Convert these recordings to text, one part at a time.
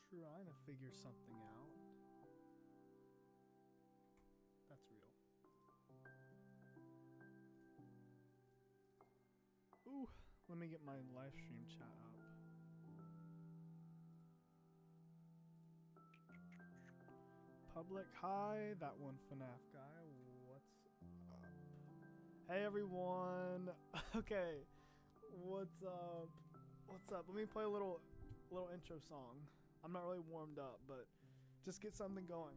trying to figure something out. That's real. Ooh, let me get my live stream chat up. Public, hi, that one FNaF guy. What's up? Hey everyone. Okay, what's up? What's up? Let me play a little intro song. I'm not really warmed up, but just get something going.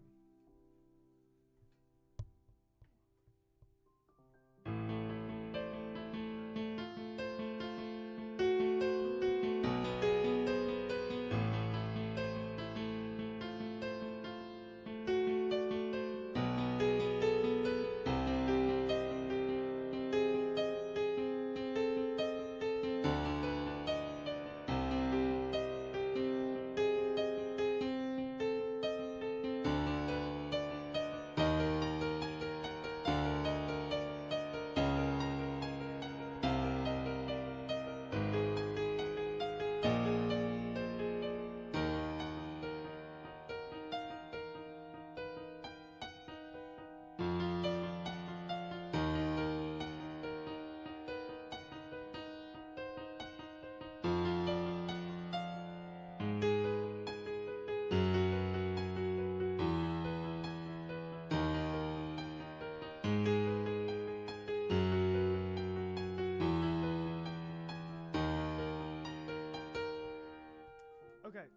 Okay.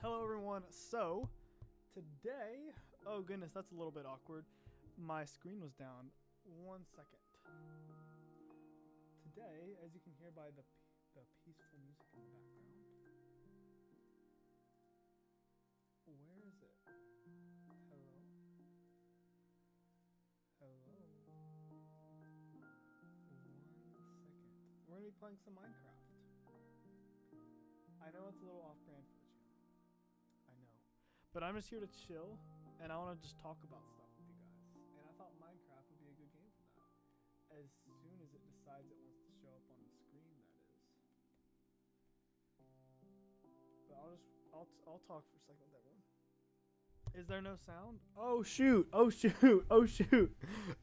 Hello everyone. So, today, oh goodness, that's a little bit awkward. My screen was down. 1 second. Today, as you can hear by the peaceful music in the background. Where is it? Hello? Hello? 1 second. We're going to be playing some Minecraft. I know it's a little off-brand for the channel. I know. But I'm just here to chill, and I want to just talk about stuff with you guys. And I thought Minecraft would be a good game for that. As soon as it decides it wants to show up on the screen, that is. But I'll talk for a second with everyone. Is there no sound? Oh shoot! Oh shoot! Oh shoot!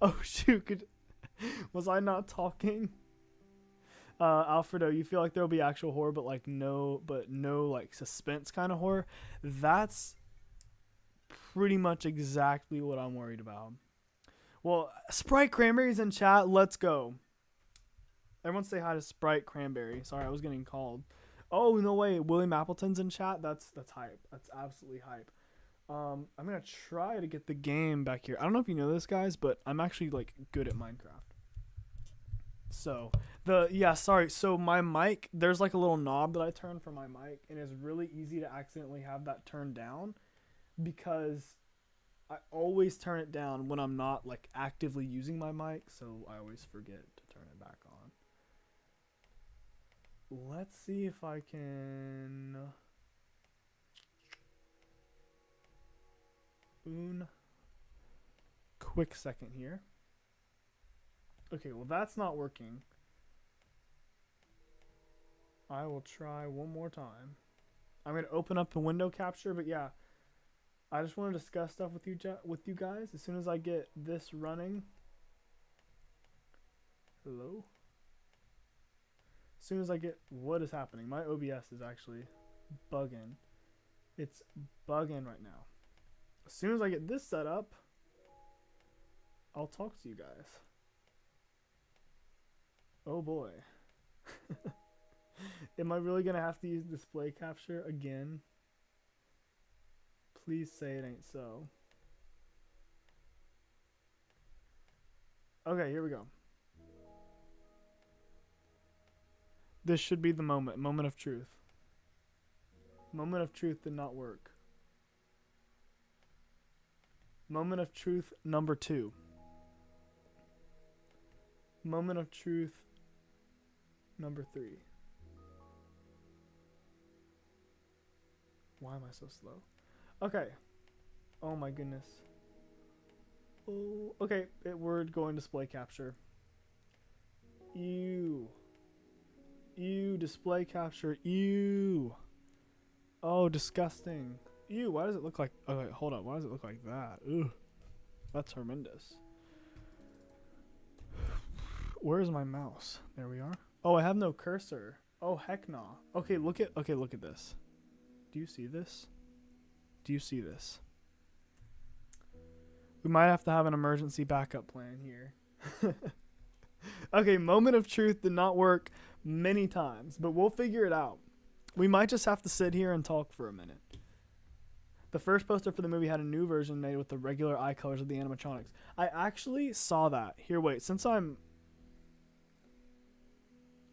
Oh shoot! Was I not talking? Alfredo, you feel like there'll be actual horror, but no like suspense kind of horror. That's pretty much exactly what I'm worried about. Well, Sprite Cranberry's in chat. Let's go. Everyone say hi to Sprite Cranberry. Sorry, I was getting called. Oh no way, William Appleton's in chat. That's hype. That's absolutely hype. I'm gonna try to get the game back here. I don't know if you know this, guys, but I'm actually like good at Minecraft. So so my mic, there's like a little knob that I turn for my mic, and it's really easy to accidentally have that turned down because I always turn it down when I'm not like actively using my mic, so I always forget to turn it back on. Let's see if I can quick second here. Okay, well that's not working. I will try one more time. I'm gonna open up the window capture, but yeah, I just want to discuss stuff with you guys as soon as I get this running. Hello. As soon as I get what is happening, my OBS is actually bugging. It's bugging right now. As soon as I get this set up, I'll talk to you guys. Oh boy. Am I really gonna have to use display capture again? Please say it ain't so. Okay, here we go. This should be the moment of truth. Moment of truth did not work. Moment of truth number 2. Moment of truth number 3. Why am I so slow? Okay. Oh my goodness. Oh, okay. We're going display capture. Ew. Ew, display capture. Ew. Oh, disgusting. Ew, why does it look like... Okay, hold on. Why does it look like that? Ugh. That's horrendous. Where's my mouse? There we are. Oh, I have no cursor. Oh, heck no. Okay, look at this. Do you see this? Do you see this? We might have to have an emergency backup plan here. Okay, moment of truth did not work many times, but we'll figure it out. We might just have to sit here and talk for a minute. The first poster for the movie had a new version made with the regular eye colors of the animatronics. I actually saw that. Here, wait, since I'm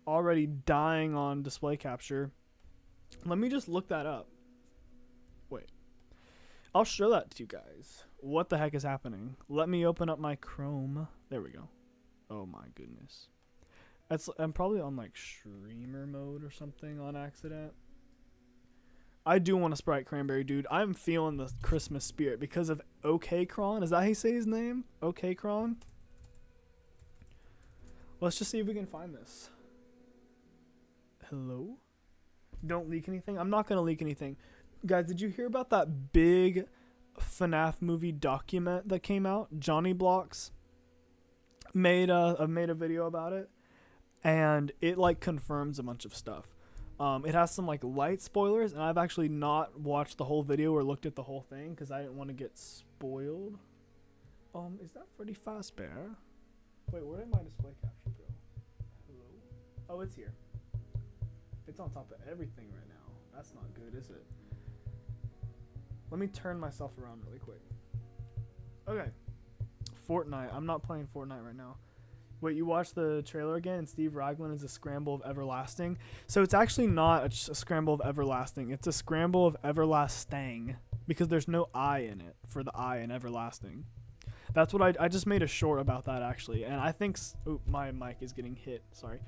already dying on display capture, let me just look that up. Wait. I'll show that to you guys. What the heck is happening? Let me open up my Chrome. There we go. Oh my goodness. I'm probably on like streamer mode or something on accident. I do want a Sprite Cranberry, dude. I'm feeling the Christmas spirit because of OK Kron. Is that how you say his name? OK Kron? Let's just see if we can find this. Hello? Don't leak anything? I'm not going to leak anything. Guys, did you hear about that big FNaF movie document that came out? Johnny Blocks made a video about it, and it like confirms a bunch of stuff. It has some like light spoilers, and I've actually not watched the whole video or looked at the whole thing because I didn't want to get spoiled. Is that Freddy Fazbear? Wait, where did my display capture go? Hello? Oh, it's here. It's on top of everything right now. That's not good, is it? Let me turn myself around really quick. Okay. Fortnite. I'm not playing Fortnite right now. Wait, you watched the trailer again and Steve Raglan is a scramble of everlasting? So it's actually not a scramble of everlasting. It's a scramble of everlasting because there's no I in it for the I in everlasting. That's what I just made a short about that actually. And I think... Oh, my mic is getting hit. Sorry.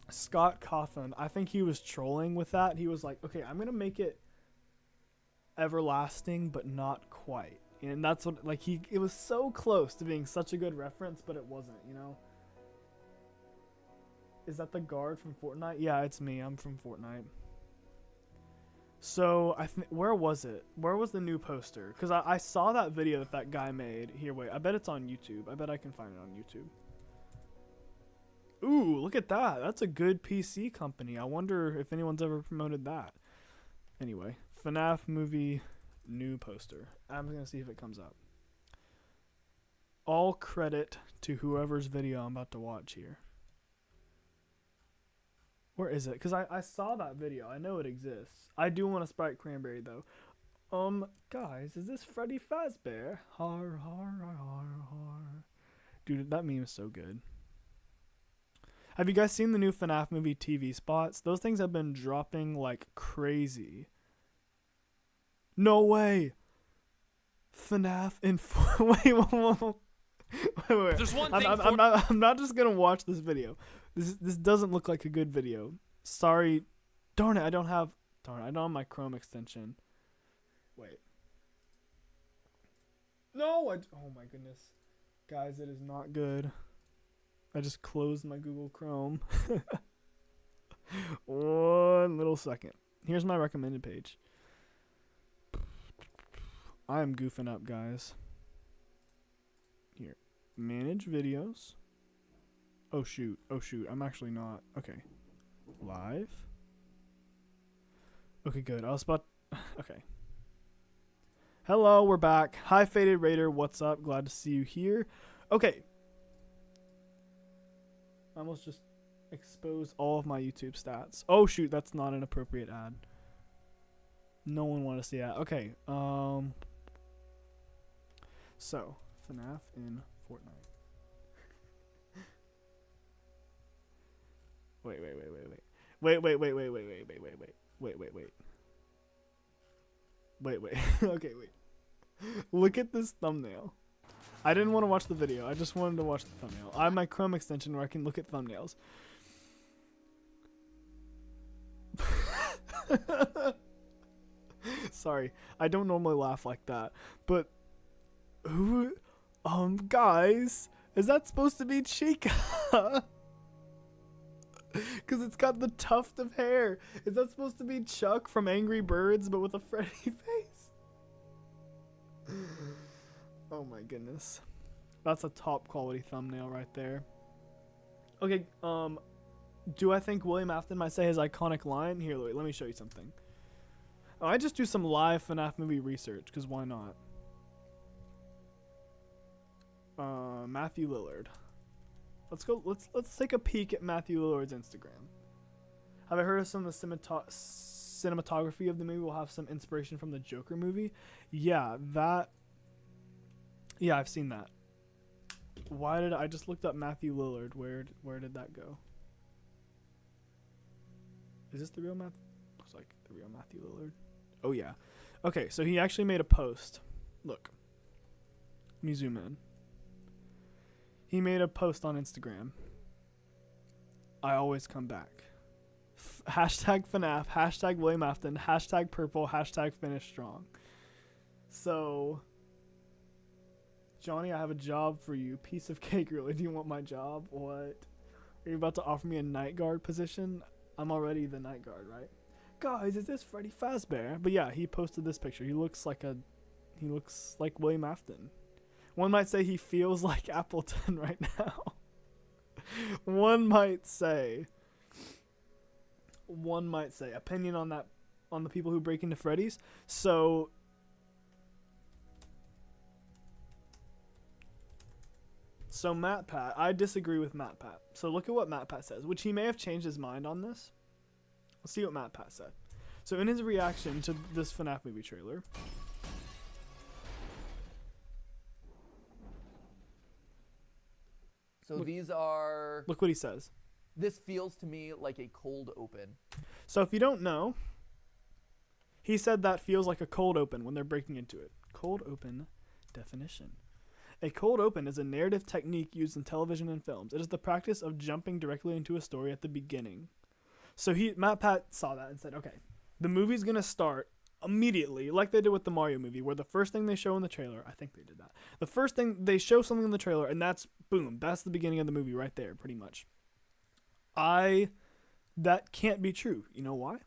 Scott Cawthon, I think he was trolling with that. He was like, okay, I'm going to make it everlasting, but not quite. And that's what, like, it was so close to being such a good reference, but it wasn't, you know? Is that the guard from Fortnite? Yeah, it's me. I'm from Fortnite. So, where was it? Where was the new poster? Because I saw that video that guy made. Here, wait. I bet it's on YouTube. I bet I can find it on YouTube. Ooh, look at that. That's a good PC company. I wonder if anyone's ever promoted that. Anyway, FNaF Movie new poster. I'm going to see if it comes up. All credit to whoever's video I'm about to watch here. Where is it? Because I saw that video. I know it exists. I do want a Sprite Cranberry, though. Guys, is this Freddy Fazbear? Har, har, har, har, har. Dude, that meme is so good. Have you guys seen the new FNaF Movie TV spots? Those things have been dropping like crazy. No way! FNaF in... Wait. There's one thing I'm not just gonna watch this video. This doesn't look like a good video. Sorry. Darn it, I don't have my Chrome extension. Wait. No, oh my goodness. Guys, it is not good. I just closed my Google Chrome. One little second. Here's my recommended page. I am goofing up, guys. Here. Manage videos. Oh, shoot. Oh, shoot. I'm actually not. Okay. Live. Okay, good. I was about... Okay. Hello, we're back. Hi, Faded Raider. What's up? Glad to see you here. Okay. I almost just exposed all of my YouTube stats. Oh, shoot. That's not an appropriate ad. No one wanted to see that. Okay. So, FNaF in Fortnite. Wait. Okay, wait. Look at this thumbnail. I didn't want to watch the video. I just wanted to watch the thumbnail. I have my Chrome extension where I can look at thumbnails. Sorry. I don't normally laugh like that. But who guys, is that supposed to be Chica? Because it's got the tuft of hair. Is that supposed to be Chuck from Angry Birds, but with a Freddy face? Oh my goodness. That's a top quality thumbnail right there. Okay, do I think William Afton might say his iconic line? Here, let me show you something. Oh, I just do some live FNaF movie research, because why not? Matthew Lillard. Let's go. Let's take a peek at Matthew Lillard's Instagram. Have I heard of some of the cinematography of the movie? Will have some inspiration from the Joker movie. Yeah, Yeah, I've seen that. Why did I just looked up Matthew Lillard? Where did that go? Is this the real Matthew? Looks like the real Matthew Lillard. Oh yeah. Okay, so he actually made a post. Look. Let me zoom in. He made a post on Instagram. I always come back. Hashtag FNaF, hashtag William Afton, hashtag purple, hashtag finish strong. So, Johnny, I have a job for you. Piece of cake, really. Do you want my job? What? Are you about to offer me a night guard position? I'm already the night guard, right? Guys, is this Freddy Fazbear? But yeah, he posted this picture. He looks like William Afton. One might say he feels like Appleton right now. One might say. Opinion on that, on the people who break into Freddy's. So MatPat, I disagree with MatPat. So look at what MatPat says, which he may have changed his mind on this. Let's see what MatPat said. So in his reaction to this FNaF movie trailer, so these are... Look what he says. This feels to me like a cold open. So if you don't know, he said that feels like a cold open when they're breaking into it. Cold open definition. A cold open is a narrative technique used in television and films. It is the practice of jumping directly into a story at the beginning. So MatPat saw that and said, okay, the movie's going to start immediately, like they did with the Mario movie, where the first thing they show in the trailer, I think they did that. The first thing, they show something in the trailer, and that's, boom, that's the beginning of the movie right there, pretty much. That can't be true. You know why?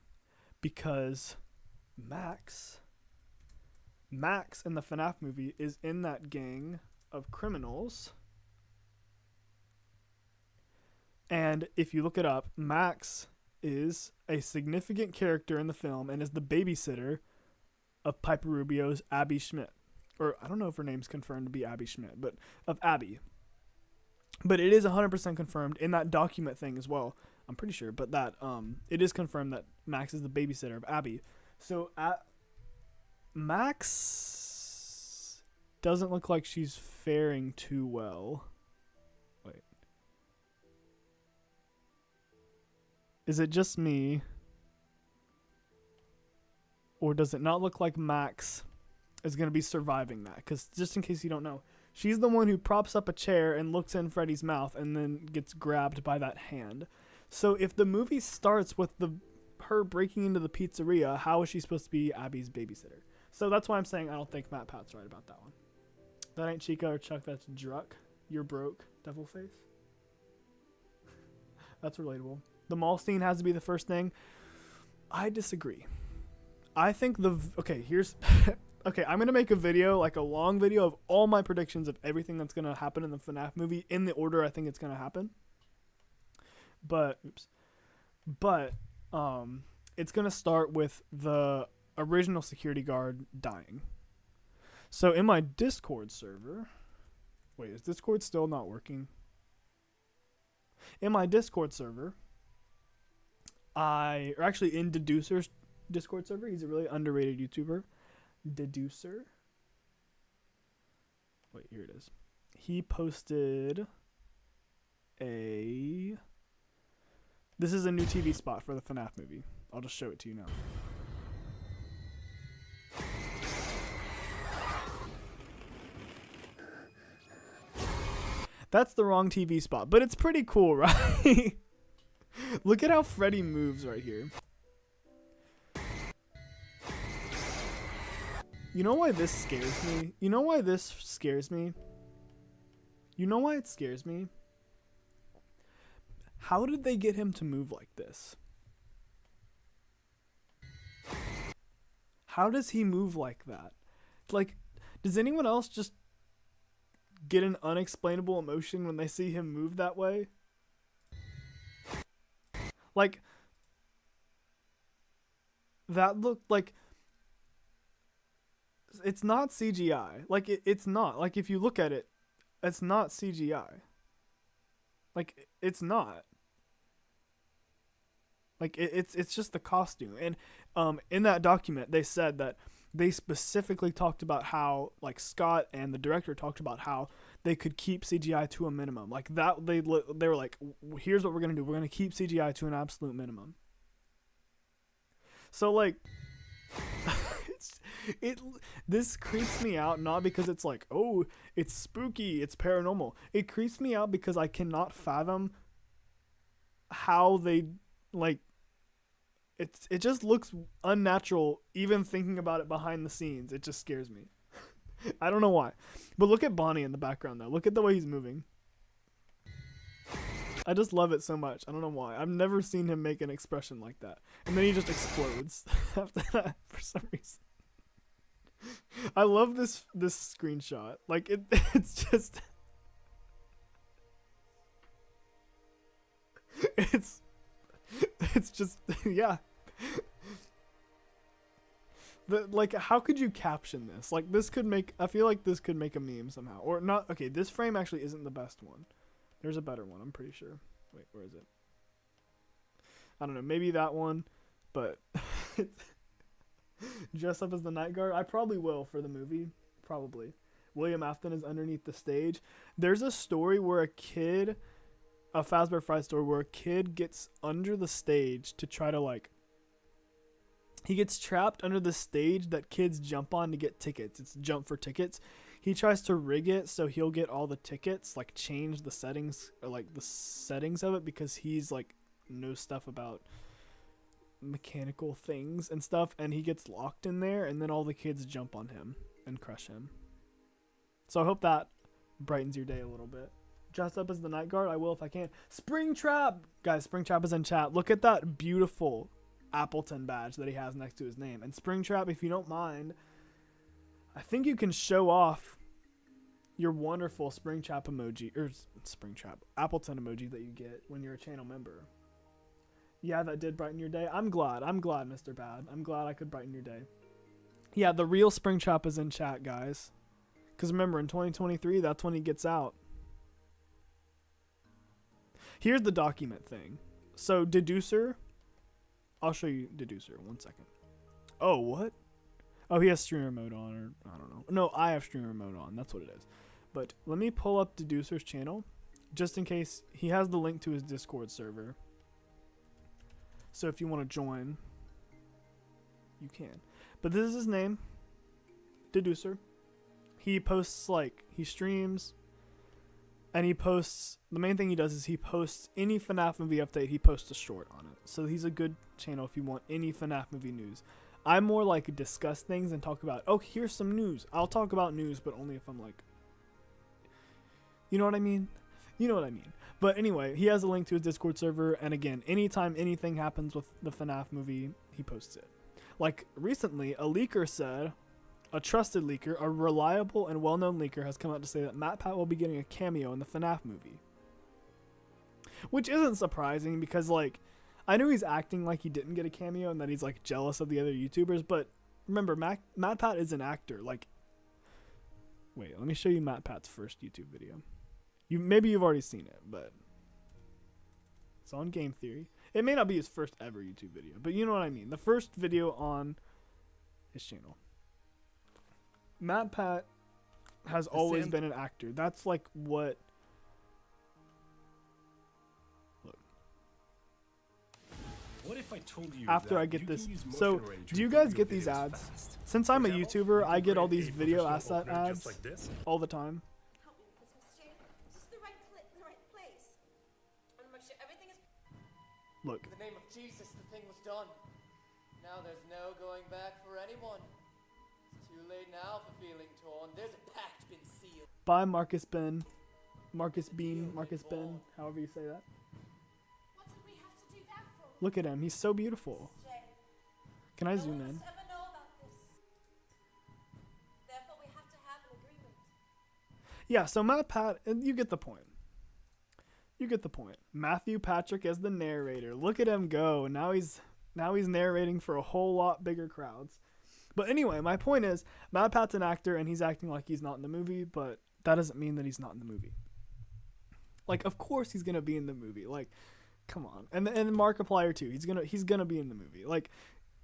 Because Max in the FNaF movie is in that gang of criminals. And if you look it up, Max is a significant character in the film and is the babysitter of Piper Rubio's Abby Schmidt. Or I don't know if her name's confirmed to be Abby Schmidt, but of Abby. But it is 100% confirmed in that document thing as well. I'm pretty sure, but that it is confirmed that Max is the babysitter of Abby. So Max doesn't look like she's faring too well. Wait. Is it just me? Or does it not look like Max is going to be surviving that? Because just in case you don't know, she's the one who props up a chair and looks in Freddy's mouth and then gets grabbed by that hand. So if the movie starts with her breaking into the pizzeria, how is she supposed to be Abby's babysitter? So that's why I'm saying I don't think MatPat's right about that one. That ain't Chica or Chuck, that's Druck. You're broke, devil face. That's relatable. The mall scene has to be the first thing. I disagree. I think okay, I'm going to make a video, like a long video of all my predictions of everything that's going to happen in the FNaF movie in the order I think it's going to happen. But it's going to start with the original security guard dying. So in my Discord server, wait, is Discord still not working? In my Discord server, or actually in Deducer's Discord server, he's a really underrated YouTuber. Deducer. Wait, here it is. He posted this is a new TV spot for the FNaF movie. I'll just show it to you now. That's the wrong TV spot, but it's pretty cool, right? Look at how Freddy moves right here. You know why this scares me? You know why this scares me? You know why it scares me? How did they get him to move like this? How does he move like that? Like, does anyone else just get an unexplainable emotion when they see him move that way? Like, that looked like... It's not CGI. Like, it's not. Like, if you look at it, it's not CGI. Like, it's not. Like, it's just the costume. And in that document, they said that they specifically talked about how, like, Scott and the director talked about how they could keep CGI to a minimum. Like, that, they were like, here's what we're going to do. We're going to keep CGI to an absolute minimum. So, like, this creeps me out, not because it's like, oh, it's spooky, it's paranormal. It creeps me out because I cannot fathom how they, like, it just looks unnatural, even thinking about it behind the scenes. It just scares me. I don't know why. But look at Bonnie in the background, though. Look at the way he's moving. I just love it so much. I don't know why. I've never seen him make an expression like that. And then he just explodes after that for some reason. I love this screenshot. Like, it's just... It's just... Yeah. Like, how could you caption this? Like, this could make... I feel like this could make a meme somehow. Or not... Okay, this frame actually isn't the best one. There's a better one, I'm pretty sure. Wait, where is it? I don't know. Maybe that one. But... Dress up as the night guard? I probably will for the movie. Probably. William Afton is underneath the stage. There's a story where a Fazbear Fright story where a kid gets under the stage to try to, like... He gets trapped under the stage that kids jump on to get tickets. It's jump for tickets. He tries to rig it so he'll get all the tickets, like change the settings, or like the settings of it, because he's like knows stuff about mechanical things and stuff, and he gets locked in there, and then all the kids jump on him and crush him. So I hope that brightens your day a little bit. Dress up as the night guard? I will if I can. Springtrap! Guys, Springtrap is in chat. Look at that beautiful Appleton badge that he has next to his name. And Springtrap, if you don't mind, I think you can show off your wonderful Springtrap emoji, or Springtrap, Appleton emoji that you get when you're a channel member. Yeah, that did brighten your day. I'm glad, Mr. Bad. I'm glad I could brighten your day. Yeah, the real Springtrap is in chat, guys. Because remember, in 2023, that's when he gets out. Here's the document thing. So, Deducer... I'll show you Deducer. 1 second. Oh, what? Oh, he has streamer mode on, or I don't know. No, I have streamer mode on. That's what it is. But let me pull up Deducer's channel, just in case. He has the link to his Discord server. So if you want to join, you can. But this is his name, Deducer. He posts, like, he streams, and he posts, the main thing he does is he posts any FNaF movie update, he posts a short on it. So he's a good channel if you want any FNaF movie news. I'm more like discuss things and talk about, oh, here's some news. I'll talk about news, but only if I'm like, you know what I mean? You know what I mean. But anyway, he has a link to his Discord server, and again, anytime anything happens with the FNaF movie, he posts it. Like, recently, a leaker said, a trusted leaker, a reliable and well-known leaker has come out to say that MatPat will be getting a cameo in the FNaF movie. Which isn't surprising, because, like, I knew he's acting like he didn't get a cameo and that he's, like, jealous of the other YouTubers, but remember, MatPat is an actor. Like, wait, let me show you MatPat's first YouTube video. Maybe you've already seen it, but it's on Game Theory. It may not be his first ever YouTube video, but you know what I mean. The first video on his channel. MatPat has always been an actor. That's like what... Look. What if I told you after I get this... So, do you guys get these ads? Since I'm a YouTuber, I get all these video asset ads all the time. Look. In the name of Jesus, the thing was done. Now there's no going back for anyone. It's too late now for feeling torn. There's a pact been sealed. By Marcus Ben. Marcus Bean. Marcus Ben. However you say that. Look at him. He's so beautiful. Jane, Can I no zoom one in? must ever know about this. Therefore, we have to have an agreement. Yeah, so and you get the point. You get the point. Matthew Patrick as the narrator. Look at him go. Now he's narrating for a whole lot bigger crowds. But anyway, my point is, Matt Pat's an actor and he's acting like he's not in the movie, but that doesn't mean that he's not in the movie. Like, of course he's gonna be in the movie. Like, come on. And Markiplier too. He's gonna be in the movie. Like,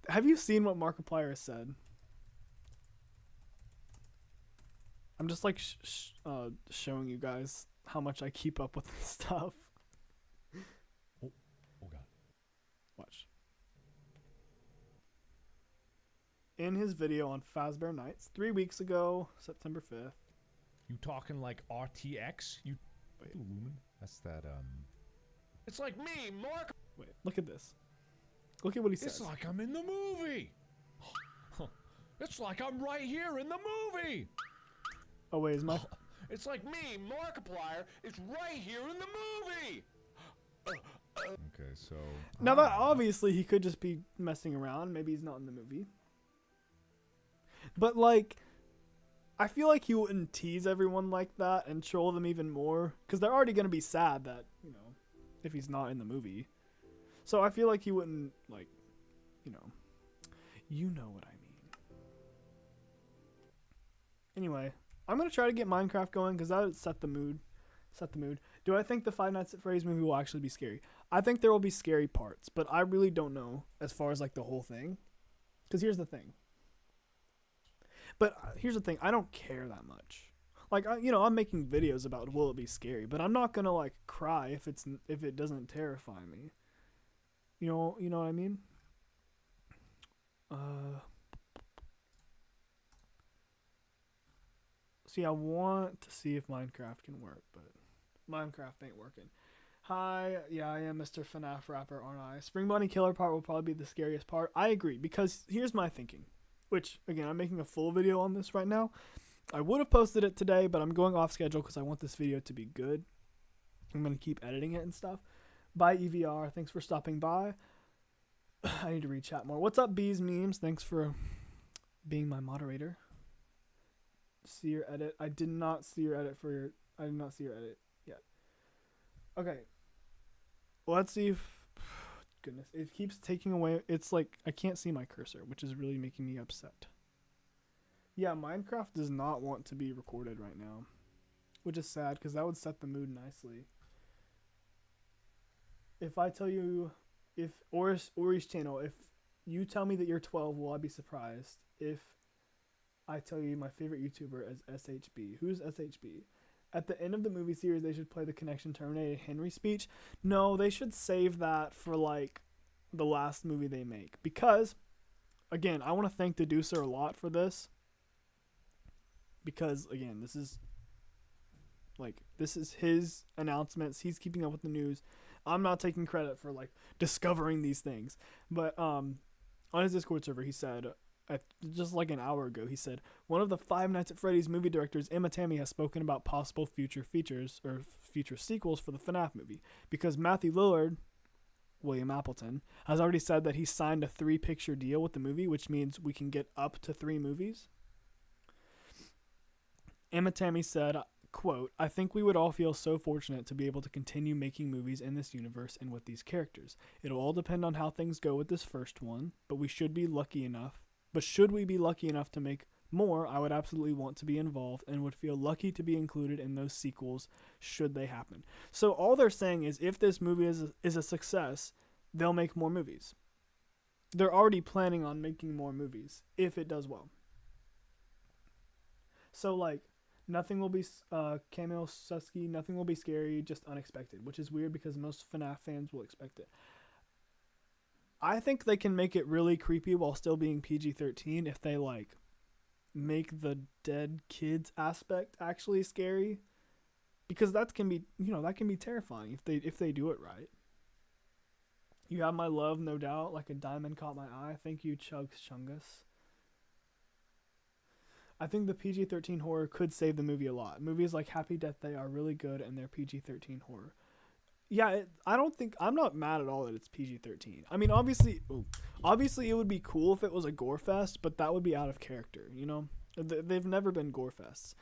have you seen what Markiplier has said? I'm just like showing you guys how much I keep up with this stuff. Oh God. Watch. In his video on Fazbear Nights 3 weeks ago, September 5th. You talking like RTX? You Wait. Lumen? That's that It's like me, Mark. Wait, look at this. Look at what he says. It's like I'm in the movie. It's like I'm right here in the movie. Oh wait, is my It's like me, Markiplier, is right here in the movie. Okay, so now that obviously he could just be messing around. Maybe he's not in the movie. But like, I feel like he wouldn't tease everyone like that and troll them even more, because they're already gonna be sad that, you know, if he's not in the movie. So I feel like he wouldn't, like, you know what I mean. Anyway, I'm gonna try to get Minecraft going because that would set the mood. Do I think the Five Nights at Freddy's movie will actually be scary? I think there will be scary parts, but I really don't know as far as like the whole thing. Because here's the thing. I don't care that much. Like, I'm making videos about will it be scary, but I'm not gonna like cry if it doesn't terrify me. You know what I mean? See, I want to see if Minecraft can work, but Minecraft ain't working. Hi, yeah, I am Mr. FNaF rapper, aren't I? Spring Bunny Killer part will probably be the scariest part. I agree, because here's my thinking. Which, again, I'm making a full video on this right now. I would have posted it today, but I'm going off schedule because I want this video to be good. I'm going to keep editing it and stuff. Bye, EVR. Thanks for stopping by. I need to read chat more. What's up, Bees Memes? Thanks for being my moderator. See your edit. I did not see your edit yet. Okay. Let's see if... Goodness, it keeps taking away. It's like I can't see my cursor, which is really making me upset. Yeah, Minecraft does not want to be recorded right now, which is sad because that would set the mood nicely. If I tell you, if Ori's channel, if you tell me that you're 12, will I be surprised if I tell you my favorite YouTuber is SHB? Who's SHB? At the end of the movie series, they should play the Connection Terminated Henry speech. No, they should save that for, like, the last movie they make. Because, again, I want to thank Deducer a lot for this. Because, again, this is his announcements. He's keeping up with the news. I'm not taking credit for, like, discovering these things. But, on his Discord server, he said... just like an hour ago, he said, one of the Five Nights at Freddy's movie directors, Emma Tammy, has spoken about possible future features or future sequels for the FNaF movie because Matthew Lillard, William Appleton, has already said that he signed a 3-picture deal with the movie, which means we can get up to 3 movies. Emma Tammy said, quote, I think we would all feel so fortunate to be able to continue making movies in this universe and with these characters. It'll all depend on how things go with this first one, but should we be lucky enough to make more, I would absolutely want to be involved and would feel lucky to be included in those sequels should they happen. So all they're saying is if this movie is a success, they'll make more movies. They're already planning on making more movies if it does well. So, like, nothing will be Camille Susky, nothing will be scary, just unexpected, which is weird because most FNaF fans will expect it. I think they can make it really creepy while still being PG-13 if they, like, make the dead kids aspect actually scary. Because that can be terrifying if they do it right. You have my love, no doubt, like a diamond caught my eye. Thank you, Chugs Chungus. I think the PG-13 horror could save the movie a lot. Movies like Happy Death Day are really good and they're PG-13 horror. Yeah, I don't think I'm not mad at all that it's PG-13. I mean, obviously it would be cool if it was a gore fest, but that would be out of character, you know? They've never been gore fests.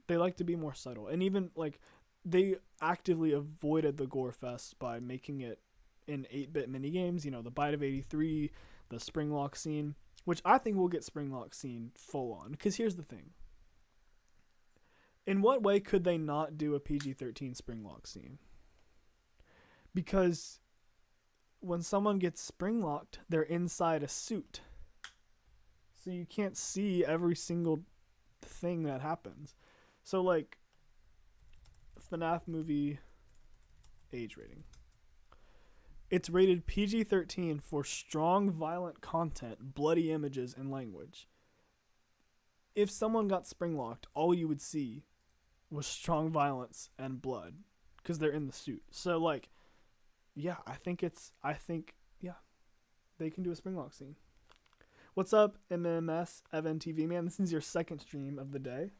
They like to be more subtle, and even like they actively avoided the gore fest by making it in 8-bit minigames. You know, the Bite of 83, the Springlock scene, which I think we'll get Springlock scene full on. Because here's the thing: in what way could they not do a PG-13 Springlock scene? Because when someone gets spring-locked, they're inside a suit. So you can't see every single thing that happens. So, like, FNaF movie age rating. It's rated PG-13 for strong, violent content, bloody images, and language. If someone got spring-locked, all you would see was strong violence and blood. Because they're in the suit. So, like, yeah, I think, they can do a springlock scene. What's up, MMS Evan TV man? This is your second stream of the day.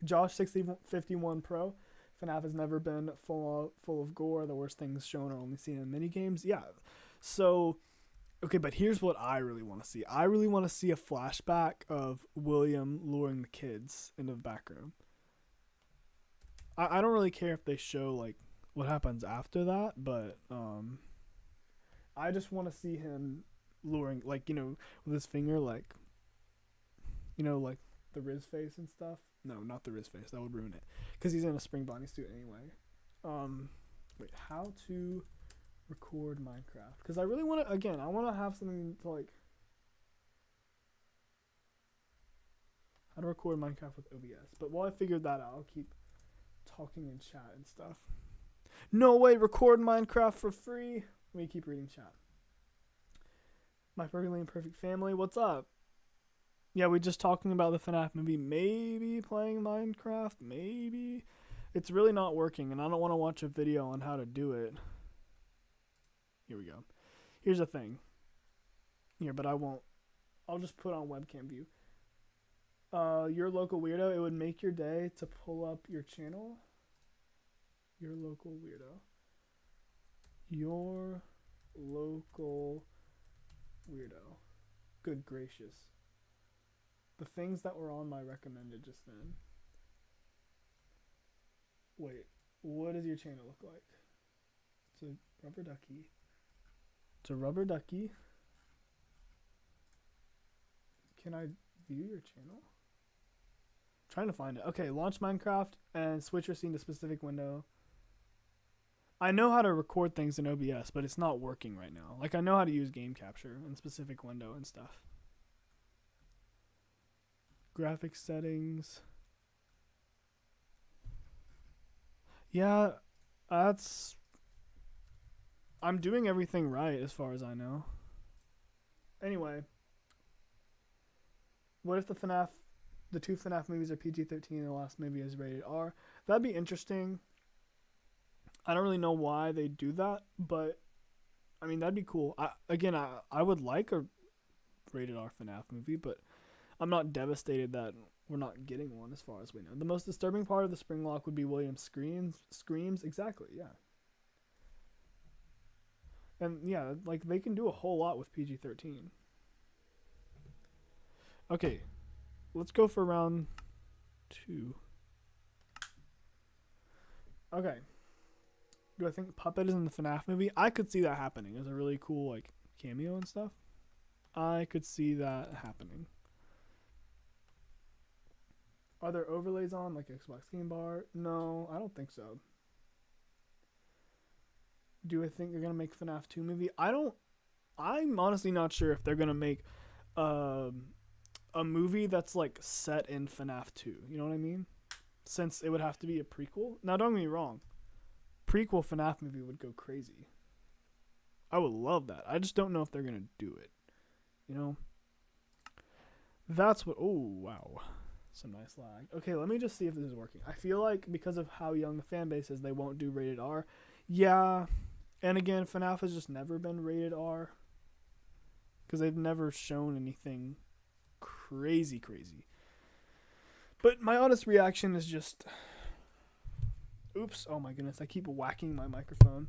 Josh 6051 Pro. FNaF has never been full of gore. The worst things shown are only seen in minigames. Yeah. So, okay, but here's what I really want to see. I really want to see a flashback of William luring the kids into the back room. I don't really care if they show, like, what happens after that, but I just want to see him luring, like, you know, with his finger, like, you know, like the Riz face and stuff. No, not the Riz face. That would ruin it. Because he's in a spring body suit anyway. Wait, how to record Minecraft? Because I really want to, again, I want to have something to, like, how to record Minecraft with OBS. But while I figured that out, I'll keep talking in chat and stuff. No way, record Minecraft for free. Let me keep reading chat. My perfectly imperfect family, what's up? Yeah, we just talking about the FNaF movie. Maybe playing Minecraft, maybe. It's really not working, and I don't want to watch a video on how to do it. Here we go. Here's the thing. Here, but I won't. I'll just put on webcam view. Your local weirdo, it would make your day to pull up your channel. Your local weirdo. Your local weirdo. Good gracious. The things that were on my recommended just then. Wait, what does your channel look like? It's a rubber ducky. It's a rubber ducky. Can I view your channel? I'm trying to find it. Okay, launch Minecraft and switch your scene to specific window. I know how to record things in OBS, but it's not working right now. Like, I know how to use game capture in specific window and stuff. Graphics settings. Yeah, I'm doing everything right as far as I know. Anyway. What if the two FNaF movies are PG-13 and the last movie is rated R? That'd be interesting. I don't really know why they do that, but I mean, that'd be cool. I would like a rated R FNaF movie, but I'm not devastated that we're not getting one as far as we know. The most disturbing part of the Springlock would be William's screams. Exactly, yeah. And yeah, like, they can do a whole lot with PG-13. Okay, let's go for round 2. Okay. Do I think Puppet is in the FNaF movie? I could see that happening. It's a really cool, like, cameo and stuff. I could see that happening. Are there overlays on, like Xbox Game Bar? No, I don't think so. Do I think they're going to make FNaF 2 movie? I'm honestly not sure if they're going to make a movie that's, like, set in FNaF 2. You know what I mean? Since it would have to be a prequel. Now, don't get me wrong. Prequel FNaF movie would go crazy. I would love that. I just don't know if they're going to do it. You know? That's what... Oh, wow. Some nice lag. Okay, let me just see if this is working. I feel like because of how young the fan base is, they won't do rated R. Yeah. And again, FNaF has just never been rated R. Because they've never shown anything crazy. But my honest reaction is just... Oops. Oh my goodness. I keep whacking my microphone.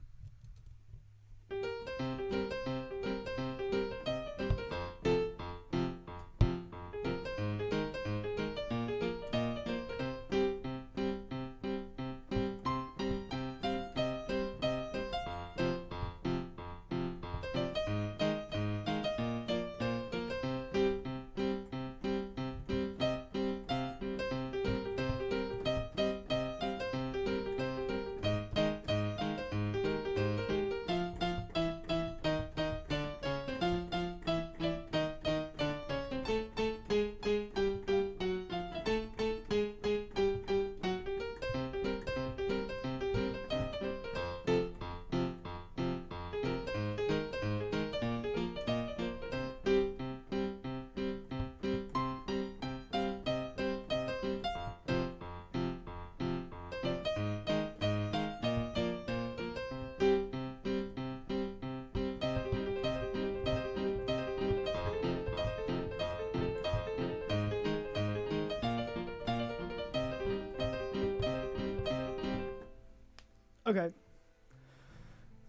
Okay.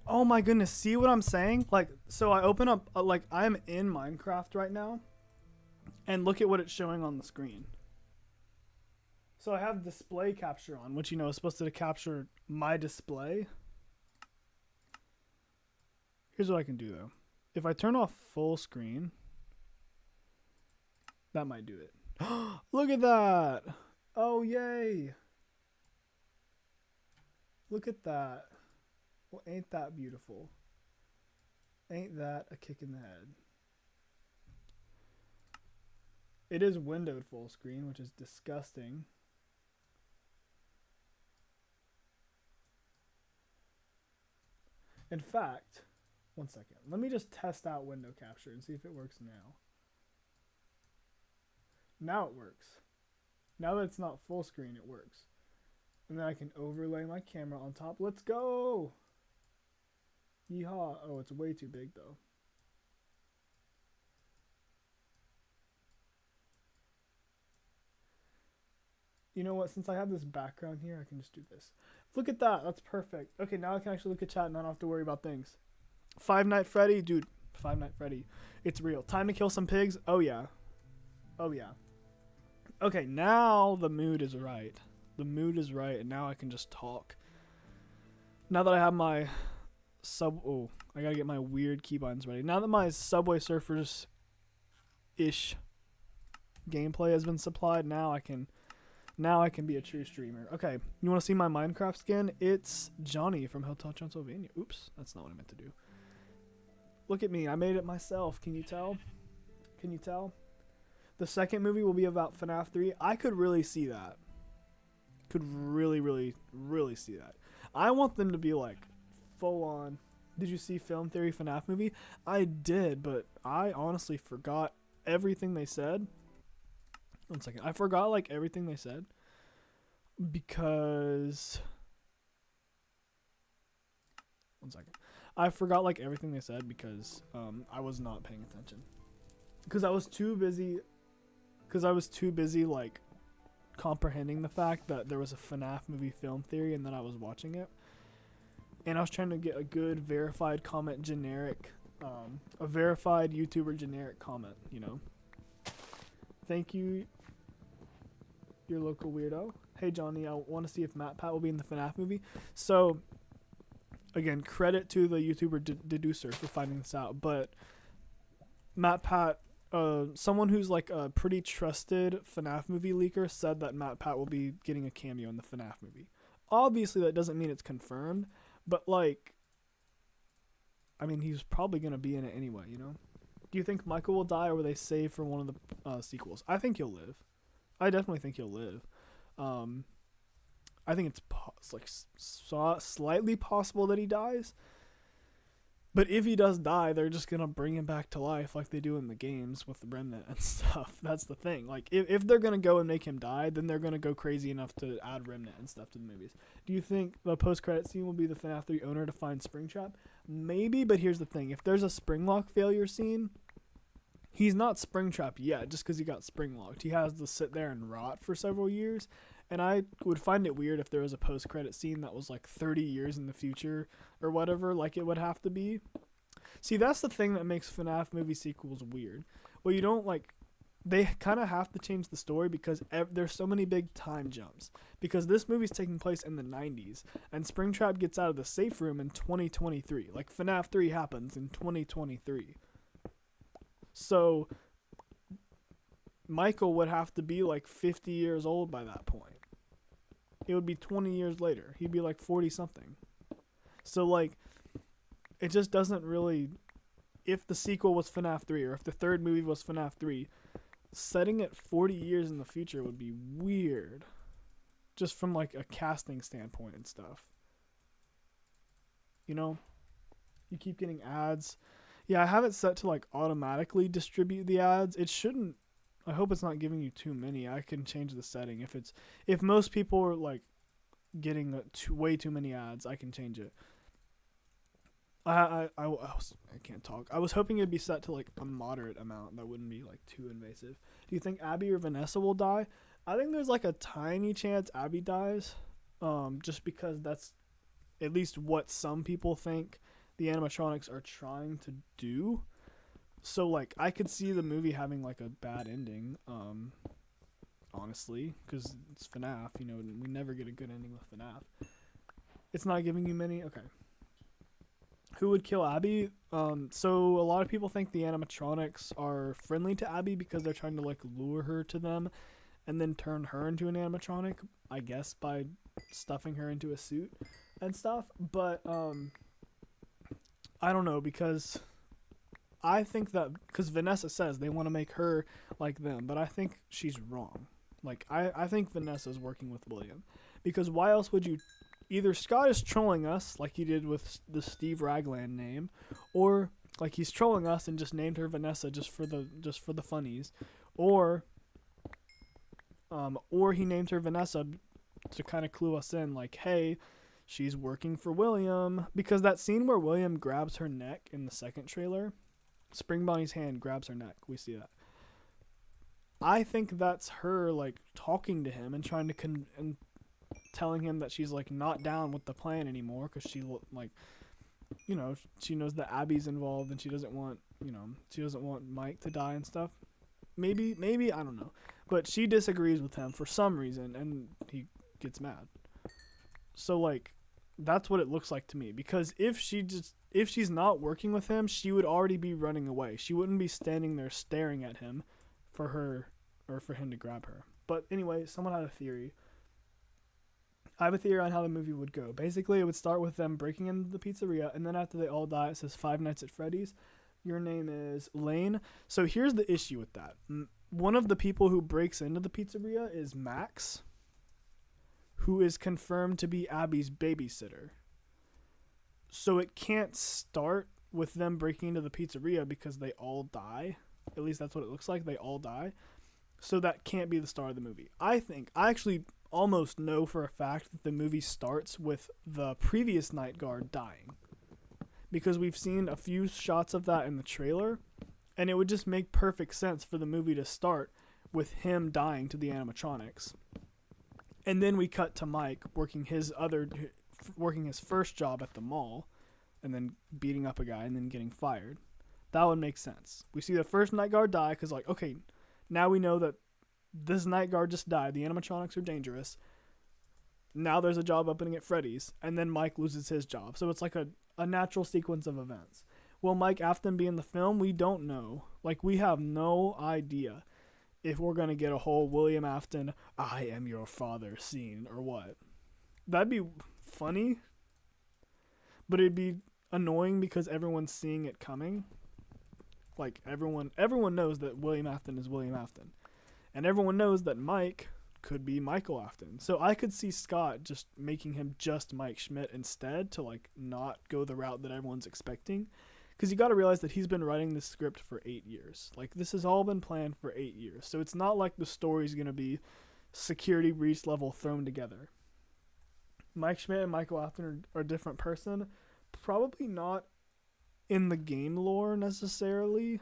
Oh my goodness, see what I'm saying? Like, so I open up, like, I'm in Minecraft right now, and look at what it's showing on the screen. So I have display capture on, which, you know, is supposed to capture my display. Here's what I can do, though. If I turn off full screen, that might do it. Look at that! Oh, yay! Look at that. Well, ain't that beautiful? Ain't that a kick in the head? It is windowed full screen, which is disgusting. In fact, one second. Let me just test out window capture and see if it works now. Now it works. Now that it's not full screen, it works. And then I can overlay my camera on top. Let's go! Yeehaw. Oh, it's way too big, though. You know what? Since I have this background here, I can just do this. Look at that. That's perfect. Okay, now I can actually look at chat and I don't have to worry about things. Five Nights at Freddy. Dude, Five Nights at Freddy. It's real. Time to kill some pigs. Oh, yeah. Oh, yeah. Okay, now the mood is right. The mood is right, and now I can just talk. Now that I have my oh, I gotta get my weird keybinds ready. Now that my Subway Surfers ish gameplay has been supplied, now I can be a true streamer. Okay, you want to see my Minecraft skin? It's Johnny from Hotel Transylvania. Oops, that's not what I meant to do. Look at me, I made it myself. Can you tell? Can you tell? The second movie will be about FNaF 3. I could really see that. Could really, really, really see that. I want them to be like full on. Did you see Film Theory FNaF movie? I did, but I honestly forgot everything they said. One second. I forgot like everything they said because one second. I forgot like everything they said because I was not paying attention. Because I was too busy like comprehending the fact that there was a FNaF movie Film Theory and that I was watching it. And I was trying to get a good verified comment generic, a verified YouTuber generic comment, you know. Thank you, your local weirdo. Hey Johnny, I want to see if MatPat will be in the FNaF movie. So, again, credit to the YouTuber Deducer for finding this out. But MatPat, someone who's like a pretty trusted FNaF movie leaker said that MatPat will be getting a cameo in the FNaF movie. Obviously, that doesn't mean it's confirmed, but like, I mean, he's probably going to be in it anyway, you know? Do you think Michael will die, or will they save for one of the sequels? I think he'll live. I definitely think he'll live. I think it's slightly possible that he dies. But if he does die, they're just going to bring him back to life like they do in the games with the Remnant and stuff. That's the thing. Like, if they're going to go and make him die, then they're going to go crazy enough to add Remnant and stuff to the movies. Do you think the post-credit scene will be the FNaF 3 owner to find Springtrap? Maybe, but here's the thing. If there's a Springlock failure scene, he's not Springtrapped yet just because he got Springlocked. He has to sit there and rot for several years, And I would find it weird if there was a post-credit scene that was like 30 years in the future or whatever, like it would have to be. See, that's the thing that makes FNaF movie sequels weird. Well, you don't like, they kind of have to change the story because there's so many big time jumps. Because this movie's taking place in the 90s, and Springtrap gets out of the safe room in 2023. Like, FNaF 3 happens in 2023. So, Michael would have to be like 50 years old by that point. It would be 20 years later. He'd be like 40-something. So, like, it just doesn't really... If the sequel was FNaF 3, or if the third movie was FNaF 3, setting it 40 years in the future would be weird. Just from, like, a casting standpoint and stuff. You know? You keep getting ads. Yeah, I have it set to, like, automatically distribute the ads. It shouldn't... I hope it's not giving you too many. I can change the setting. If most people are, like, getting way too many ads, I can change it. I can't talk. I was hoping it'd be set to like a moderate amount that wouldn't be like too invasive. Do you think Abby or Vanessa will die? I think there's like a tiny chance Abby dies, just because that's at least what some people think the animatronics are trying to do. So like I could see the movie having like a bad ending, honestly, because it's FNaF. You know, we never get a good ending with FNaF. It's not giving you many. Okay. Who would kill Abby? So a lot of people think the animatronics are friendly to Abby because they're trying to like lure her to them and then turn her into an animatronic, I guess, by stuffing her into a suit and stuff. But I don't know, because I think that, because Vanessa says they want to make her like them, but I think she's wrong. Like, I think Vanessa's working with William, because why else would you... Either Scott is trolling us, like he did with the Steve Ragland name, or like he's trolling us and just named her Vanessa just for the funnies, or he named her Vanessa to kind of clue us in, like, hey, she's working for William, because that scene where William grabs her neck in the second trailer, Spring Bonnie's hand grabs her neck, we see that. I think that's her like talking to him and trying to and telling him that she's like not down with the plan anymore, because she like, you know, she knows that Abby's involved and she doesn't want Mike to die and stuff. Maybe I don't know, but she disagrees with him for some reason and he gets mad. So like that's what it looks like to me, because if she's not working with him, she would already be running away. She wouldn't be standing there staring at him for him to grab her. But anyway, someone had a theory. I have a theory on how the movie would go. Basically, it would start with them breaking into the pizzeria, and then after they all die, it says Five Nights at Freddy's. Your name is Lane. So here's the issue with that. One of the people who breaks into the pizzeria is Max, who is confirmed to be Abby's babysitter. So it can't start with them breaking into the pizzeria because they all die. At least that's what it looks like. They all die. So that can't be the start of the movie. I actually almost know for a fact that the movie starts with the previous night guard dying, because we've seen a few shots of that in the trailer, and it would just make perfect sense for the movie to start with him dying to the animatronics, and then we cut to Mike working his first job at the mall, and then beating up a guy and then getting fired. That would make sense. We see the first night guard die because, like, okay, now we know that this night guard just died. The animatronics are dangerous. Now there's a job opening at Freddy's, and then Mike loses his job. So it's like a natural sequence of events. Will Mike Afton be in the film? We don't know. Like, we have no idea if we're going to get a whole William Afton, I am your father scene or what. That'd be funny, but it'd be annoying because everyone's seeing it coming. Like, everyone knows that William Afton is William Afton. And everyone knows that Mike could be Michael Afton. So I could see Scott just making him just Mike Schmidt instead, to like not go the route that everyone's expecting. Because you got to realize that he's been writing this script for 8 years. Like, this has all been planned for 8 years. So it's not like the story's going to be security breach level thrown together. Mike Schmidt and Michael Afton are a different person. Probably not in the game lore necessarily.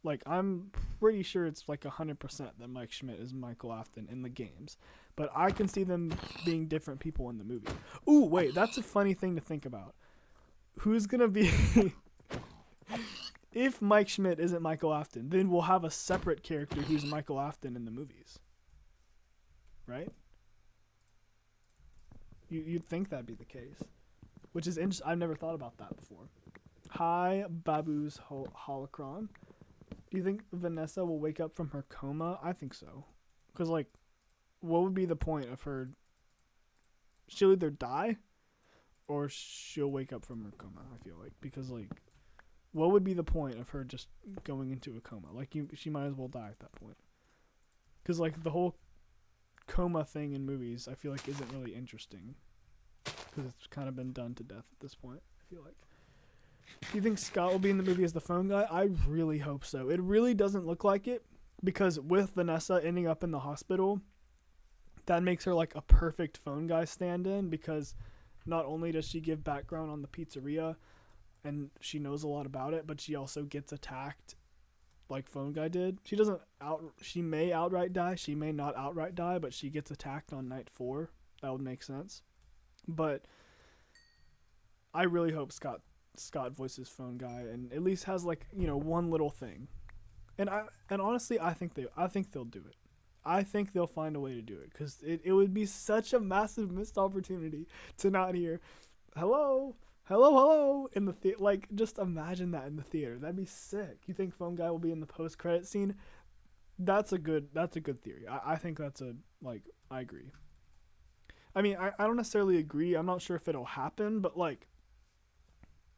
Like, I'm pretty sure it's like 100% that Mike Schmidt is Michael Afton in the games. but I can see them being different people in the movie. Ooh, wait, that's a funny thing to think about. Who's gonna be if Mike Schmidt isn't Michael Afton, then we'll have a separate character who's Michael Afton in the movies, right? You'd think that'd be the case, which is interesting. I've never thought about that before. Hi, Babu's holocron. Do you think Vanessa will wake up from her coma? I think so. Because, like, what would be the point of her? She'll either die or she'll wake up from her coma, I feel like. Because, like, what would be the point of her just going into a coma? Like, she might as well die at that point. Because, like, the whole coma thing in movies, I feel like, isn't really interesting. Because it's kind of been done to death at this point, I feel like. Do you think Scott will be in the movie as the phone guy? I really hope so. It really doesn't look like it, because with Vanessa ending up in the hospital, that makes her like a perfect phone guy stand-in, because not only does she give background on the pizzeria and she knows a lot about it, but she also gets attacked like phone guy did. She may outright die, she may not outright die, but she gets attacked on night 4. That would make sense. But I really hope Scott voices phone guy and at least has like, you know, one little thing. And honestly, I think they'll do it. I think they'll find a way to do it, because it would be such a massive missed opportunity to not hear hello in the theater. Like, just imagine that in the theater. That'd be sick. You think phone guy will be in the post-credit scene? That's a good theory. I think that's I agree. I mean, I don't necessarily agree. I'm not sure if it'll happen, but like,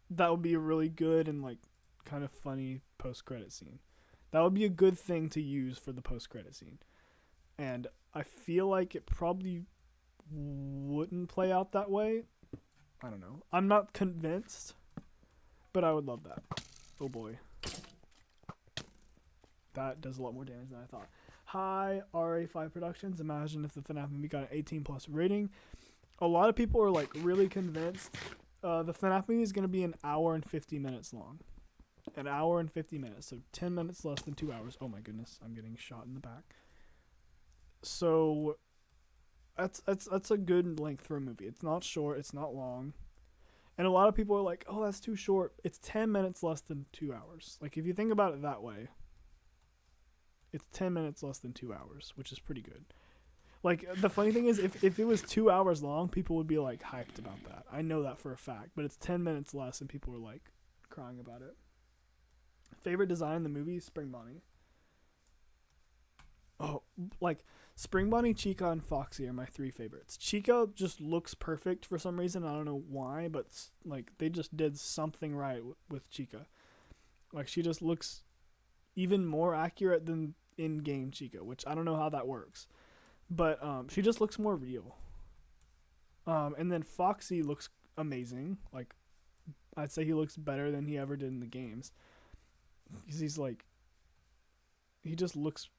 that would be a really good and like kind of funny post-credit scene. That would be a good thing to use for the post-credit scene. And I feel like it probably wouldn't play out that way. I don't know. I'm not convinced, but I would love that. Oh boy. That does a lot more damage than I thought. Hi, RA5 Productions. Imagine if the FNaF movie got an 18+ rating. A lot of people are like really convinced the FNaF movie is going to be an hour and 50 minutes long. An hour and 50 minutes. So 10 minutes less than 2 hours. Oh my goodness. I'm getting shot in the back. So that's a good length for a movie. It's not short. It's not long. And a lot of people are like, oh, that's too short. It's 10 minutes less than 2 hours. Like, if you think about it that way, it's 10 minutes less than 2 hours, which is pretty good. Like, the funny thing is, if it was 2 hours long, people would be, like, hyped about that. I know that for a fact. But it's 10 minutes less, and people are, like, crying about it. Favorite design in the movie? Spring Bonnie. Oh, like, Spring Bonnie, Chica, and Foxy are my 3 favorites. Chica just looks perfect for some reason. I don't know why, but, like, they just did something right with Chica. Like, she just looks even more accurate than in-game Chica, which I don't know how that works. But she just looks more real. And then Foxy looks amazing. Like, I'd say he looks better than he ever did in the games. He's like, he just looks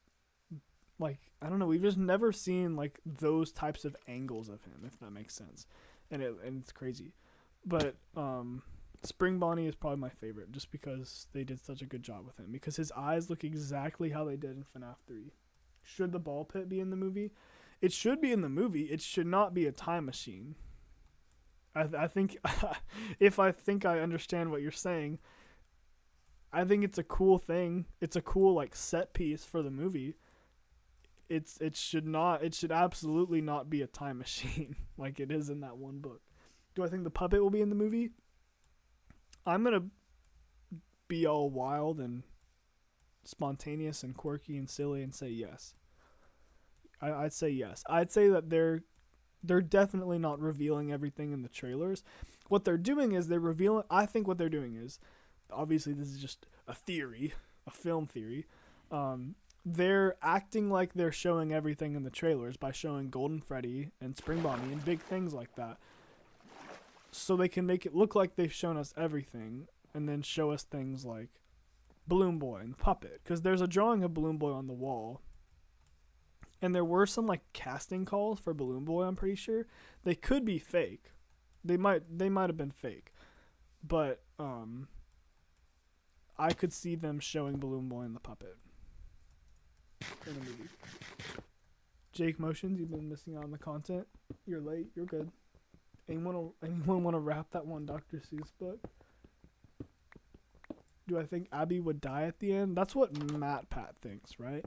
like, I don't know, we've just never seen like those types of angles of him, if that makes sense. And it's crazy. But Spring Bonnie is probably my favorite, just because they did such a good job with him. Because his eyes look exactly how they did in FNaF 3. Should the ball pit be in the movie? It should be in the movie. It should not be a time machine. I think, if I think I understand what you're saying, I think it's a cool thing. It's a cool like set piece for the movie. It should absolutely not be a time machine like it is in that one book. Do I think the puppet will be in the movie? I'm gonna be all wild and spontaneous and quirky and silly and say yes. I'd say yes. I'd say that they're definitely not revealing everything in the trailers. What they're doing is I think what they're doing is, obviously this is just a theory, a film theory. They're acting like they're showing everything in the trailers by showing Golden Freddy and Spring Bonnie and big things like that, so they can make it look like they've shown us everything, and then show us things like Balloon Boy and the puppet, because there's a drawing of Balloon Boy on the wall, and there were some like casting calls for Balloon Boy. I'm pretty sure they could be fake. They might have been fake, but I could see them showing Balloon Boy and the puppet in a movie. Jake Motions, you've been missing out on the content. You're late. You're good. Anyone want to wrap that one Dr. Seuss book? Do I think Abby would die at the end? That's what Matt Pat thinks, right?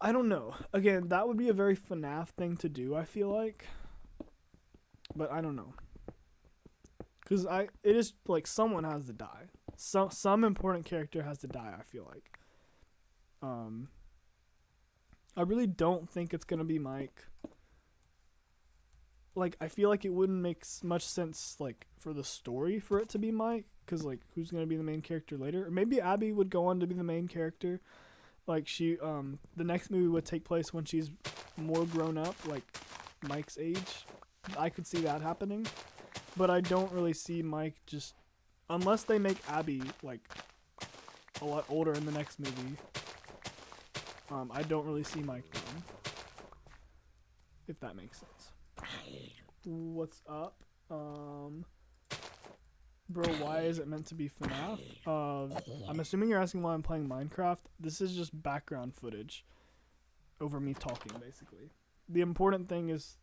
I don't know. Again, that would be a very FNaF thing to do, I feel like. But I don't know. Because it is like someone has to die. Some important character has to die, I feel like. I really don't think it's going to be Mike. Like, I feel like it wouldn't make much sense, like, for the story for it to be Mike. Because, like, who's going to be the main character later? Or maybe Abby would go on to be the main character. Like, the next movie would take place when she's more grown up, like, Mike's age. I could see that happening. But I don't really see Mike just... Unless they make Abby, like, a lot older in the next movie. I don't really see Mike dying. If that makes sense. What's up? Bro, why is it meant to be FNaF? I'm assuming you're asking why I'm playing Minecraft. This is just background footage over me talking, basically. The important thing is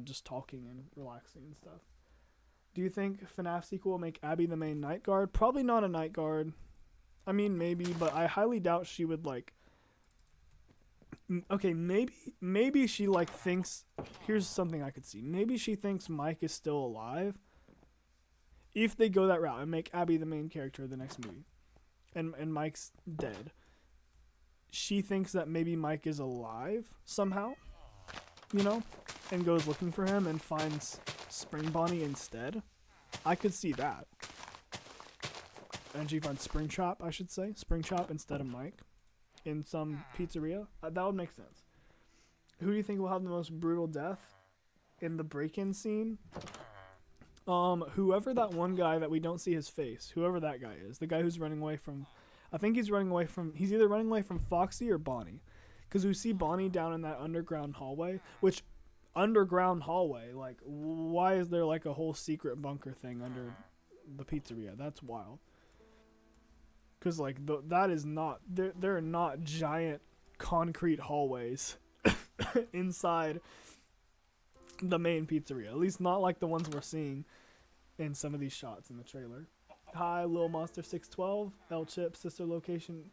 just talking and relaxing and stuff. Do you think FNaF sequel will make Abby the main night guard? Probably not a night guard. I mean, maybe, but I highly doubt she would, like... Okay, maybe she, like, thinks... Here's something I could see. Maybe she thinks Mike is still alive. If they go that route and make Abby the main character of the next movie. And Mike's dead. She thinks that maybe Mike is alive somehow. You know? And goes looking for him and finds Spring Bonnie instead. I could see that. And she finds Springtrap, I should say. Springtrap instead of Mike. In some pizzeria. That would make sense. Who do you think will have the most brutal death in the break-in scene? Whoever that one guy that we don't see his face. Whoever that guy is. The guy who's running away from... I think he's running away from... He's either running away from Foxy or Bonnie. Because we see Bonnie down in that underground hallway. Which, underground hallway, like, why is there, like, a whole secret bunker thing under the pizzeria? That's wild. Because, like, that is not... There are not giant concrete hallways inside the main pizzeria. At least not like the ones we're seeing in some of these shots in the trailer. Hi, Lil Monster 612. L Chip, sister location.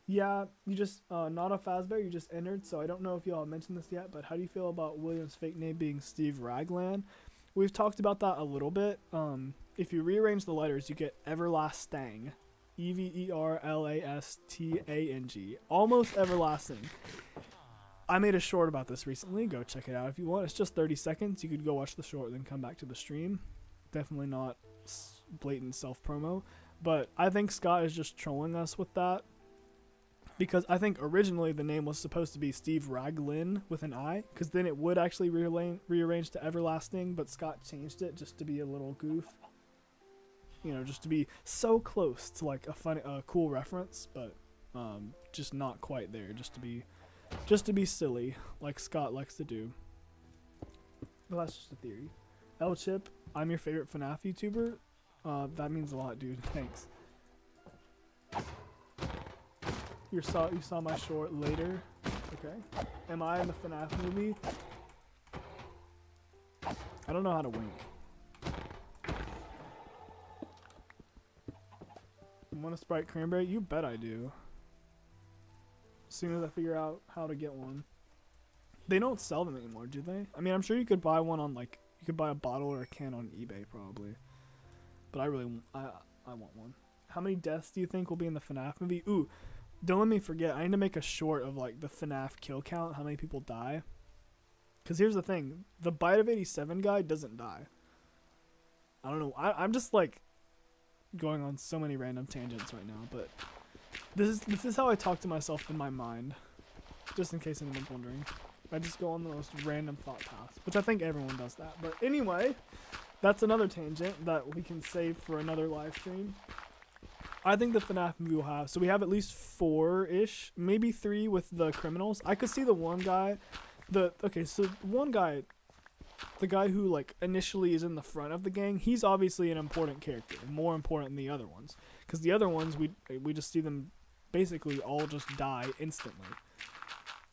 Yeah, you just... not a Fazbear, you just entered, so I don't know if y'all mentioned this yet, but how do you feel about William's fake name being Steve Raglan? We've talked about that a little bit. If you rearrange the letters, you get Everlasting. Everlasting. Almost everlasting. I made a short about this recently. Go check it out if you want. It's just 30 seconds. You could go watch the short, then come back to the stream. Definitely not blatant self-promo. But I think Scott is just trolling us with that. Because I think originally the name was supposed to be Steve Raglan with an I. Because then it would actually rearrange to Everlasting. But Scott changed it just to be a little goof. You know, just to be so close to like a cool reference, but just not quite there. Just to be silly, like Scott likes to do. Well, that's just a theory. L Chip, I'm your favorite FNaF YouTuber. That means a lot, dude. Thanks. You saw my short later. Okay. Am I in the FNaF movie? I don't know how to wink. Want a Sprite Cranberry? You bet I do. As soon as I figure out how to get one. They don't sell them anymore, do they? I mean, I'm sure you could buy one on, like, you could buy a bottle or a can on eBay, probably. But I want one. How many deaths do you think will be in the FNaF movie? Ooh, don't let me forget. I need to make a short of, like, the FNaF kill count, how many people die. Because here's the thing. The Bite of 87 guy doesn't die. I don't know. I'm just, like... going on so many random tangents right now, but this is how I talk to myself in my mind, just in case anyone's wondering. I just go on the most random thought paths, which I think everyone does that. But anyway, that's another tangent that we can save for another live stream. I think the FNaF movie will have, so we have at least 4-ish, maybe 3 with the criminals. I could see the one guy, the guy who, like, initially is in the front of the gang, he's obviously an important character, more important than the other ones. Because the other ones, we just see them basically all just die instantly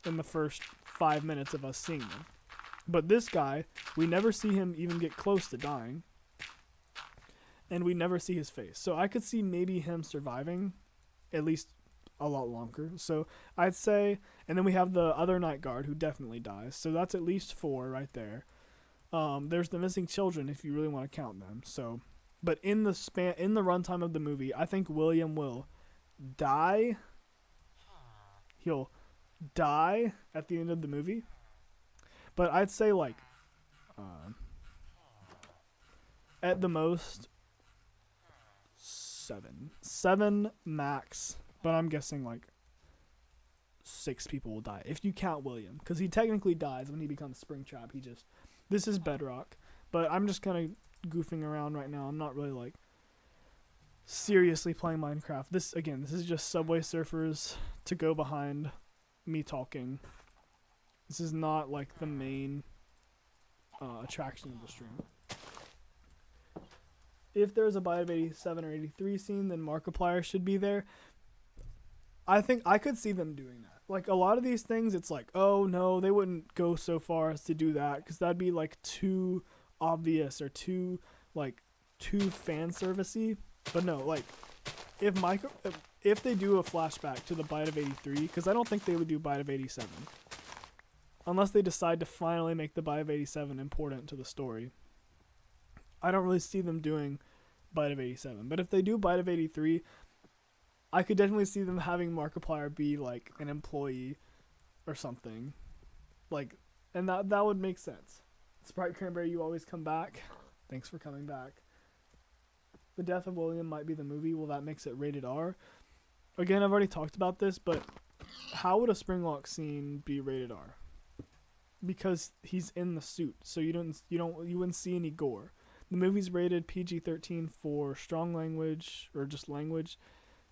in the first 5 minutes of us seeing them. But this guy, we never see him even get close to dying. And we never see his face. So I could see maybe him surviving at least a lot longer. So I'd say, and then we have the other night guard who definitely dies. So that's at least 4 right there. There's the missing children if you really want to count them. So, but in the runtime of the movie, I think William will die. He'll die at the end of the movie. But I'd say like, at the most, 7 max. But I'm guessing like 6 people will die if you count William, because he technically dies when he becomes Springtrap. This is Bedrock, but I'm just kind of goofing around right now. I'm not really like seriously playing Minecraft. This is just Subway Surfers to go behind me talking. This is not like the main attraction of the stream. If there's a Bite of 87 or 83 scene, then Markiplier should be there. I think I could see them doing that. Like, a lot of these things, it's like, oh, no, they wouldn't go so far as to do that, because that'd be, like, too obvious or too fan servicey. But no, like, if they do a flashback to the Bite of 83, because I don't think they would do Bite of 87. Unless they decide to finally make the Bite of 87 important to the story. I don't really see them doing Bite of 87. But if they do Bite of 83, I could definitely see them having Markiplier be like an employee or something. Like, and that would make sense. Sprite Cranberry, you always come back. Thanks for coming back. The Death of William might be the movie. Well, that makes it rated R. Again, I've already talked about this, but how would a Springlock scene be rated R? Because he's in the suit, so you wouldn't see any gore. The movie's rated PG-13 for strong language, or just language,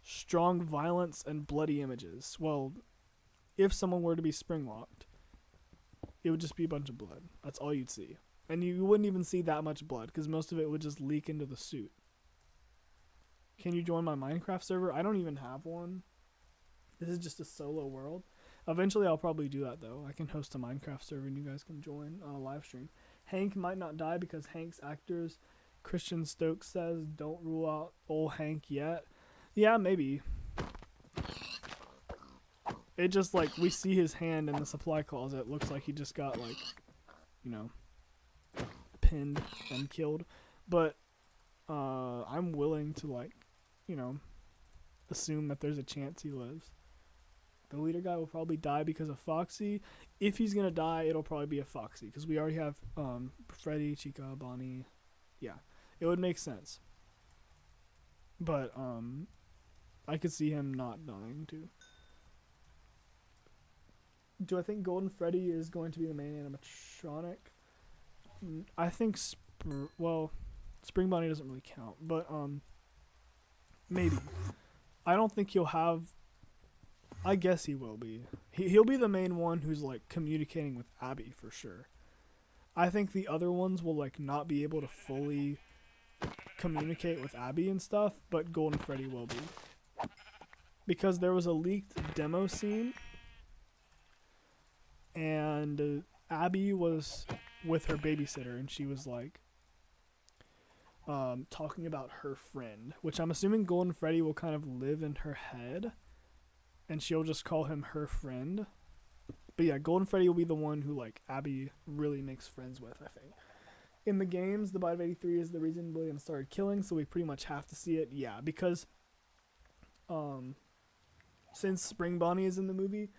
strong violence, and bloody images. Well, if someone were to be spring-locked, it would just be a bunch of blood. That's all you'd see. And you wouldn't even see that much blood, because most of it would just leak into the suit. Can you join my Minecraft server? I don't even have one. This is just a solo world. Eventually, I'll probably do that, though. I can host a Minecraft server, and you guys can join on a live stream. Hank might not die because Hank's actors, Christian Stokes says, don't rule out old Hank yet. Yeah, maybe. It just, like, we see his hand in the supply closet. It looks like he just got, like, you know, pinned and killed. But I'm willing to, like, you know, assume that there's a chance he lives. The leader guy will probably die because of Foxy. If he's going to die, it'll probably be a Foxy. Because we already have Freddy, Chica, Bonnie. Yeah, it would make sense. But I could see him not dying, too. Do I think Golden Freddy is going to be the main animatronic? I think, Spring Bonnie doesn't really count. But, maybe. I don't think he'll have... I guess he will be. He'll be the main one who's, like, communicating with Abby, for sure. I think the other ones will, like, not be able to fully communicate with Abby and stuff, but Golden Freddy will be. Because there was a leaked demo scene, and Abby was with her babysitter, and she was, like, talking about her friend, which I'm assuming Golden Freddy will kind of live in her head. And she'll just call him her friend. But yeah, Golden Freddy will be the one who, like, Abby really makes friends with, I think. In the games, the Bite of 83 is the reason William started killing, so we pretty much have to see it. Yeah, because since Spring Bonnie is in the movie,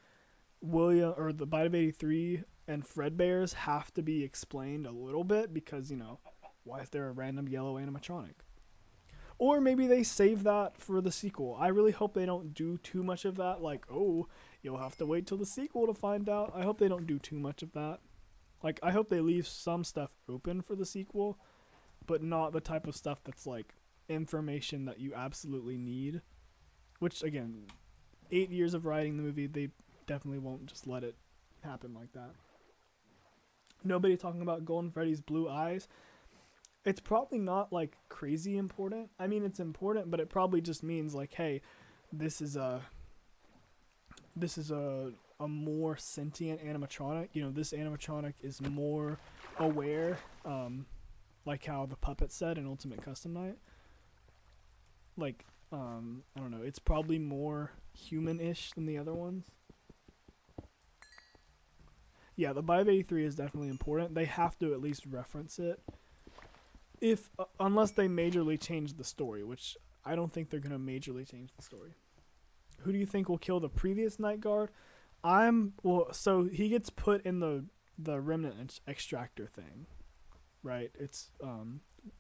the Bite of 83 and Fredbear's have to be explained a little bit because, you know, why is there a random yellow animatronic? Or maybe they save that for the sequel. I really hope they don't do too much of that. Like, oh, you'll have to wait till the sequel to find out. I hope they don't do too much of that. Like, I hope they leave some stuff open for the sequel, but not the type of stuff that's, like, information that you absolutely need. Which, again, 8 years of writing the movie, they definitely won't just let it happen like that. Nobody talking about Golden Freddy's blue eyes. It's probably not, like, crazy important. I mean, it's important, but it probably just means, like, hey, this is a a more sentient animatronic. You know, this animatronic is more aware, like how the puppet said in Ultimate Custom Night. Like, I don't know, it's probably more human-ish than the other ones. Yeah, the Bite of 83 is definitely important. They have to at least reference it. If unless they majorly change the story, which I don't think they're going to majorly change the story. Who do you think will kill the previous Night Guard? So he gets put in the remnant extractor thing, right? It's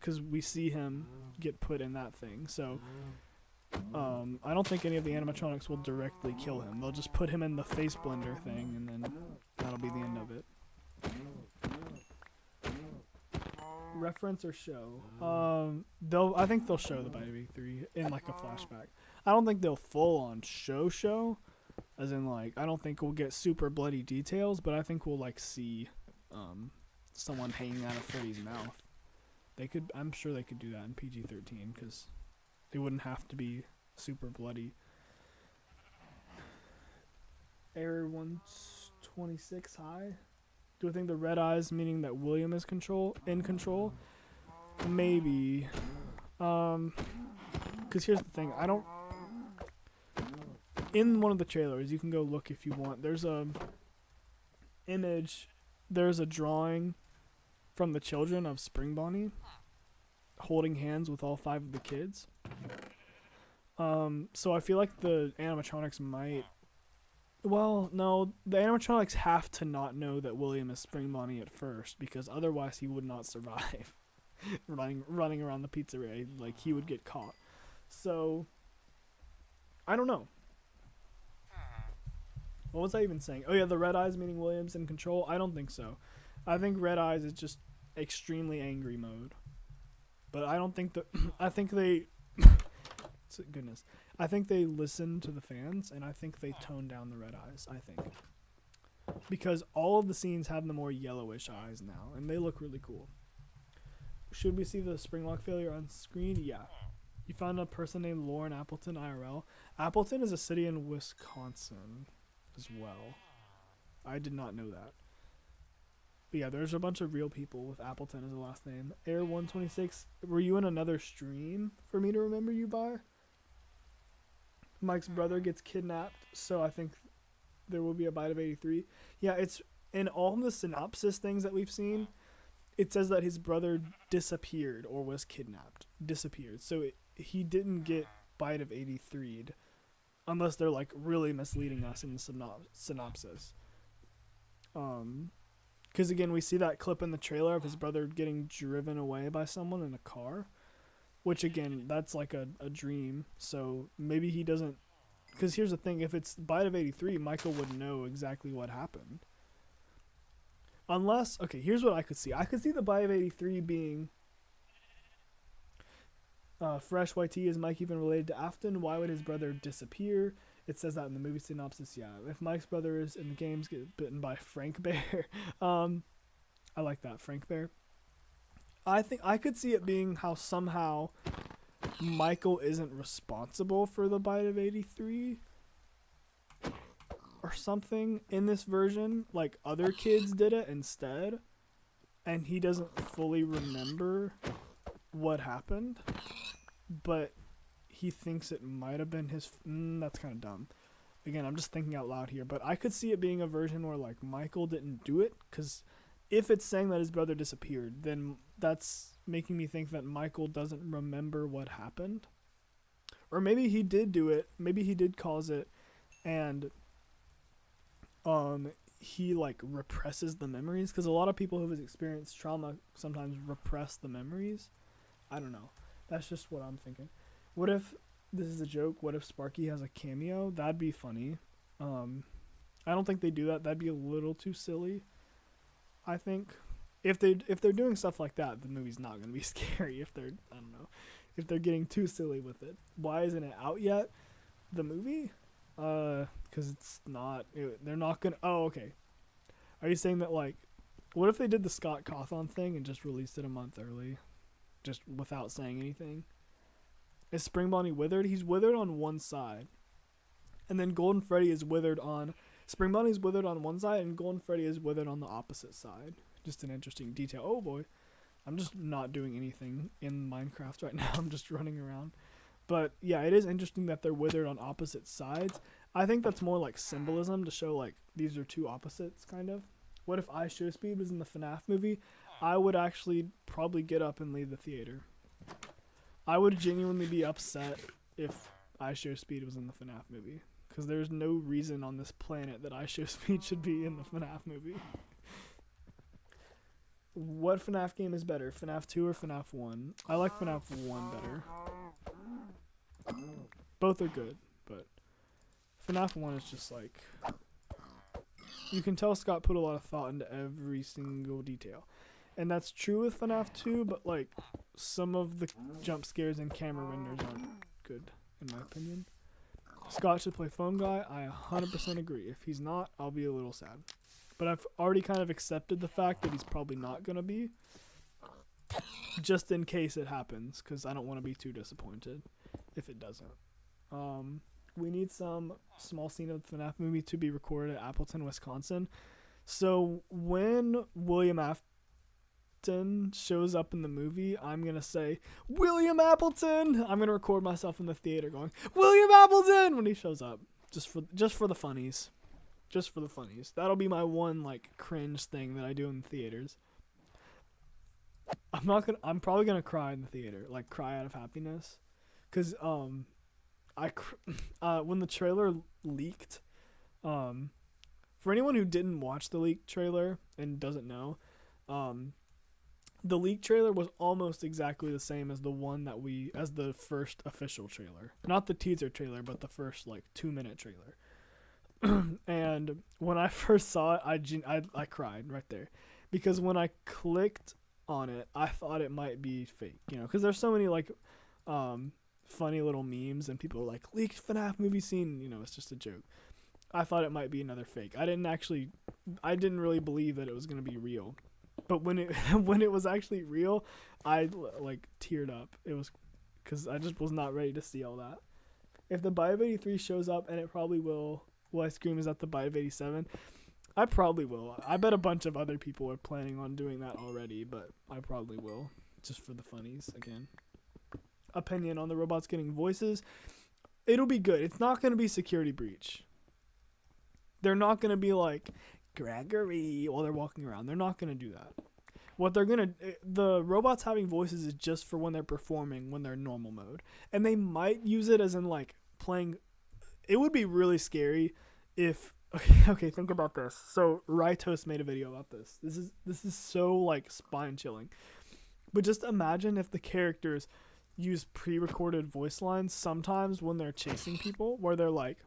because we see him get put in that thing. So I don't think any of the animatronics will directly kill him. They'll just put him in the face blender thing, and then that'll be the end of it. Reference or show? I think they'll show the Bite of 83 in like a flashback. I don't think they'll full on show, as in like I don't think we'll get super bloody details, but I think we'll like see someone hanging out of Freddy's mouth. I'm sure they could do that in PG-13 because it wouldn't have to be super bloody. Error 126 high. Do I think the red eyes meaning that William is in control? Maybe. Because here's the thing. I don't... In one of the trailers, you can go look if you want. There's a image. There's a drawing from the children of Spring Bonnie holding hands with all 5 of the kids. So I feel like the animatronics might... Well, no, the animatronics have to not know that William is Spring Bonnie at first, because otherwise he would not survive. running around the pizzeria, like he would get caught. So, I don't know. What was I even saying? Oh yeah, the red eyes meaning William's in control? I don't think so. I think red eyes is just extremely angry mode. But I don't think that... I think they... Goodness. I think they listen to the fans, and I think they tone down the red eyes, I think. Because all of the scenes have the more yellowish eyes now, and they look really cool. Should we see the spring lock failure on screen? Yeah. You found a person named Lauren Appleton IRL. Appleton is a city in Wisconsin as well. I did not know that. But yeah, there's a bunch of real people with Appleton as a last name. Air 126, were you in another stream for me to remember you by? Mike's brother gets kidnapped, so I think there will be a Bite of 83. Yeah, it's in all the synopsis things that we've seen, it says that his brother disappeared or was kidnapped. Disappeared. So he didn't get Bite of 83'd unless they're like really misleading us in the synopsis. Because again, we see that clip in the trailer of his brother getting driven away by someone in a car. Which, again, that's like a dream, so maybe he doesn't... Because here's the thing, if it's Bite of 83, Michael would know exactly what happened. Unless... Okay, here's what I could see. I could see the Bite of 83 being... Fresh YT, is Mike even related to Afton? Why would his brother disappear? It says that in the movie synopsis, yeah. If Mike's brother is in the games, get bitten by Frank Bear. I like that, Frank Bear. I think I could see it being how somehow Michael isn't responsible for the Bite of 83 or something in this version. Like other kids did it instead, and he doesn't fully remember what happened, but he thinks it might have been his... that's kind of dumb. Again, I'm just thinking out loud here, but I could see it being a version where like Michael didn't do it, because if it's saying that his brother disappeared, then that's making me think that Michael doesn't remember what happened. Or maybe he did do it. Maybe he did cause it, and he like represses the memories, because a lot of people who have experienced trauma sometimes repress the memories. I don't know. That's just what I'm thinking. What if this is a joke? What if Sparky has a cameo? That'd be funny. I don't think they do that. That'd be a little too silly. I think if they're doing stuff like that, the movie's not gonna be scary. If they're getting too silly with it. Why isn't it out yet? The movie? Because it's not. They're not gonna. Oh, okay. Are you saying that like, what if they did the Scott Cawthon thing and just released it a month early, just without saying anything? Is Spring Bonnie withered? He's withered on one side, and then Golden Freddy is withered on Spring Bonnie's withered on one side and Golden Freddy is withered on the opposite side. Just an interesting detail. Oh boy. I'm just not doing anything in Minecraft right now. I'm just running around. But yeah, it is interesting that they're withered on opposite sides. I think that's more like symbolism to show like these are two opposites kind of. What if I Show Speed was in the FNaF movie? I would actually probably get up and leave the theater. I would genuinely be upset if I Show Speed was in the FNaF movie. Because there's no reason on this planet that I Show Speed should be in the FNaF movie. What FNaF game is better, FNaF 2 or FNaF 1? I like FNaF 1 better. Both are good, but FNaF 1 is just like... You can tell Scott put a lot of thought into every single detail. And that's true with FNaF 2, but like some of the jump scares and camera renders aren't good, in my opinion. Scott should play Phone Guy. I 100% agree. If he's not, I'll be a little sad. But I've already kind of accepted the fact that he's probably not going to be. Just in case it happens, because I don't want to be too disappointed if it doesn't. We need some small scene of the FNaF movie to be recorded at Appleton, Wisconsin. So when William Afton shows up in the movie, I'm going to say, William Appleton! I'm going to record myself in the theater going, William Appleton! When he shows up. Just for the funnies. Just for the funnies. That'll be my one, like, cringe thing that I do in the theaters. I'm probably gonna cry in the theater. Like, cry out of happiness. Because, when the trailer leaked, for anyone who didn't watch the leaked trailer and doesn't know, the leaked trailer was almost exactly the same as as the first official trailer. Not the teaser trailer, but the first, like, 2-minute trailer. And when I first saw it, I cried right there, because when I clicked on it, I thought it might be fake, you know, because there's so many like funny little memes and people are like, leaked FNaF movie scene, you know, it's just a joke. I thought it might be another fake. I didn't really believe that it was gonna be real, but when it was actually real, I like teared up. It was because I just was not ready to see all that. If the Bite of 83 shows up, and it probably will. Will I scream is at the Bite of 87? I probably will. I bet a bunch of other people are planning on doing that already, but I probably will. Just for the funnies, again. Opinion on the robots getting voices. It'll be good. It's not going to be Security Breach. They're not going to be like, Gregory, while they're walking around. They're not going to do that. The robots having voices is just for when they're performing, when they're in normal mode. And they might use it as in, like, playing... It would be really scary if... Okay, think about this. So, Ryetoast made a video about this. This is so, like, spine-chilling. But just imagine if the characters use pre-recorded voice lines sometimes when they're chasing people, where they're like...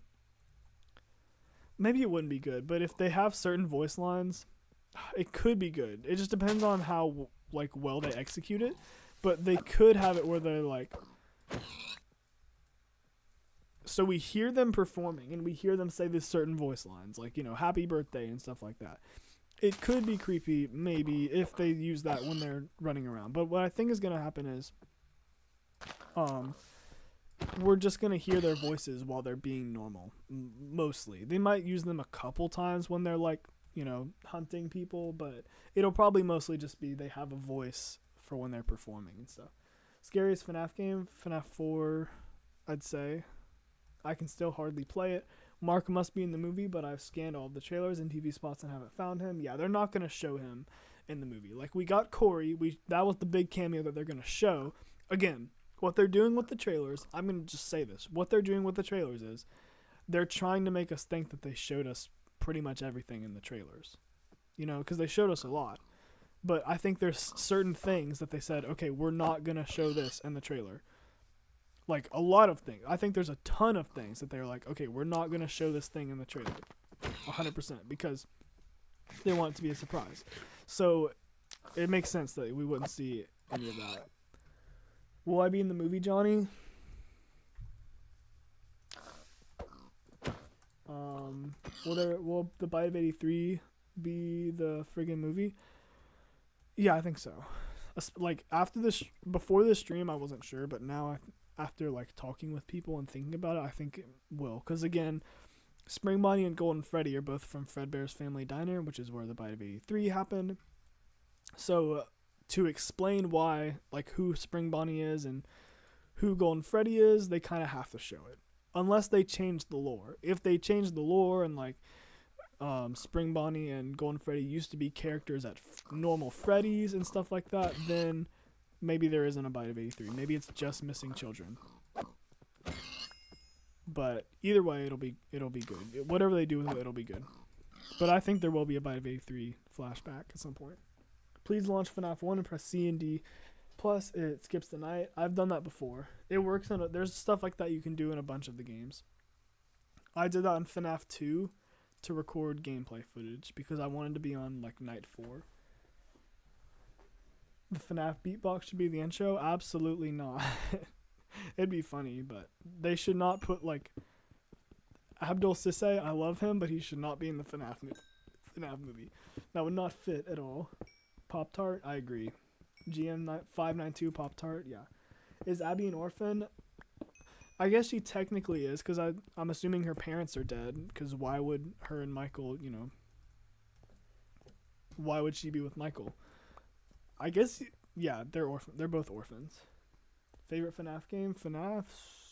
Maybe it wouldn't be good, but if they have certain voice lines, it could be good. It just depends on how, like, well they execute it. But they could have it where they're like... So we hear them performing, and we hear them say this certain voice lines, like, you know, happy birthday and stuff like that. It could be creepy, maybe, if they use that when they're running around. But what I think is going to happen is, we're just going to hear their voices while they're being normal, mostly. They might use them a couple times when they're, like, you know, hunting people, but it'll probably mostly just be they have a voice for when they're performing and stuff. Scariest FNaF game? FNaF 4, I'd say. I can still hardly play it. Mark must be in the movie, but I've scanned all of the trailers and TV spots and haven't found him. Yeah, they're not going to show him in the movie. Like, we got Corey. That was the big cameo that they're going to show. Again, what they're doing with the trailers, I'm going to just say this. What they're doing with the trailers is they're trying to make us think that they showed us pretty much everything in the trailers. You know, because they showed us a lot. But I think there's certain things that they said, okay, we're not going to show this in the trailer. Like, a lot of things. I think there's a ton of things that they're like, okay, we're not going to show this thing in the trailer. 100%. Because they want it to be a surprise. So, it makes sense that we wouldn't see any of that. Will I be in the movie, Johnny? Will the Bite of 83 be the friggin' movie? Yeah, I think so. Like, before this stream, I wasn't sure, but now after, like, talking with people and thinking about it, I think it will. Because, again, Spring Bonnie and Golden Freddy are both from Fredbear's Family Diner, which is where the Bite of 83 happened. So to explain why, like who Spring Bonnie is and who Golden Freddy is, they kind of have to show it. Unless they change the lore. If they change the lore and like Spring Bonnie and Golden Freddy used to be characters at normal Freddy's and stuff like that, then maybe there isn't a Bite of 83. Maybe it's just missing children. But either way, it'll be good. Whatever they do with it, it'll be good. But I think there will be a Bite of 83 flashback at some point. Please launch FNaF 1 and press C and D. Plus, it skips the night. I've done that before. It works on there's stuff like that you can do in a bunch of the games. I did that in FNaF 2 to record gameplay footage because I wanted to be on like night 4. The FNaF beatbox should be the intro? Absolutely not. It'd be funny, but they should not put like Abdul Sisse. I love him, but he should not be in the FNaF movie. That would not fit at all. Pop Tart, I agree. GM592 Pop Tart, yeah. Is Abby an orphan? I guess she technically is, because I'm assuming her parents are dead, because why would her and Michael, why would she be with Michael? I guess, yeah, they're both orphans. Favorite FNaF game? FNaF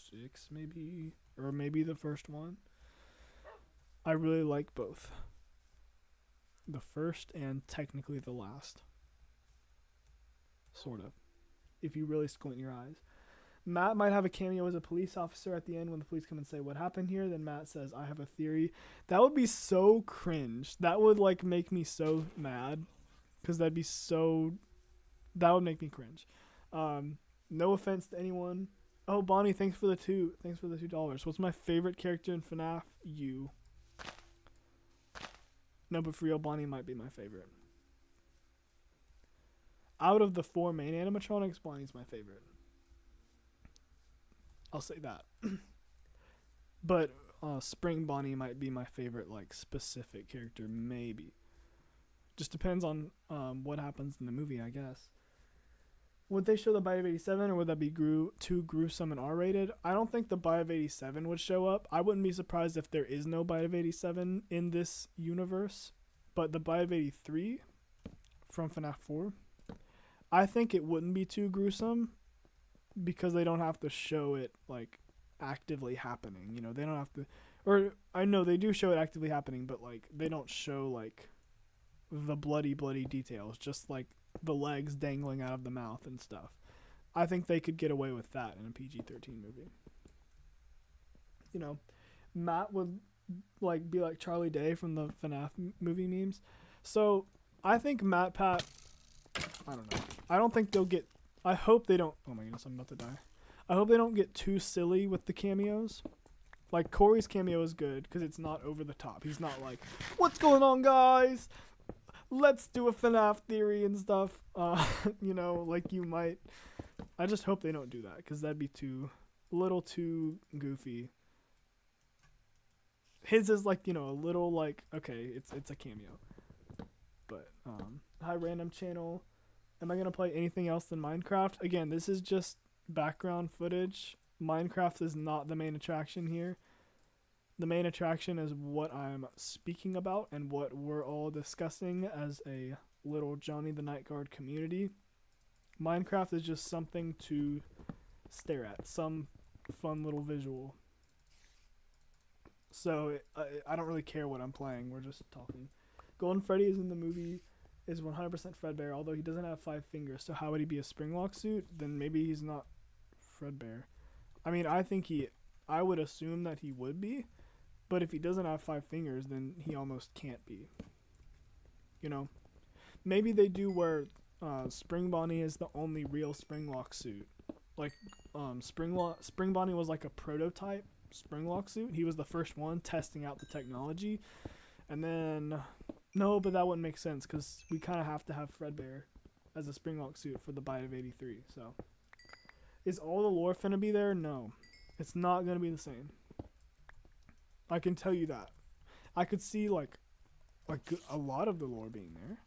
6, maybe, or maybe the first one. I really like both. The first and technically the last. Sort of. If you really squint your eyes. Matt might have a cameo as a police officer at the end when the police come and say, what happened here? Then Matt says, I have a theory. That would be so cringe. That would like make me so mad. Because that would make me cringe. No offense to anyone. Oh, Bonnie, thanks for the $2. What's my favorite character in FNaF? You. No, but for real, Bonnie might be my favorite. Out of the 4 main animatronics, Bonnie's my favorite. I'll say that. But Spring Bonnie might be my favorite, like, specific character, maybe. Just depends on what happens in the movie, I guess. Would they show the Bite of 87, or would that be too gruesome and R-rated? I don't think the Bite of 87 would show up. I wouldn't be surprised if there is no Bite of 87 in this universe. But the Bite of 83 from FNaF 4, I think it wouldn't be too gruesome because they don't have to show it, like, actively happening. They don't have to... Or, I know they do show it actively happening, but, like, they don't show, like, the bloody details. Just, like, the legs dangling out of the mouth and stuff. I think they could get away with that in a PG-13 movie. Matt would like be like Charlie Day from the FNaF movie memes. So I think Matt Pat, I don't know. I don't think they'll get. I hope they don't. Oh my goodness, I'm about to die. I hope they don't get too silly with the cameos. Like Corey's cameo is good because it's not over the top. He's not like, "What's going on, guys? Let's do a FNaF theory and stuff." Like you might. I just hope they don't do that because that'd be a little too goofy. His is like, a little like, okay, it's a cameo. But, hi random channel. Am I going to play anything else than Minecraft? Again, this is just background footage. Minecraft is not the main attraction here. The main attraction is what I'm speaking about and what we're all discussing as a little Johnny the Night Guard community. Minecraft is just something to stare at. Some fun little visual. So I don't really care what I'm playing. We're just talking. Golden Freddy is in the movie is 100% Fredbear, although he doesn't have 5 fingers. So how would he be a Springlock suit? Then maybe he's not Fredbear. I mean, I would assume that he would be, but if he doesn't have 5 fingers, then he almost can't be. Maybe they do where Spring Bonnie is the only real Springlock suit. Like Spring Bonnie was like a prototype Springlock suit. He was the first one testing out the technology, and then no, but that wouldn't make sense because we kind of have to have Fredbear as a Springlock suit for the Bite of 83. So is all the lore finna be there? No, it's not gonna be the same. I can tell you that. I could see like a lot of the lore being there,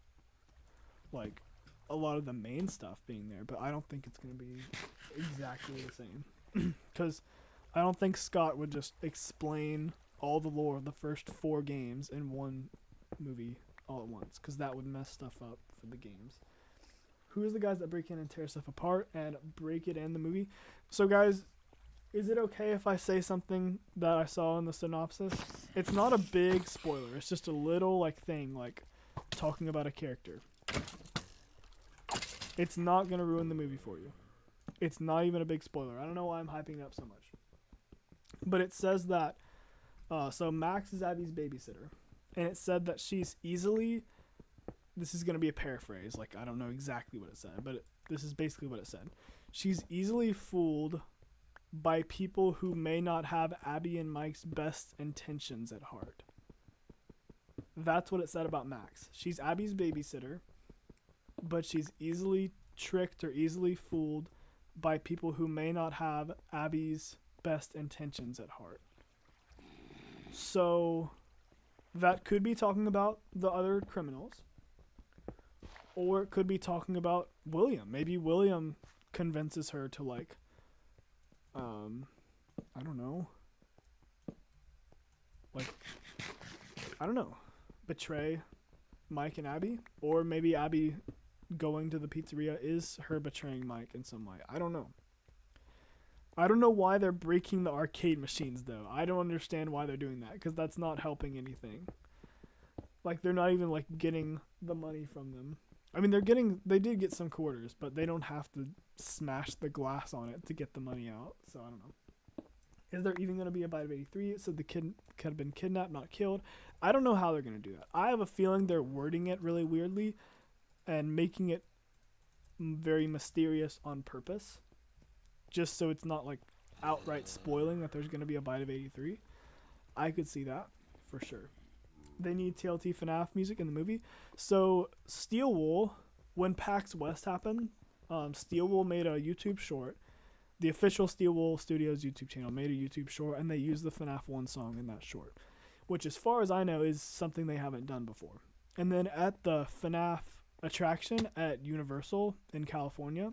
like a lot of the main stuff being there, but I don't think it's gonna be exactly the same because I don't think Scott would just explain all the lore of the first 4 games in one movie all at once, because that would mess stuff up for the games. Who is the guys that break in and tear stuff apart and break it in the movie? So guys, is it okay if I say something that I saw in the synopsis? It's not a big spoiler. It's just a little like thing, like talking about a character. It's not going to ruin the movie for you. It's not even a big spoiler. I don't know why I'm hyping it up so much. But it says that, so Max is Abby's babysitter. And it said that she's easily, this is going to be a paraphrase, like I don't know exactly what it said, but this is basically what it said. She's easily fooled by people who may not have Abby and Mike's best intentions at heart. That's what it said about Max. She's Abby's babysitter, but she's easily tricked or easily fooled by people who may not have Abby's best intentions at heart. So that could be talking about the other criminals, or it could be talking about William. Maybe William convinces her to like, I don't know, like, I don't know, betray Mike and Abby, or maybe Abby going to the pizzeria is her betraying Mike in some way. I don't know. I don't know why they're breaking the arcade machines though. I don't understand why they're doing that, because that's not helping anything. Like, they're not even like getting the money from them. I mean, they did get some quarters, but they don't have to smash the glass on it to get the money out. So I don't know. Is there even going to be a bite of 83? It said the kid could have been kidnapped, not killed. I don't know how they're going to do that. I have a feeling they're wording it really weirdly and making it very mysterious on purpose, just so it's not like outright spoiling that there's going to be a bite of 83. I could see that for sure. They need TLT FNaF music in the movie. So Steel Wool, when PAX West happened, Steel Wool made a YouTube short. The official Steel Wool Studios YouTube channel made a YouTube short, and they used the FNaF 1 song in that short, which as far as I know is something they haven't done before. And then at the FNaF attraction at Universal in California,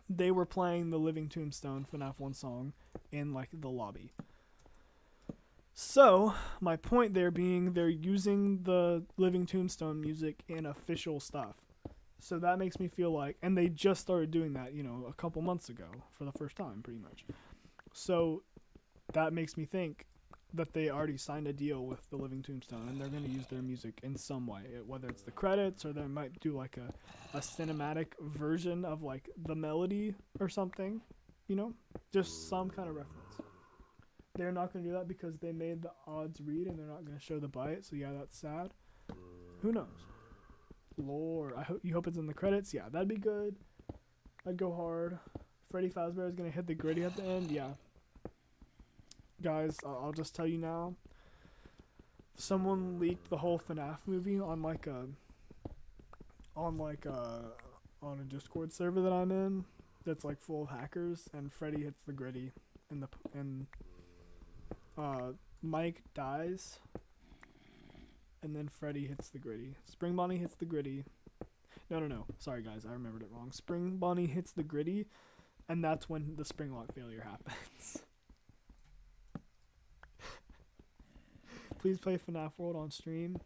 they were playing the Living Tombstone FNaF 1 song in like the lobby. So, my point there being, they're using the Living Tombstone music in official stuff. So that makes me feel like, and they just started doing that, you know, a couple months ago for the first time, pretty much. So that makes me think that they already signed a deal with the Living Tombstone, and they're going to use their music in some way, whether it's the credits or they might do like a cinematic version of like the melody or something, you know, just some kind of reference. They're not going to do that because they made the odds read and they're not going to show the bite. So yeah, that's sad. Who knows? Lore. You hope it's in the credits. Yeah, that'd be good. I'd go hard. Freddy Fazbear is going to hit the gritty at the end. Yeah. Guys, I'll just tell you now. Someone leaked the whole FNaF movie on a Discord server that I'm in that's like full of hackers, and Freddy hits the gritty and Mike dies, and then Freddy hits the gritty. Spring Bonnie hits the gritty. No. Sorry, guys. I remembered it wrong. Spring Bonnie hits the gritty, and that's when the spring lock failure happens. Please play FNaF World on stream.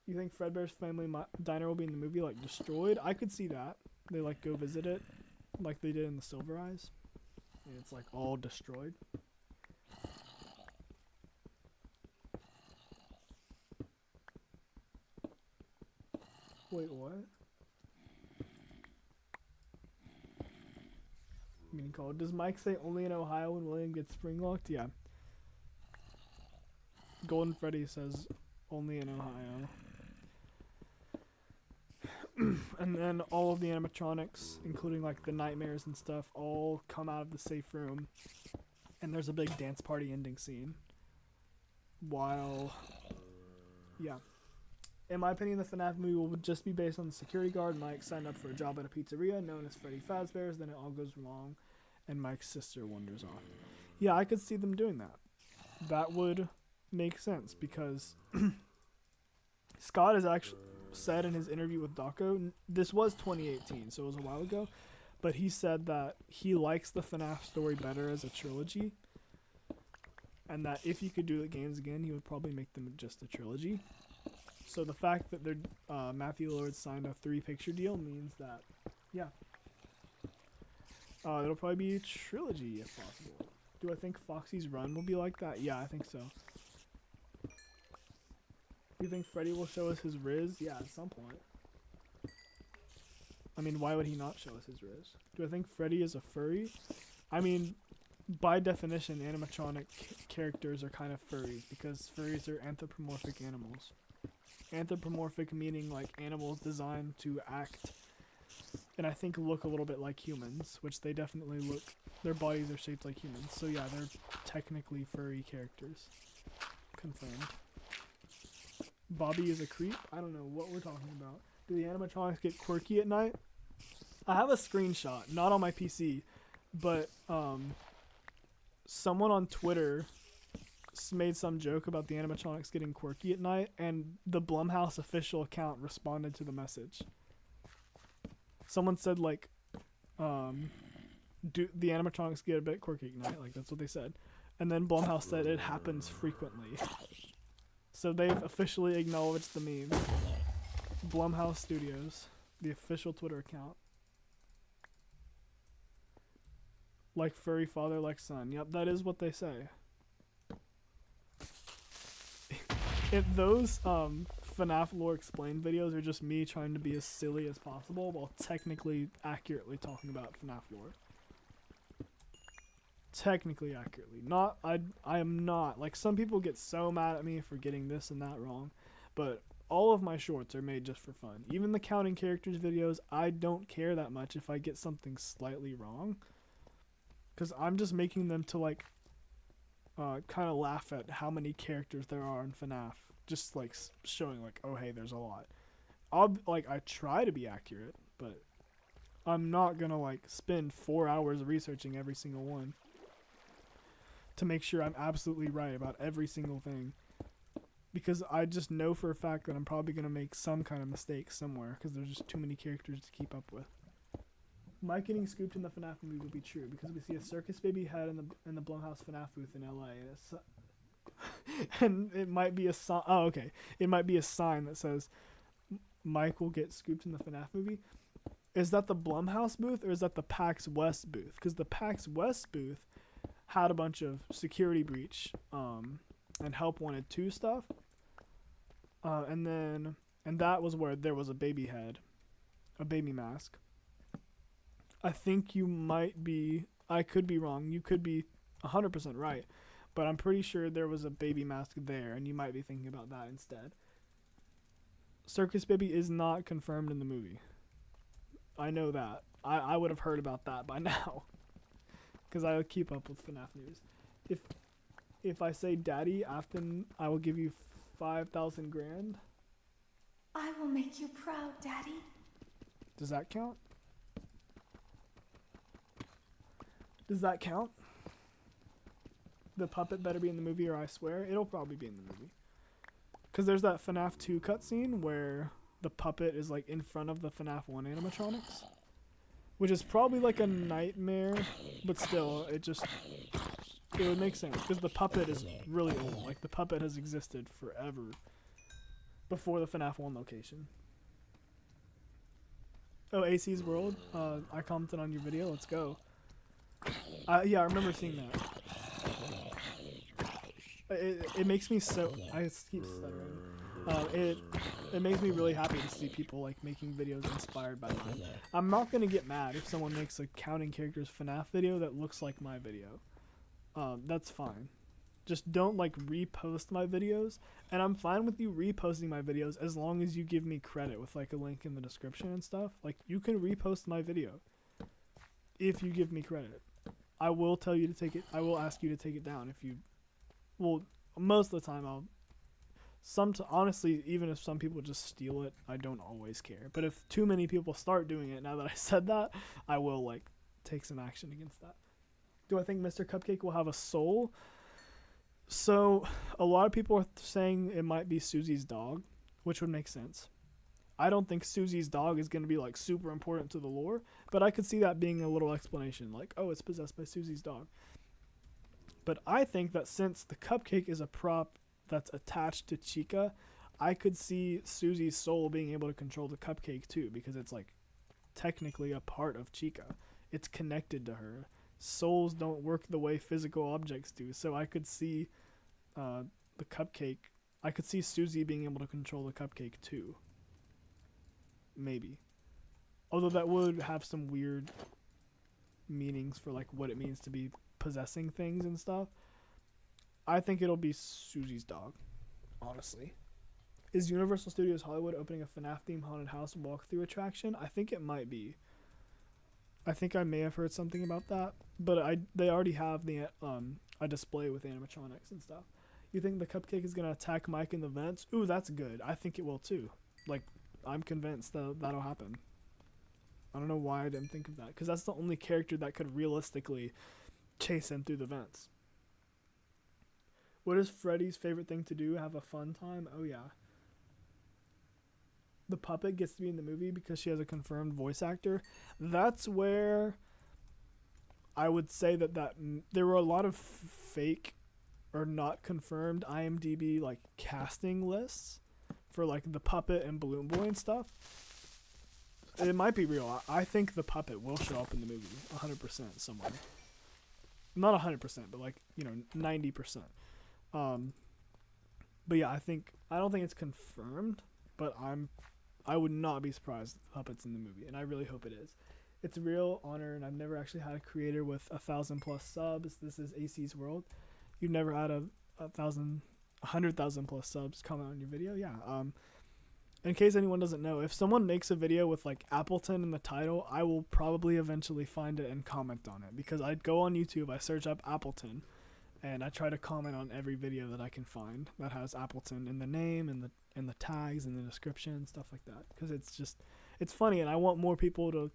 You think Fredbear's family diner will be in the movie, like, destroyed? I could see that. They, like, go visit it, like they did in the Silver Eyes. And it's, like, all destroyed. Wait, what? Meaning called. Does Mike say only in Ohio when William gets spring locked? Yeah. Golden Freddy says only in Ohio. And then all of the animatronics, including like the nightmares and stuff, all come out of the safe room. And there's a big dance party ending scene. While, yeah. In my opinion, the FNaF movie will just be based on the security guard Mike signed up for a job at a pizzeria known as Freddy Fazbear's. Then it all goes wrong, and Mike's sister wanders off. Yeah, I could see them doing that. That would make sense because Scott has actually said in his interview with Dawko, this was 2018, so it was a while ago, but he said that he likes the FNaF story better as a trilogy, and that if he could do the games again, he would probably make them just a trilogy. So the fact that they're Matthew Lillard signed a 3-picture deal means that, yeah, it'll probably be a trilogy if possible. Do I think Foxy's Run will be like that? Yeah, I think so. Do you think Freddy will show us his Riz? Yeah, at some point. I mean, why would he not show us his Riz? Do I think Freddy is a furry? I mean, by definition, animatronic characters are kind of furries because furries are anthropomorphic animals. Anthropomorphic meaning like animals designed to act and I think look a little bit like humans, which they definitely look. Their bodies are shaped like humans. So yeah, they're technically furry characters. Confirmed. Bobby is a creep? I don't know what we're talking about. Do the animatronics get quirky at night? I have a screenshot, not on my PC, but someone on Twitter made some joke about the animatronics getting quirky at night, and the Blumhouse official account responded to the message. Someone said like, do the animatronics get a bit quirky at night? Like that's what they said. And then Blumhouse said it happens frequently. So they've officially acknowledged the meme. Blumhouse Studios, the official Twitter account. Like furry father, like son. Yep, that is what they say. If those FNaF lore explained videos are just me trying to be as silly as possible while technically accurately talking about FNaF lore. Technically accurately. Not, I am not. Like, some people get so mad at me for getting this and that wrong, but all of my shorts are made just for fun. Even the counting characters videos, I don't care that much if I get something slightly wrong, because I'm just making them to, like, kind of laugh at how many characters there are in FNaF. Just, like, showing, like, oh, hey, there's a lot. I try to be accurate, but I'm not gonna, like, spend 4 hours researching every single one to make sure I'm absolutely right about every single thing, because I just know for a fact that I'm probably going to make some kind of mistake somewhere, because there's just too many characters to keep up with. Mike getting scooped in the FNaF movie will be true, because we see a circus baby head in the Blumhouse FNaF booth in LA, and it's and it might be a sign. Oh, okay. It might be a sign that says Mike will get scooped in the FNaF movie. Is that the Blumhouse booth, or is that the PAX West booth? Because the PAX West booth had a bunch of security breach and help wanted 2 stuff, and that was where there was a baby head, a baby mask. I think you might be, I could be wrong, you could be 100% right, but I'm pretty sure there was a baby mask there, and you might be thinking about that instead. Circus Baby is not confirmed in the movie. I know that. I would have heard about that by now, because I keep up with FNaF news. If I say Daddy Afton, I will give you 5,000 grand. I will make you proud, Daddy. Does that count? Does that count? The puppet better be in the movie, or I swear it'll probably be in the movie. Because there's that FNaF 2 cutscene where the puppet is like in front of the FNaF 1 animatronics, which is probably like a nightmare, but still, it would make sense, because the puppet is really old. Like, the puppet has existed forever before the FNaF 1 location. Oh, AC's World? I commented on your video, let's go. Yeah, I remember seeing that. It makes me so... I keep stuttering. It makes me really happy to see people like making videos inspired by mine. I'm not gonna get mad if someone makes a counting characters FNaF video that looks like my video. That's fine. Just don't like repost my videos, and I'm fine with you reposting my videos as long as you give me credit with like a link in the description and stuff. Like, you can repost my video if you give me credit. I will tell you to take it. I will ask you to take it down if you. Well, most of the time I'll. Honestly, even if some people just steal it, I don't always care. But if too many people start doing it, now that I said that, I will like take some action against that. Do I think Mr. Cupcake will have a soul? So, a lot of people are saying it might be Susie's dog, which would make sense. I don't think Susie's dog is going to be like super important to the lore, but I could see that being a little explanation, like, oh, it's possessed by Susie's dog. But I think that since the cupcake is a prop that's attached to Chica, I could see Susie's soul being able to control the cupcake too, because it's like technically a part of Chica. It's connected to her. Souls don't work the way physical objects do, so I could see the cupcake. I could see Susie being able to control the cupcake too. Maybe. Although that would have some weird meanings for like what it means to be possessing things and stuff. I think it'll be Susie's dog, honestly. Is Universal Studios Hollywood opening a FNaF themed haunted house walkthrough attraction? I think it might be. I think I may have heard something about that, but they already have the a display with animatronics and stuff. You think the cupcake is gonna attack Mike in the vents? Ooh, that's good. I think it will too. Like, I'm convinced that that'll happen. I don't know why I didn't think of that, because that's the only character that could realistically chase him through the vents. What is Freddy's favorite thing to do? Have a fun time? Oh yeah. The puppet gets to be in the movie because she has a confirmed voice actor. That's where I would say that there were a lot of fake or not confirmed IMDb like casting lists for like the puppet and Balloon Boy and stuff. It might be real. I think the puppet will show up in the movie 100% somewhere. Not 100%, but like, 90%. But yeah, I don't think it's confirmed, but I would not be surprised if the puppet's in the movie, and I really hope it is. It's a real honor, and I've never actually had a creator with 1,000+ subs. This is AC's World. You've never had a 100,000+ subs comment on your video? Yeah. In case anyone doesn't know, if someone makes a video with like Appleton in the title, I will probably eventually find it and comment on it, because I'd go on YouTube, I search up Appleton, and I try to comment on every video that I can find that has Appleton in the name and the tags and the description and stuff like that, because it's funny, and I want more people to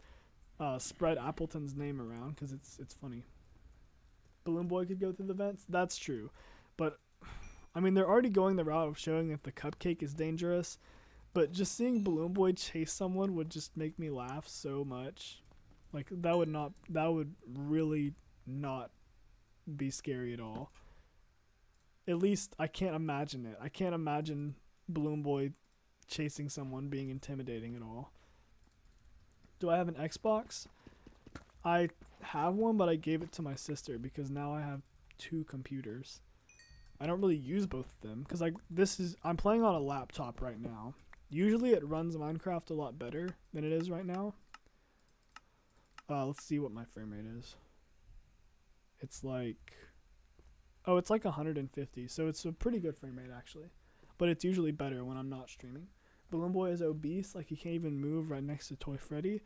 spread Appleton's name around, because it's funny. Balloon Boy could go through the vents. That's true, but I mean, they're already going the route of showing that the cupcake is dangerous, but just seeing Balloon Boy chase someone would just make me laugh so much. Like, that would really not be scary at all. At least I can't imagine it. I can't imagine Balloon Boy chasing someone being intimidating at all. Do I have an Xbox? I have one, but I gave it to my sister because now I have 2 computers. I don't really use both of them because I'm playing on a laptop right now. Usually it runs Minecraft a lot better than it is right now. Let's see what my frame rate is. It's like 150, so it's a pretty good frame rate actually. But it's usually better when I'm not streaming. Balloon Boy is obese, like he can't even move right next to Toy Freddy.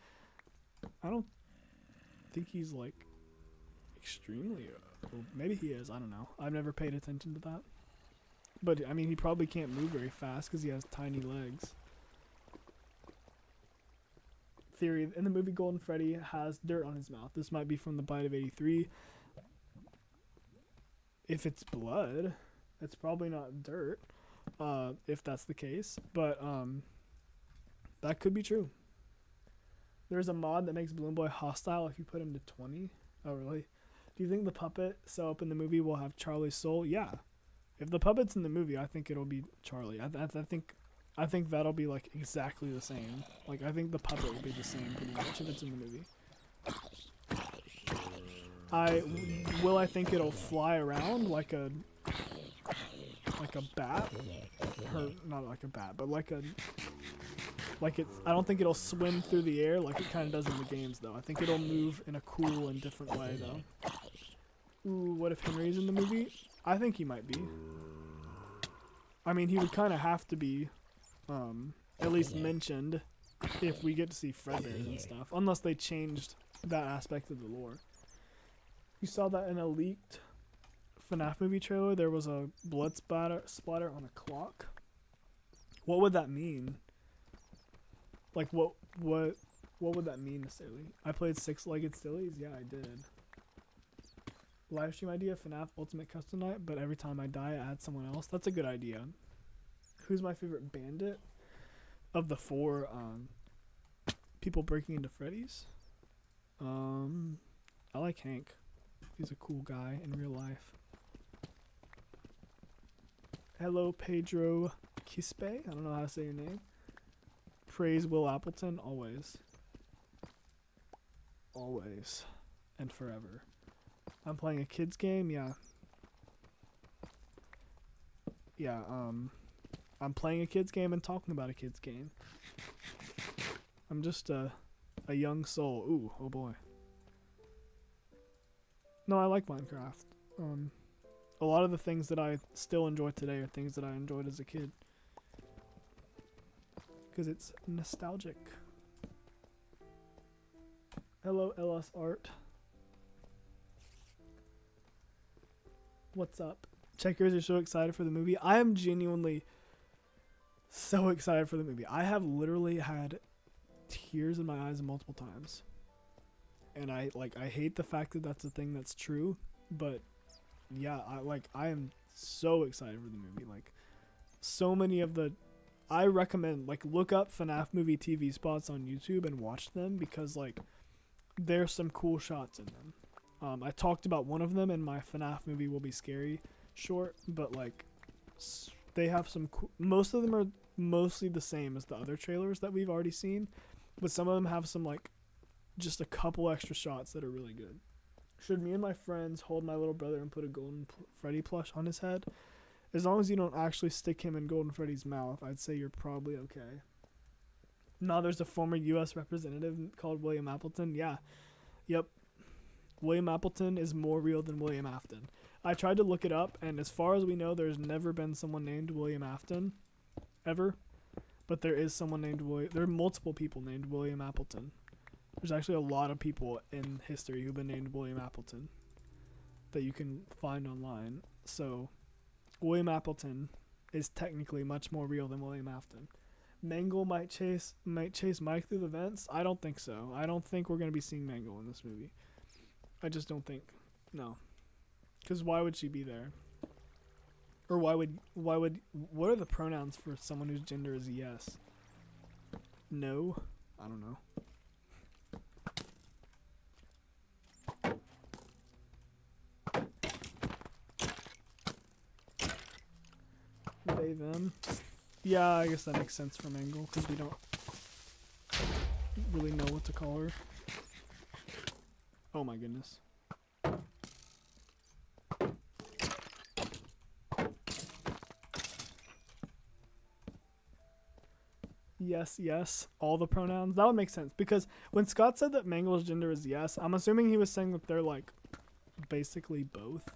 I don't think he's like extremely, maybe he is, I don't know. I've never paid attention to that. But I mean, he probably can't move very fast because he has tiny legs. Theory, in the movie Golden Freddy has dirt on his mouth. This might be from the Bite of 83. If it's blood, it's probably not dirt, if that's the case. But that could be true. There's a mod that makes Balloon Boy hostile if you put him to 20. Oh, really? Do you think the puppet sew up in the movie will have Charlie's soul? Yeah. If the puppet's in the movie, I think it'll be Charlie. I think that'll be like exactly the same. Like, I think the puppet will be the same pretty much if it's in the movie. I think it'll fly around like a bat, or not like a bat, but I don't think it'll swim through the air like it kind of does in the games though. I think it'll move in a cool and different way though. Ooh, what if Henry's in the movie? I think he might be. I mean, he would kind of have to be, at least mentioned if we get to see Fredbear's and stuff, unless they changed that aspect of the lore. You saw that in a leaked FNaF movie trailer. There was a blood splatter on a clock. What would that mean? Like, what would that mean necessarily? I played Six-Legged Sillies? Yeah, I did. Livestream idea, FNaF Ultimate Custom Night, but every time I die, I add someone else. That's a good idea. Who's my favorite bandit? of the 4 people breaking into Freddy's. I like Hank. He's a cool guy in real life. Hello, Pedro Quispe. I don't know how to say your name. Praise Will Appleton, always. Always. And forever. I'm playing a kid's game, yeah. Yeah, I'm playing a kid's game and talking about a kid's game. I'm just a young soul. Ooh, oh boy. No, I like Minecraft. A lot of the things that I still enjoy today are things that I enjoyed as a kid. Because it's nostalgic. Hello, LS Art. What's up? Checkers are so excited for the movie. I am genuinely so excited for the movie. I have literally had tears in my eyes multiple times. And I hate the fact that that's a thing that's true, but yeah, I am so excited for the movie. Like, so many of the, I recommend, like, look up FNaF Movie TV spots on YouTube and watch them, because like there's some cool shots in them. I talked about one of them in my FNaF Movie Will Be Scary short, but like they have some most of them are mostly the same as the other trailers that we've already seen, but some of them have some like just a couple extra shots that are really good. Should me and my friends hold my little brother and put a golden Freddy plush on his head? As long as you don't actually stick him in Golden Freddy's mouth, I'd say you're probably okay. No, there's a former U.S. representative called William Appleton. Yeah. Yep. William Appleton is more real than William Afton. I tried to look it up, and as far as we know, there's never been someone named William Afton. Ever. But there is someone named William. There are multiple people named William Appleton. There's actually a lot of people in history who've been named William Appleton that you can find online. So, William Appleton is technically much more real than William Afton. Mangle might chase Mike through the vents. I don't think so. I don't think we're gonna be seeing Mangle in this movie. I just don't think. No. Because why would she be there? Or why would what are the pronouns for someone whose gender is yes? No? I don't know. They, them. Yeah, I guess that makes sense for Mangle, because we don't really know what to call her. Oh my goodness. Yes, yes, all the pronouns. That would make sense, because when Scott said that Mangle's gender is yes, I'm assuming he was saying that they're like basically both.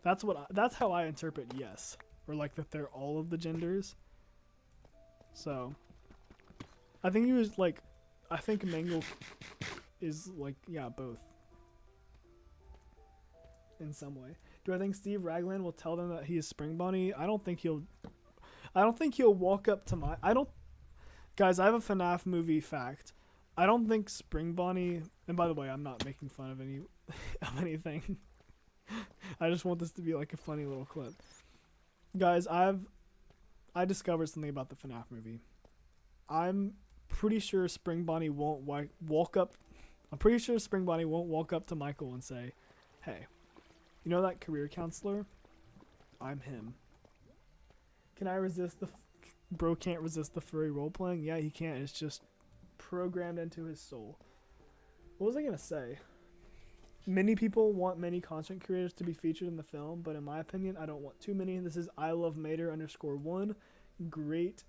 That's how I interpret yes, or like that they're all of the genders. So I think he was like, I think Mangle is like, yeah, both in some way. Do I think Steve Raglan will tell them that he is Spring Bonnie? I don't think he'll walk up to my, guys, I have a FNaF movie fact. I don't think Spring Bonnie, and by the way, I'm not making fun of anything. I just want this to be like a funny little clip. Guys, I discovered something about the FNaF movie. I'm pretty sure Spring Bonnie won't walk up. I'm pretty sure Spring Bonnie won't walk up to Michael and say, "Hey, you know that career counselor? I'm him." Can I resist the bro can't resist the furry role playing? Yeah, he can't. It's just programmed into his soul. What was I gonna say? Many people want many content creators to be featured in the film, but in my opinion, I don't want too many. This is I love Mater _1. Great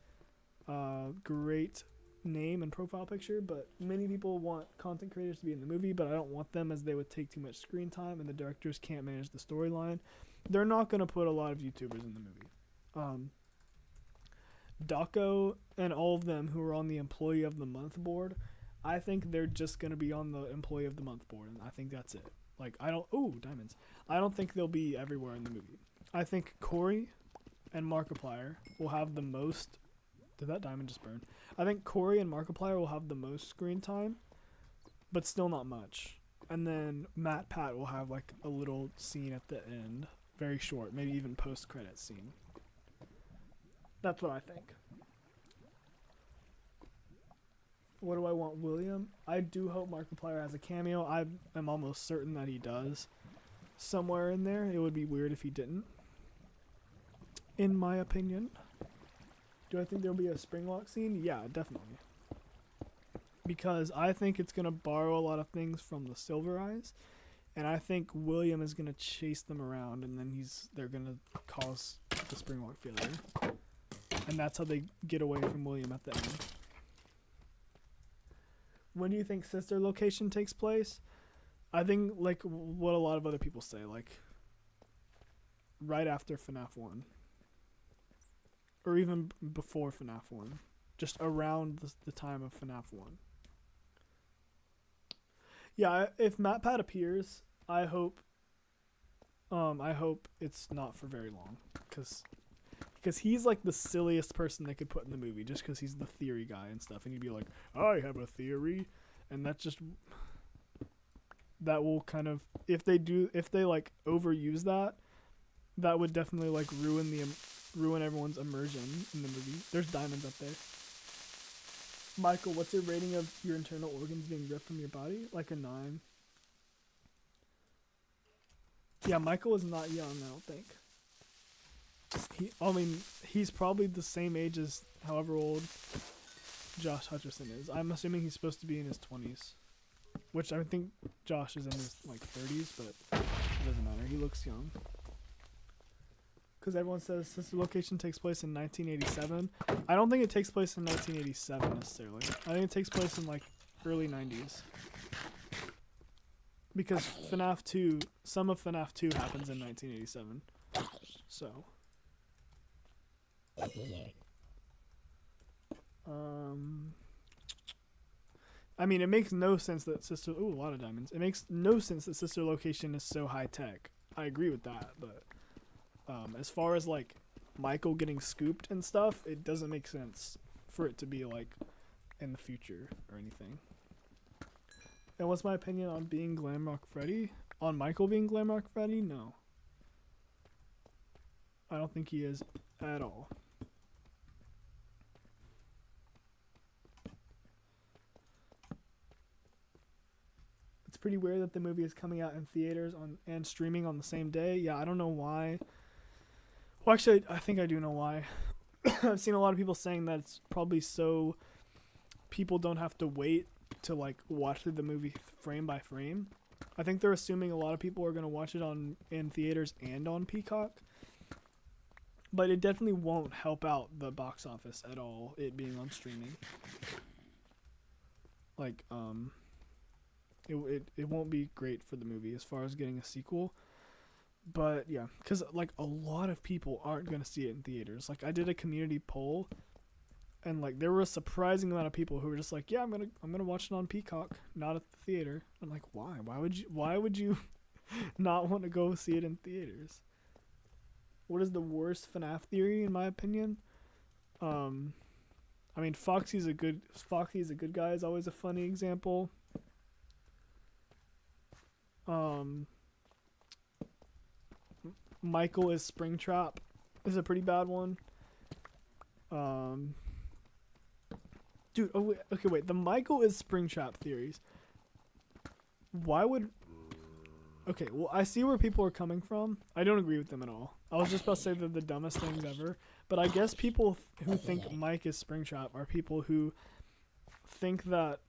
name and profile picture, but many people want content creators to be in the movie, but I don't want them, as they would take too much screen time and the directors can't manage the storyline. They're not going to put a lot of YouTubers in the movie. Dawko and all of them who are on the Employee of the Month board, I think they're just going to be on the Employee of the Month board, and I think that's it. Like, diamonds. I don't think they'll be everywhere in the movie. I think Corey and Markiplier will have the most... Did that diamond just burn? I think Corey and Markiplier will have the most screen time, but still not much. And then Pat will have, like, a little scene at the end. Very short, maybe even post-credit scene. That's what I think. What do I want, William? I do hope Markiplier has a cameo. I'm almost certain that he does. Somewhere in there. It would be weird if he didn't. In my opinion. Do I think there'll be a Springlock scene? Yeah, definitely. Because I think it's going to borrow a lot of things from the Silver Eyes. And I think William is going to chase them around, and then they're going to cause the Springlock failure. And that's how they get away from William at the end. When do you think sister location takes place? I think, like, what a lot of other people say, like, right after FNaF 1. Or even before FNaF 1. Just around the time of FNaF 1. Yeah, if MatPat appears, I hope it's not for very long, because he's like the silliest person they could put in the movie, just because he's the theory guy and stuff, and he'd be like, I have a theory, and that will kind of, if they like overuse that would definitely like ruin everyone's immersion in the movie. There's diamonds up there. Michael, what's your rating of your internal organs being ripped from your body? Like a 9. Yeah, Michael is not young, I don't think. He's probably the same age as however old Josh Hutcherson is. I'm assuming he's supposed to be in his 20s. Which I think Josh is in his, like, 30s, but it doesn't matter. He looks young. Because everyone says sister location takes place in 1987. I don't think it takes place in 1987 necessarily. I think it takes place in like early 90s. Because FNaF 2, some of FNaF 2 happens in 1987. So. I mean, it makes no sense that sister. Ooh, a lot of diamonds. It makes no sense that sister location is so high tech. I agree with that, but. As far as like Michael getting scooped and stuff, it doesn't make sense for it to be like in the future or anything. And what's my opinion on being Glamrock Freddy? On Michael being Glamrock Freddy? No. I don't think he is at all. It's pretty weird that the movie is coming out in theaters and streaming on the same day. Yeah, I don't know why. Well, actually, I think I do know why. I've seen a lot of people saying that it's probably so people don't have to wait to like watch the movie frame by frame. I think they're assuming a lot of people are going to watch it in theaters and on Peacock. But it definitely won't help out the box office at all, it being on streaming. Like, it won't be great for the movie as far as getting a sequel. But yeah, because like a lot of people aren't going to see it in theaters. Like I did a community poll, and like there were a surprising amount of people who were just like, yeah, I'm gonna watch it on Peacock, not at the theater. I'm like, why? Why would you not want to go see it in theaters? What is the worst FNaF theory in my opinion? I mean, Foxy's a good guy is always a funny example. Michael is Springtrap is a pretty bad one. Dude, wait, the Michael is Springtrap theories. Why would... Okay, well, I see where people are coming from. I don't agree with them at all. I was just about to say they're the dumbest things ever. But I guess people who think Mike is Springtrap are people who think that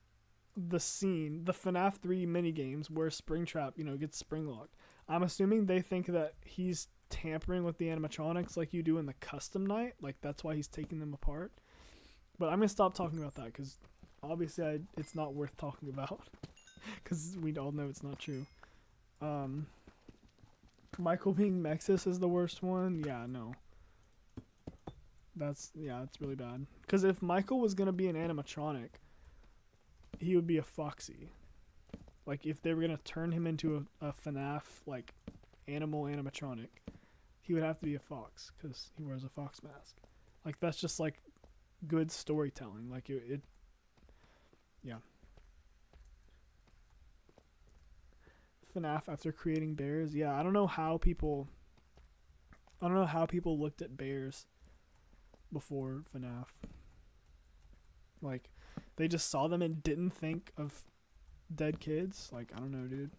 the FNaF 3 minigames where Springtrap, gets springlocked. I'm assuming they think that he's tampering with the animatronics like you do in the custom night. Like, that's why he's taking them apart. But I'm going to stop talking about that because obviously it's not worth talking about. Because we all know it's not true. Michael being Mexis is the worst one. Yeah, no. It's really bad. Because if Michael was going to be an animatronic, he would be a Foxy. Like, if they were going to turn him into a FNaF, like, animal animatronic, he would have to be a fox, because he wears a fox mask. Like, that's just, like, good storytelling. Like, yeah. FNaF after creating bears. Yeah, I don't know how people looked at bears before FNaF. Like, they just saw them and didn't think of dead kids. Like, I don't know, dude.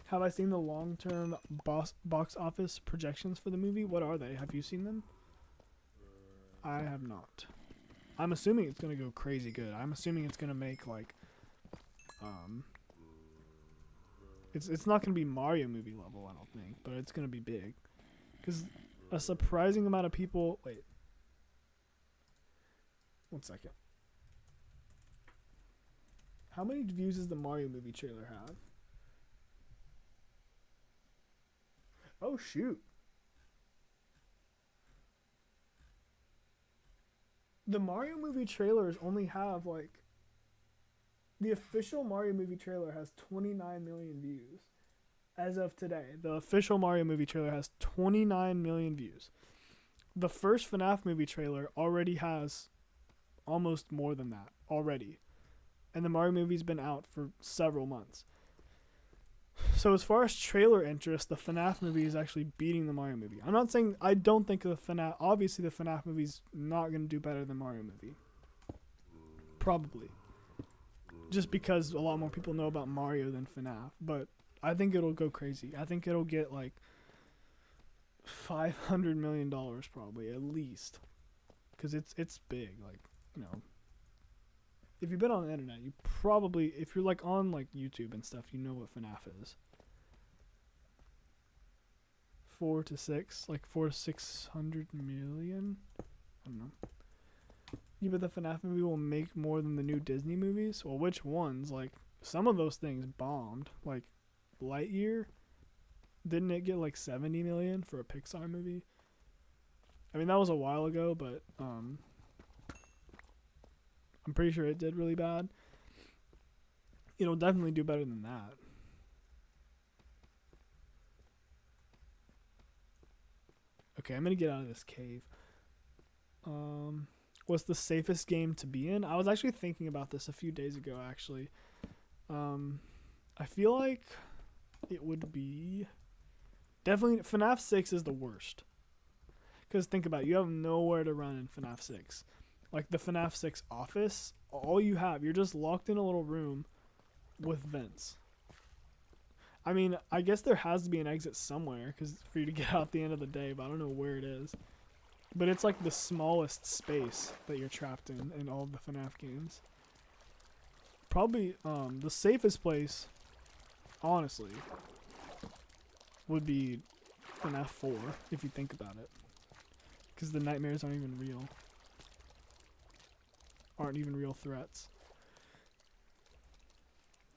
Have I seen the long-term box office projections for the movie? What are they? Have you seen them? I have not. I'm assuming it's going to go crazy good. I'm assuming it's going to make, like, it's not going to be Mario movie level, I don't think, but it's going to be big. Because a surprising amount of people... Wait. 1 second. How many views does the Mario movie trailer have? Oh, shoot. The Mario movie trailers only have, like... The official Mario movie trailer has 29 million views. As of today, the official Mario movie trailer has 29 million views. The first FNaF movie trailer already has almost more than that already. And the Mario movie's been out for several months. So as far as trailer interest, the FNaF movie is actually beating the Mario movie. I'm not saying I don't think the FNaF... Obviously, the FNaF movie's not going to do better than Mario movie. Probably. Just because a lot more people know about Mario than FNaF. But I think it'll go crazy. I think it'll get like $500 million probably, at least. Because it's big. Like, you know. If you've been on the internet, you probably, if you're like on like YouTube and stuff, you know what FNaF is. 4 to 6, like 4 to 600 million. I don't know. Yeah, but the FNaF movie will make more than the new Disney movies. Well, which ones? Like, some of those things bombed. Like, Lightyear, didn't it get like 70 million for a Pixar movie? I mean, that was a while ago, but I'm pretty sure it did really bad. It'll definitely do better than that. Okay, I'm gonna get out of this cave. What's the safest game to be in? I was actually thinking about this a few days ago, actually. I feel like it would be... Definitely, FNaF 6 is the worst. Because think about it, you have nowhere to run in FNaF 6. Like the FNaF 6 office, all you have, you're just locked in a little room with vents. I mean, I guess there has to be an exit somewhere for you to get out at the end of the day, but I don't know where it is. But it's like the smallest space that you're trapped in all of the FNaF games. Probably the safest place, honestly, would be FNaF 4, if you think about it. Because the nightmares aren't even real threats.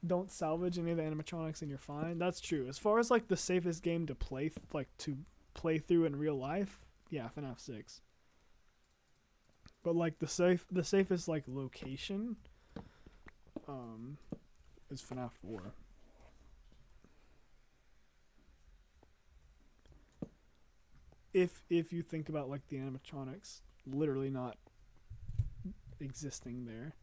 Don't salvage any of the animatronics and you're fine. That's true. As far as like the safest game to play through in real life, yeah, FNaF 6. But like the safest like location is FNaF 4. If you think about like the animatronics literally not existing there.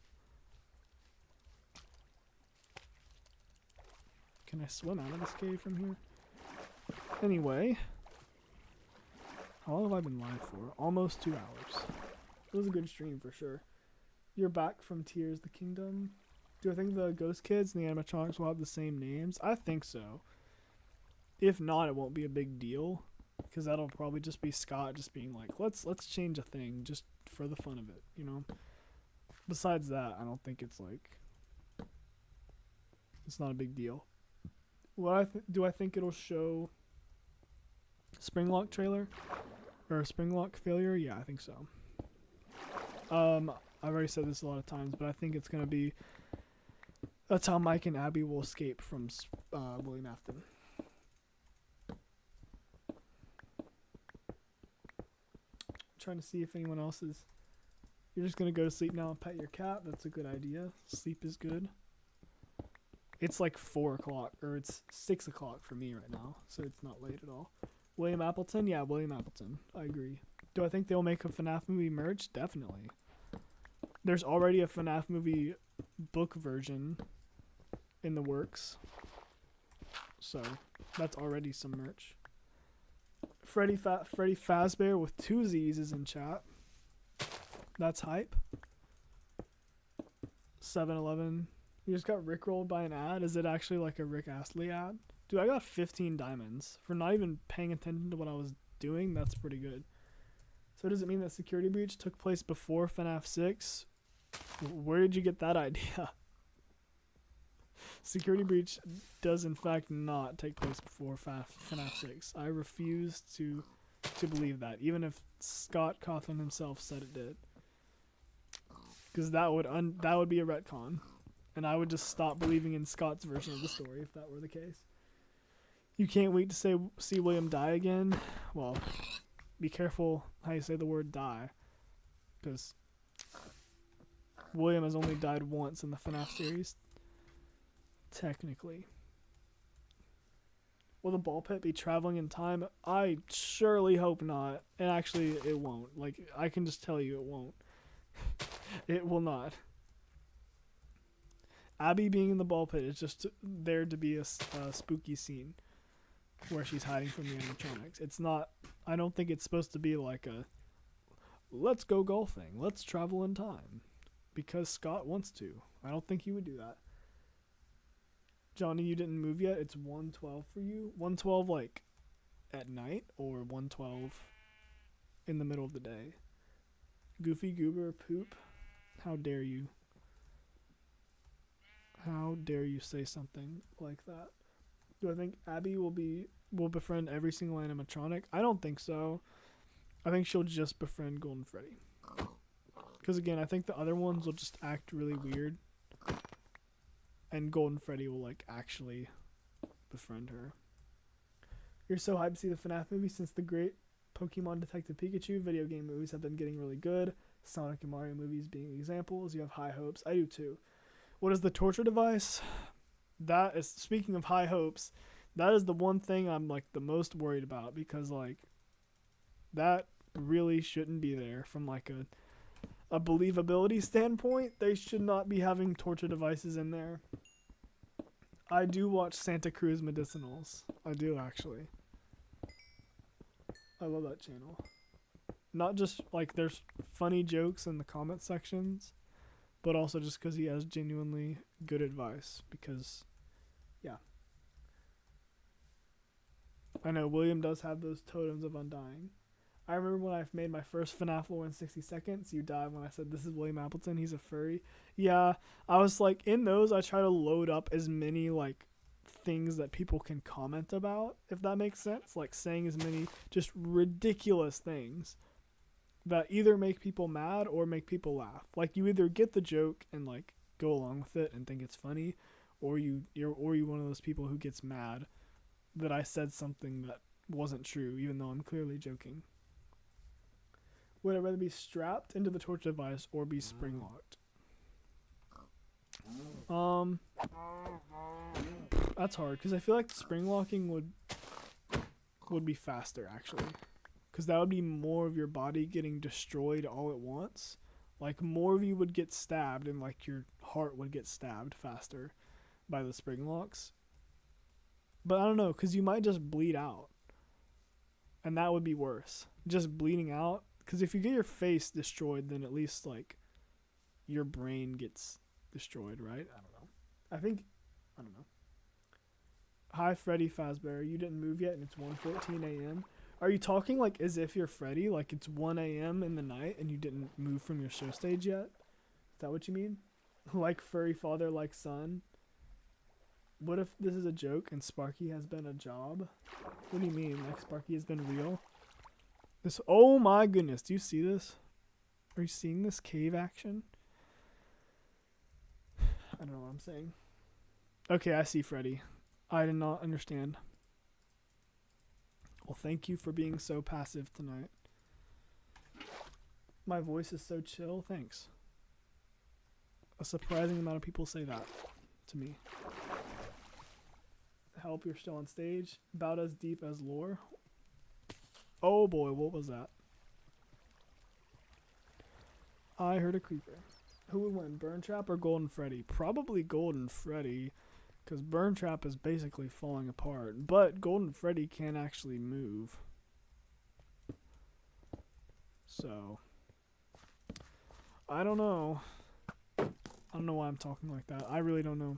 Can I swim out of this cave from here? Anyway, how long have I been live for? Almost 2 hours. It was a good stream for sure. You're back from Tears the Kingdom. Do I think the Ghost Kids and the animatronics will have the same names? I think so. If not, it won't be a big deal. Because that'll probably just be Scott just being like, let's change a thing just for the fun of it, you know? Besides that, I don't think it's like... It's not a big deal. Do I think it'll show Springlock trailer? Or Springlock failure? Yeah, I think so. I've already said this a lot of times, but I think it's going to be... That's how Mike and Abby will escape from William Afton. Trying to see if anyone else is... You're just going to go to sleep now and pet your cat? That's a good idea. Sleep is good. It's like 4 o'clock, or it's 6 o'clock for me right now, so it's not late at all. William Appleton? Yeah, William Appleton. I agree. Do I think they'll make a FNaF movie merch? Definitely. There's already a FNaF movie book version in the works. So, that's already some merch. Freddy Fazbear with 2 Z's is in chat. That's hype. 7-Eleven. You just got rickrolled by an ad? Is it actually like a Rick Astley ad? Dude, I got 15 diamonds for not even paying attention to what I was doing. That's pretty good. So does it mean that security breach took place before FNaF 6? Where did you get that idea? Security breach does in fact not take place before FNaF 6. I refuse to believe that, even if Scott Cawthon himself said it did. Because that would be a retcon. And I would just stop believing in Scott's version of the story if that were the case. You can't wait to see William die again? Well, be careful how you say the word die. Because William has only died once in the FNaF series. Technically. Will the ball pit be traveling in time? I surely hope not. And actually, it won't. Like, I can just tell you it won't. It will not. Abby being in the ball pit is just there to be a spooky scene where she's hiding from the animatronics. It's not, I don't think it's supposed to be like a, let's go golfing, let's travel in time, because Scott wants to. I don't think he would do that. Johnny, you didn't move yet? It's 1:12 for you? 1:12 like at night, or 1:12 in the middle of the day? Goofy Goober Poop, how dare you? How dare you say something like that? Do I think Abby will befriend every single animatronic? I don't think so. I think she'll just befriend Golden Freddy. Because again, I think the other ones will just act really weird. And Golden Freddy will like actually befriend her. You're so hyped to see the FNaF movie since the great Pokemon Detective Pikachu video game movies have been getting really good. Sonic and Mario movies being examples. You have high hopes. I do too. What is the torture device? That is, speaking of high hopes, that is the one thing I'm like the most worried about, because like that really shouldn't be there from like a believability standpoint. They should not be having torture devices in there. I do watch Santa Cruz Medicinals. I do actually. I love that channel. Not just like there's funny jokes in the comment sections, but also just because he has genuinely good advice. Because, yeah. I know William does have those totems of undying. I remember when I made my first FNaF lore in 60 seconds, you died when I said, this is William Appleton, he's a furry. Yeah, I was like, in those, I try to load up as many, like, things that people can comment about, if that makes sense. Like, saying as many just ridiculous things that either make people mad or make people laugh. Like, you either get the joke and, like, go along with it and think it's funny, or you're one of those people who gets mad that I said something that wasn't true, even though I'm clearly joking. Would I rather be strapped into the torture device or be spring locked? That's hard, because I feel like spring locking would be faster, actually. Because that would be more of your body getting destroyed all at once. Like, more of you would get stabbed, and like your heart would get stabbed faster by the spring locks. But I don't know, because you might just bleed out. And that would be worse. Just bleeding out. Because if you get your face destroyed, then at least, like, your brain gets destroyed, right? I don't know. I don't know. Hi, Freddy Fazbear. You didn't move yet, and it's 1:14 a.m. Are you talking, like, as if you're Freddy? Like, it's 1 a.m. in the night, and you didn't move from your show stage yet? Is that what you mean? Like furry father, like son? What if this is a joke, and Sparky has been a job? What do you mean? Like, Sparky has been real? This, oh my goodness, do you see this? Are you seeing this cave action? I don't know what I'm saying. Okay, I see Freddy. I did not understand. Well, thank you for being so passive tonight. My voice is so chill, thanks. A surprising amount of people say that to me. Help, you're still on stage. About as deep as lore. Oh boy, what was that? I heard a creeper. Who would win, Burn Trap or Golden Freddy? Probably Golden Freddy, because Burn Trap is basically falling apart. But Golden Freddy can actually move. So, I don't know. I don't know why I'm talking like that. I really don't know.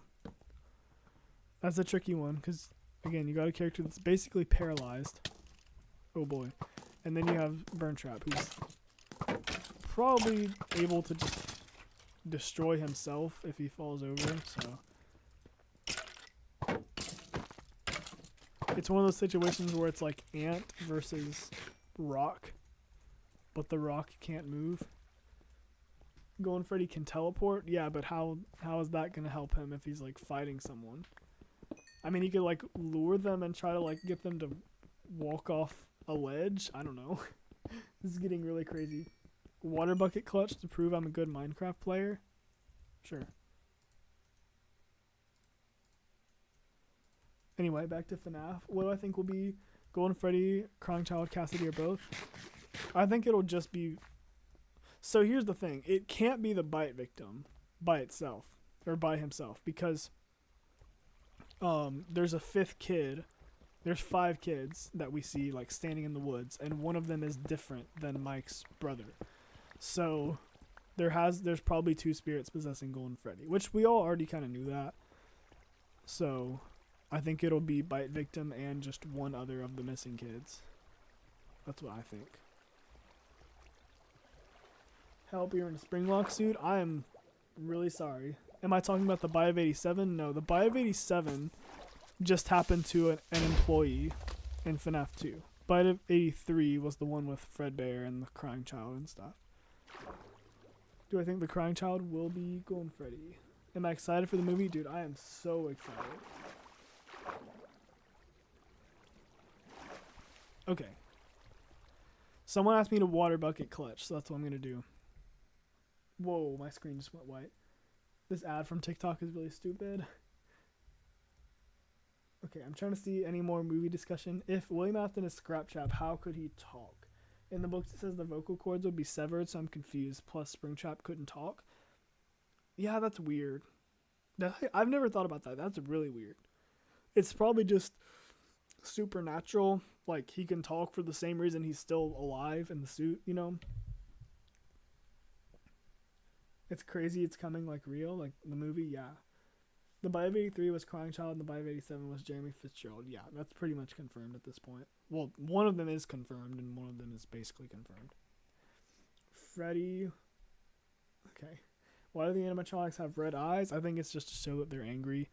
That's a tricky one because, again, you got a character that's basically paralyzed. Oh boy. And then you have Burntrap, who's probably able to just destroy himself if he falls over, so. It's one of those situations where it's like ant versus rock, but the rock can't move. Golden Freddy can teleport, yeah, but how is that gonna help him if he's like fighting someone? I mean, you could like lure them and try to like get them to walk off a ledge. I don't know. This is getting really crazy. Water bucket clutch to prove I'm a good Minecraft player. Sure. Anyway, back to FNaF. What do I think will be Golden Freddy, Crying Child, Cassidy, or both? I think it'll just be... So here's the thing. It can't be the bite victim by itself, or by himself, because there's a fifth kid. There's 5 kids that we see like standing in the woods, and one of them is different than Mike's brother. So there's probably 2 spirits possessing Golden Freddy, which we all already kind of knew that. So I think it'll be bite victim and just one other of the missing kids. That's what I think. Help, you're in a Springlock suit? I am really sorry. Am I talking about the Buy of 87? No, the Buy of 87 just happened to an employee in FNaF 2. Buy of 83 was the one with Fredbear and the Crying Child and stuff. Do I think the Crying Child will be Golden Freddy? Am I excited for the movie? Dude, I am so excited. Okay. Someone asked me to water bucket clutch, so that's what I'm going to do. Whoa, my screen just went white. This ad from TikTok is really stupid. Okay, I'm trying to see any more movie discussion. If William Afton is Scraptrap, how could he talk? In the books it says the vocal cords would be severed, so I'm confused. Plus Springtrap couldn't talk. Yeah, that's weird. I've never thought about that. That's really weird. It's probably just supernatural. Like, he can talk for the same reason he's still alive in the suit, you know? It's crazy it's coming like real, like the movie, yeah. The Buy of 83 was Crying Child and the Buy of 87 was Jeremy Fitzgerald. Yeah, that's pretty much confirmed at this point. Well, one of them is confirmed and one of them is basically confirmed. Freddy. Okay. Why do the animatronics have red eyes? I think it's just to show that they're angry.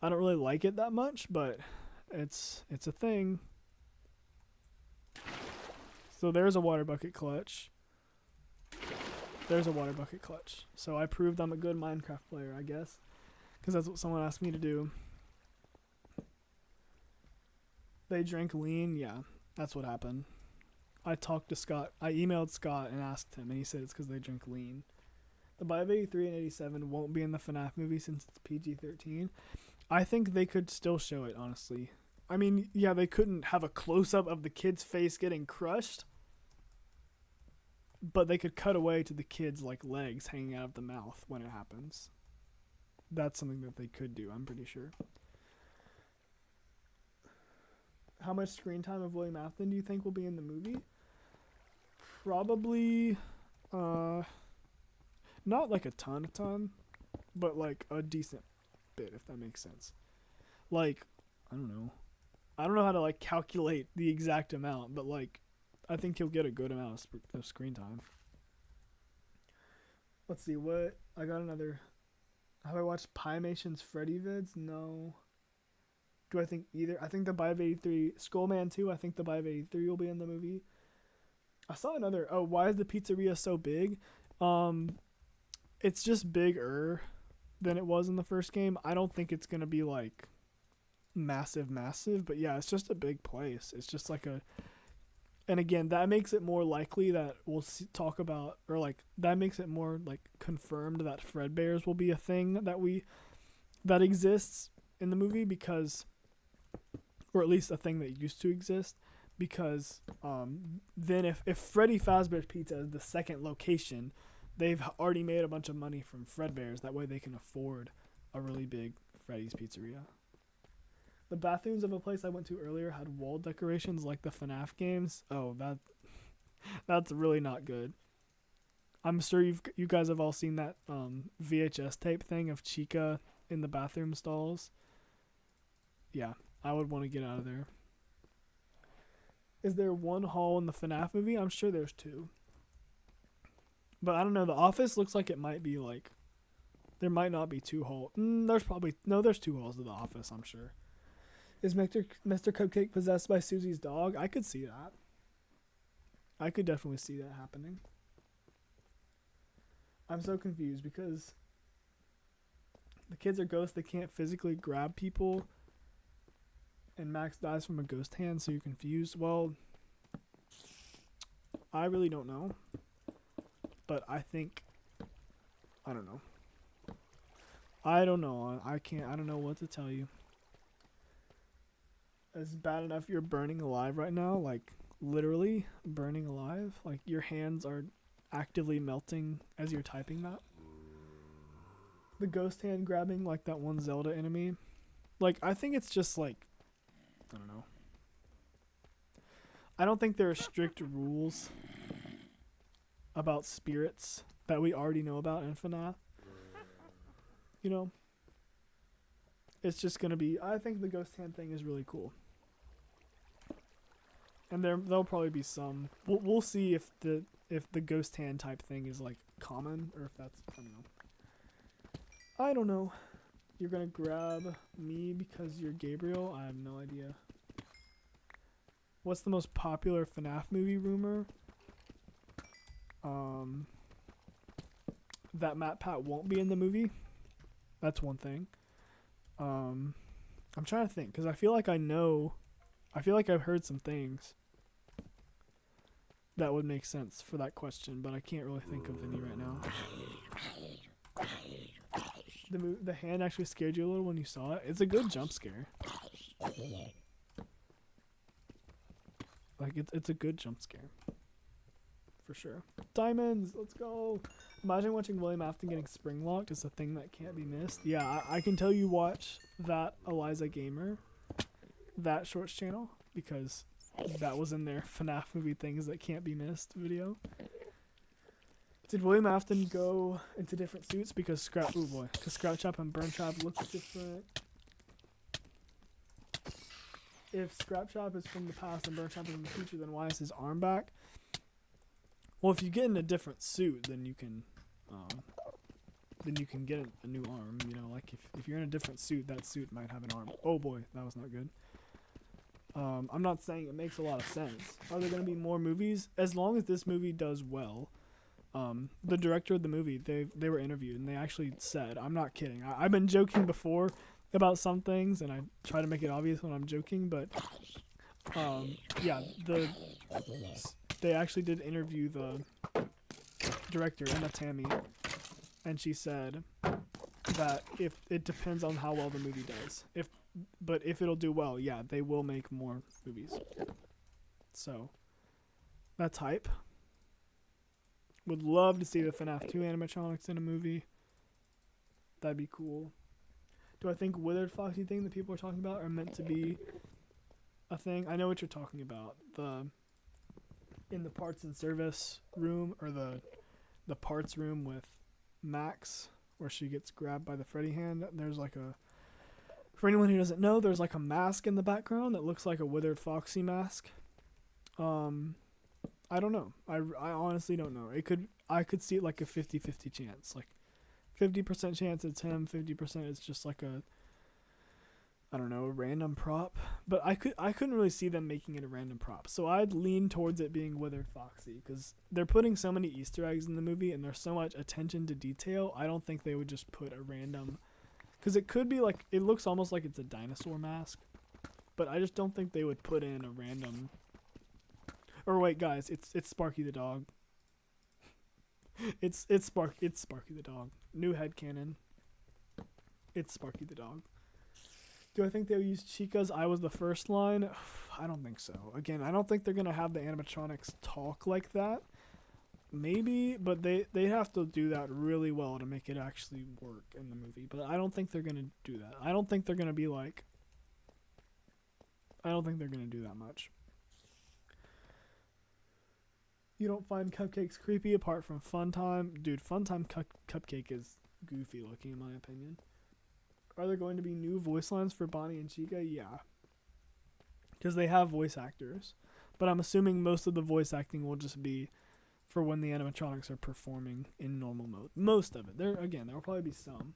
I don't really like it that much, but it's a thing. So there's a water bucket clutch. There's a water bucket clutch. So I proved I'm a good Minecraft player, I guess. Because that's what someone asked me to do. They drank lean? Yeah, that's what happened. I talked to Scott. I emailed Scott and asked him, and he said it's because they drink lean. The Buy of 83 and 87 won't be in the FNaF movie since it's PG-13. I think they could still show it, honestly. I mean, yeah, they couldn't have a close-up of the kid's face getting crushed. But they could cut away to the kid's like legs hanging out of the mouth when it happens. That's something that they could do, I'm pretty sure. How much screen time of William Afton do you think will be in the movie? Probably, not like a ton, but like a decent bit, if that makes sense. Like, I don't know how to like calculate the exact amount, but like, I think he'll get a good amount of screen time. Let's see, what? I got another. Have I watched Pymation's Freddy vids? No. Do I think either? I think the Buy of 83, Skullman 2, I think the Buy of 83 will be in the movie. I saw another. Oh, why is the pizzeria so big? It's just bigger than it was in the first game. I don't think it's going to be like massive, but yeah, it's just a big place. It's just like a... And again, that makes it more likely that we'll talk about, or like, that makes it more like confirmed that Fredbears will be a thing that exists in the movie, because, or at least a thing that used to exist, because then if Freddy Fazbear's Pizza is the second location, they've already made a bunch of money from Fredbears. That way they can afford a really big Freddy's Pizzeria. The bathrooms of a place I went to earlier had wall decorations like the FNaF games. Oh, that's really not good. I'm sure you guys have all seen that VHS tape thing of Chica in the bathroom stalls. Yeah, I would want to get out of there. Is there one hall in the FNaF movie? I'm sure there's two. But I don't know. The office looks like it might be like... There might not be two halls. There's probably... No, there's two halls of the office, I'm sure. Is Mr. Cupcake possessed by Susie's dog? I could see that. I could definitely see that happening. I'm so confused because... The kids are ghosts. They can't physically grab people. And Max dies from a ghost hand, so you're confused. Well, I really don't know. But I think... I don't know. I don't know. I don't know what to tell you. It's bad enough you're burning alive right now. Like, literally burning alive. Like, your hands are actively melting as you're typing that. The ghost hand grabbing, like that one Zelda enemy. Like, I think it's just like... I don't know. I don't think there are strict rules about spirits that we already know about in FNaF. You know? It's just gonna be... I think the ghost hand thing is really cool. And there'll probably be some... We'll see if the ghost hand type thing is like common or if that's... I don't know. I don't know. You're gonna grab me because you're Gabriel? I have no idea. What's the most popular FNaF movie rumor? That MatPat won't be in the movie. That's one thing. I'm trying to think because I feel like I know. I feel like I've heard some things that would make sense for that question, but I can't really think of any right now. The hand actually scared you a little when you saw it. It's a good jump scare. Like, it's a good jump scare. For sure. Diamonds! Let's go! Imagine watching William Afton getting spring locked. It's a thing that can't be missed. Yeah, I can tell you watch that Eliza Gamer, that Shorts channel, because that was in their FNaF movie things that can't be missed video. Did William Afton go into different suits because Scrap Trap and Burn Trap looks different? If Scrap Trap is from the past and Burn Trap is in the future, then why is his arm back? Well, if you get in a different suit, then you can get a new arm. You know, like if you're in a different suit, that suit might have an arm. Oh boy, that was not good. I'm not saying it makes a lot of sense. Are there going to be more movies? As long as this movie does well. The director of the movie, they were interviewed and they actually said, I'm not kidding. I've been joking before about some things and I try to make it obvious when I'm joking, but yeah, they actually did interview the director, Emma Tammy, and she said that if it depends on how well the movie does. But if it'll do well, yeah, they will make more movies. So that's hype. Would love to see the FNaF 2 animatronics in a movie. That'd be cool. Do I think Withered Foxy thing that people are talking about are meant to be a thing? I know what you're talking about. In the parts and service room, or the parts room with Max, where she gets grabbed by the Freddy hand. There's like for anyone who doesn't know, there's like a mask in the background that looks like a Withered Foxy mask. I don't know. I honestly don't know. I could see it like a 50-50 chance. Like 50% chance it's him, 50% it's just like a random prop. But I couldn't really see them making it a random prop. So I'd lean towards it being Withered Foxy because they're putting so many Easter eggs in the movie and there's so much attention to detail. I don't think they would just put a random, because it could be like, it looks almost like it's a dinosaur mask, but I just don't think they would put in a random. Or wait, guys, it's Sparky the dog. It's Sparky the dog. New headcanon. It's Sparky the dog. Do I think they'll use Chica's I was the first line? I don't think so. Again, I don't think they're gonna have the animatronics talk like that. Maybe, but they have to do that really well to make it actually work in the movie. But I don't think they're gonna do that. I don't think they're gonna be like. I don't think they're gonna do that much. You don't find Cupcake's creepy apart from Funtime? Dude, Funtime Cupcake is goofy looking in my opinion. Are there going to be new voice lines for Bonnie and Chica? Yeah. Because they have voice actors. But I'm assuming most of the voice acting will just be for when the animatronics are performing in normal mode. Most of it. There'll probably be some.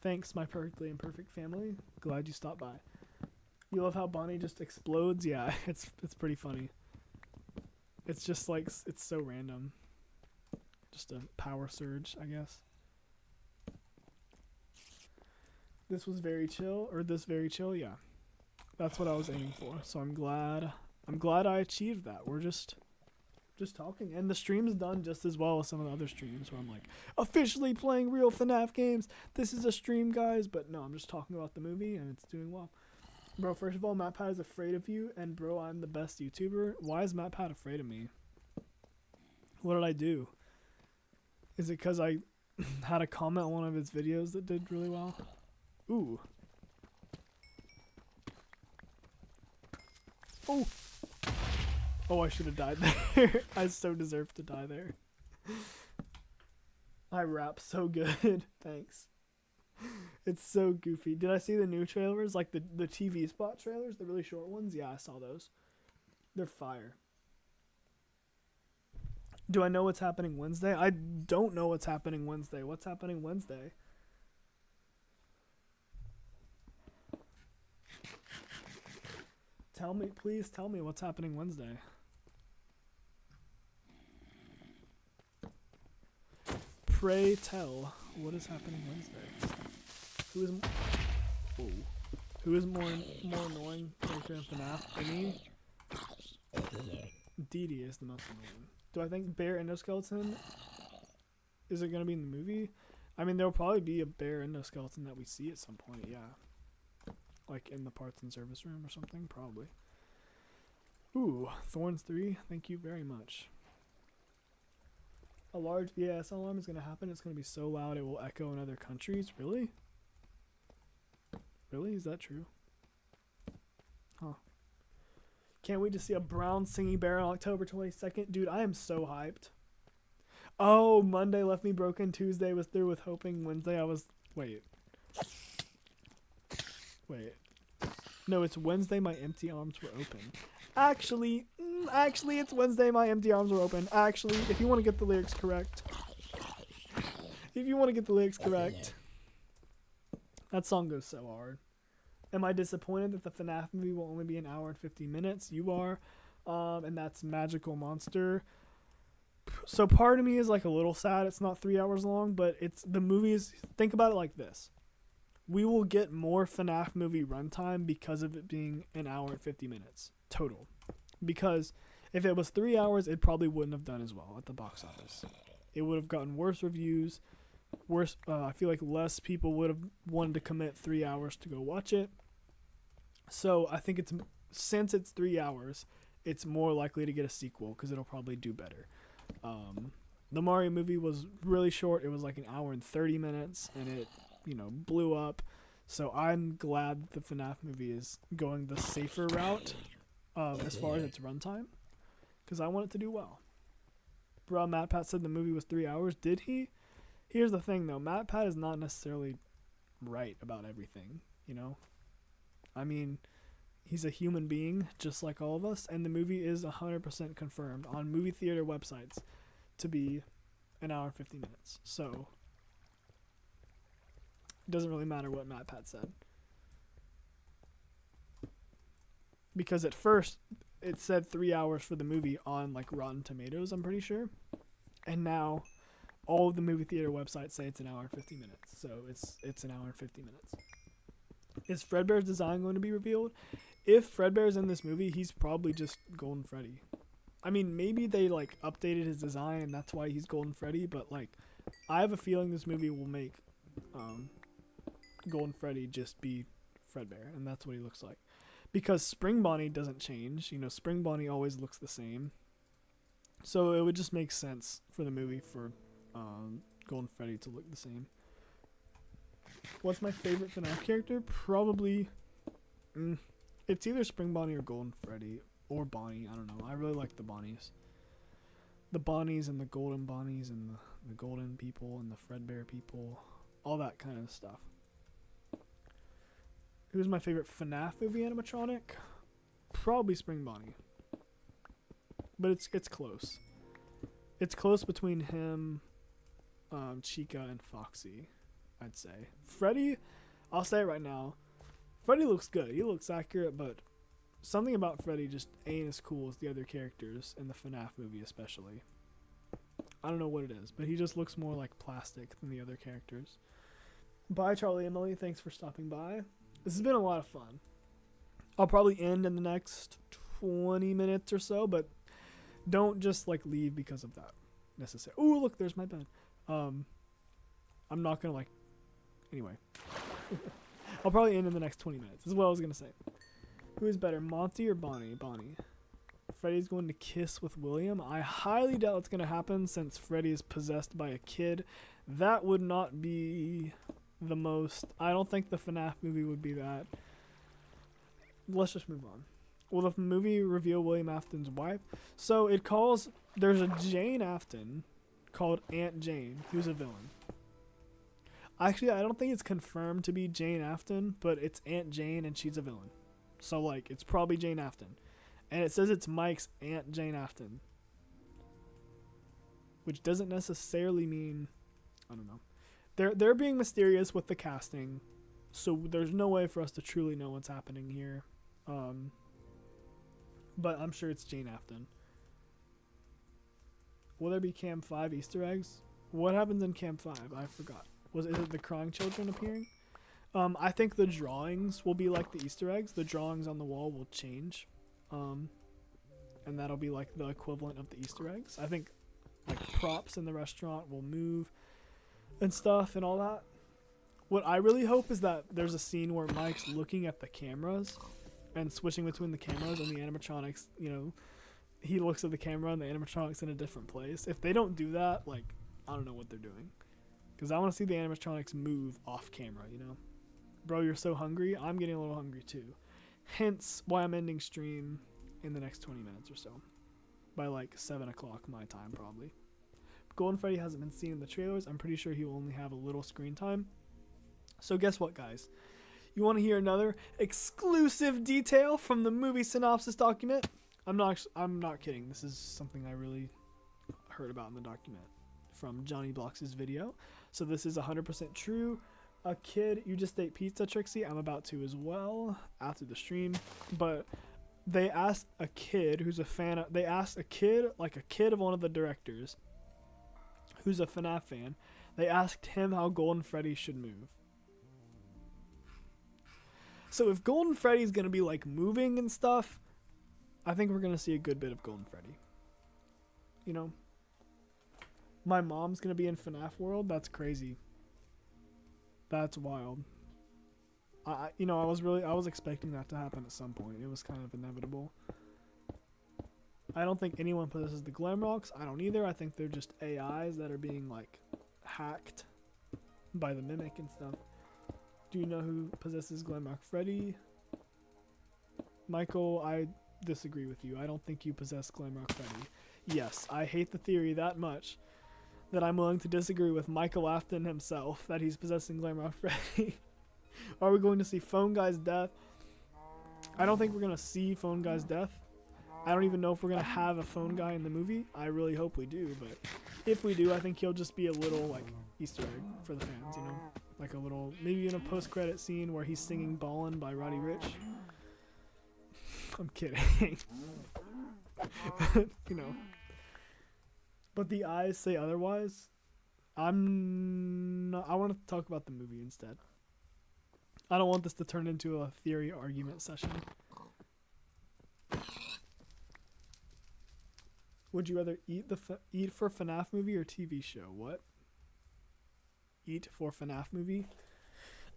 Thanks, my perfectly imperfect family. Glad you stopped by. You love how Bonnie just explodes? Yeah, it's pretty funny. It's just like, it's so random. Just a power surge, I guess. This was very chill, or this very chill, yeah. That's what I was aiming for. So I'm glad I achieved that. We're just talking, and the stream's done just as well as some of the other streams where I'm like, officially playing real FNaF games. This is a stream, guys. But no, I'm just talking about the movie, and it's doing well. Bro, first of all, MatPat is afraid of you, and bro, I'm the best YouTuber. Why is MatPat afraid of me? What did I do? Is it because I had a comment on one of his videos that did really well? Ooh. Oh. Oh, I should have died there. I so deserve to die there. I rap so good. Thanks. It's so goofy. Did I see the new trailers? Like the TV spot trailers? The really short ones? Yeah, I saw those. They're fire. Do I know what's happening Wednesday? I don't know what's happening Wednesday. What's happening Wednesday? Tell me, please tell me what's happening Wednesday. Pray tell what is happening Wednesday. Who is more annoying character in FNaF? Me? Dee Dee is the most annoying. Do I think bear endoskeleton? Is it gonna be in the movie? I mean, there'll probably be a bear endoskeleton that we see at some point. Yeah. Like in the parts and service room or something, probably. Ooh, Thorns 3, thank you very much. A large EAS alarm is going to happen. It's going to be so loud it will echo in other countries. Really? Really? Is that true? Huh. Can't wait to see a brown singing bear on October 22nd. Dude, I am so hyped. Oh, Monday left me broken. Tuesday was through with hoping. Wednesday I was... Wait. No, it's Wednesday my empty arms were open. Actually, it's Wednesday my empty arms were open. Actually, if you want to get the lyrics correct. That song goes so hard. Am I disappointed that the FNaF movie will only be an hour and 50 minutes? You are. And that's Magical Monster. So part of me is like a little sad it's not 3 hours long, but it's the movies. Think about it like this. We will get more FNaF movie runtime because of it being an hour and 50 minutes total. Because if it was 3 hours, it probably wouldn't have done as well at the box office. It would have gotten worse reviews. I feel like less people would have wanted to commit 3 hours to go watch it. So I think since it's 3 hours, it's more likely to get a sequel because it'll probably do better. The Mario movie was really short. It was like an hour and 30 minutes, and it blew up. So I'm glad the FNaF movie is going the safer route as far as its runtime, because I want it to do well. Bro, MatPat said the movie was 3 hours. Did he? Here's the thing, though. MatPat is not necessarily right about everything, I mean, he's a human being, just like all of us, and the movie is 100% confirmed on movie theater websites to be an hour and 50 minutes. So it doesn't really matter what MatPat said. Because at first, it said 3 hours for the movie on, like, Rotten Tomatoes, I'm pretty sure. And now, all of the movie theater websites say it's an hour and 50 minutes. So it's an hour and 50 minutes. Is Fredbear's design going to be revealed? If Fredbear's in this movie, he's probably just Golden Freddy. I mean, maybe they, like, updated his design and that's why he's Golden Freddy. But, like, I have a feeling this movie will make Golden Freddy just be Fredbear. And that's what he looks like. Because Spring Bonnie doesn't change. Spring Bonnie always looks the same. So it would just make sense for the movie for Golden Freddy to look the same. What's my favorite FNaF character? Probably... it's either Spring Bonnie or Golden Freddy. or Bonnie. I don't know. I really like the Bonnies. The Bonnies and the Golden Bonnies and the Golden people and the Fredbear people. All that kind of stuff. Who's my favorite FNaF movie animatronic? Probably Spring Bonnie. But it's close. It's close between him, Chica, and Foxy, I'd say. Freddy, I'll say it right now. Freddy looks good. He looks accurate, but something about Freddy just ain't as cool as the other characters in the FNaF movie especially. I don't know what it is, but he just looks more like plastic than the other characters. Bye, Charlie Emily. Thanks for stopping by. This has been a lot of fun. I'll probably end in the next 20 minutes or so, but don't just like leave because of that necessarily. Oh, look, there's my bed. I'm not gonna anyway. I'll probably end in the next 20 minutes is what I was gonna say. Who is better, Monty or Bonnie? Bonnie. Freddy's going to kiss with William. I highly doubt it's gonna happen since Freddy is possessed by a kid. That would not be the most. I don't think the FNaF movie would be that. Let's just move on. Will the movie reveal William Afton's wife? So it calls. There's a Jane Afton called Aunt Jane, who's a villain. Actually, I don't think it's confirmed to be Jane Afton, but it's Aunt Jane and she's a villain. So it's probably Jane Afton. And it says it's Mike's Aunt Jane Afton. Which doesn't necessarily mean, I don't know. They're being mysterious with the casting. So there's no way for us to truly know what's happening here. But I'm sure it's Jane Afton. Will there be Cam 5 Easter eggs? What happens in Cam 5? I forgot. Is it the crying children appearing? I think the drawings will be like the Easter eggs. The drawings on the wall will change. And that'll be like the equivalent of the Easter eggs. I think props in the restaurant will move and stuff and all that. What I really hope is that there's a scene where Mike's looking at the cameras and switching between the cameras and the animatronics, he looks at the camera and the animatronics in a different place. If they don't do that, I don't know what they're doing. Because I want to see the animatronics move off camera, Bro, you're so hungry. I'm getting a little hungry too. Hence why I'm ending stream in the next 20 minutes or so. By 7 o'clock my time probably. Golden Freddy hasn't been seen in the trailers. I'm pretty sure he will only have a little screen time. So guess what, guys? You want to hear another exclusive detail from the movie synopsis document? I'm not kidding. This is something I really heard about in the document from Johnny Blocks' video. So this is 100% true. A kid, you just ate pizza, Trixie. I'm about to as well after the stream. But they asked a kid who's a fan of, they asked a kid, a kid of one of the directors who's a FNaF fan. They asked him how Golden Freddy should move. So if Golden Freddy's going to be moving and stuff, I think we're going to see a good bit of Golden Freddy. My mom's going to be in FNaF World. That's crazy. That's wild. I was expecting that to happen at some point. It was kind of inevitable. I don't think anyone possesses the Glamrocks. I don't either. I think they're just AIs that are being hacked by the Mimic and stuff. Do you know who possesses Glamrock Freddy? Michael, I disagree with you. I don't think you possess Glamrock Freddy. Yes, I hate the theory that much that I'm willing to disagree with Michael Afton himself that he's possessing Glamrock Freddy. Are we going to see Phone Guy's death? I don't think we're going to see Phone Guy's death. I don't even know if we're going to have a Phone Guy in the movie. I really hope we do, but if we do, I think he'll just be a little Easter egg for the fans, a little, maybe in a post-credit scene where he's singing Ballin' by Roddy Ricch. I'm kidding. But the eyes say otherwise. I want to talk about the movie instead. I don't want this to turn into a theory argument session. Would you rather eat for FNaF movie or TV show? What? Eat for FNaF movie?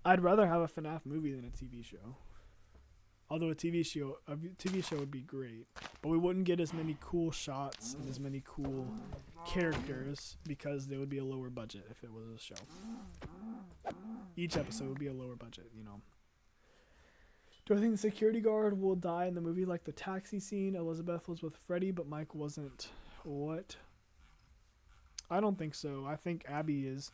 I'd rather have a FNaF movie than a TV show. Although a TV show would be great, but we wouldn't get as many cool shots and as many cool characters because there would be a lower budget if it was a show. Each episode would be a lower budget, Do I think the security guard will die in the movie like the taxi scene? Elizabeth was with Freddy, but Mike wasn't. What? I don't think so. I think Abby is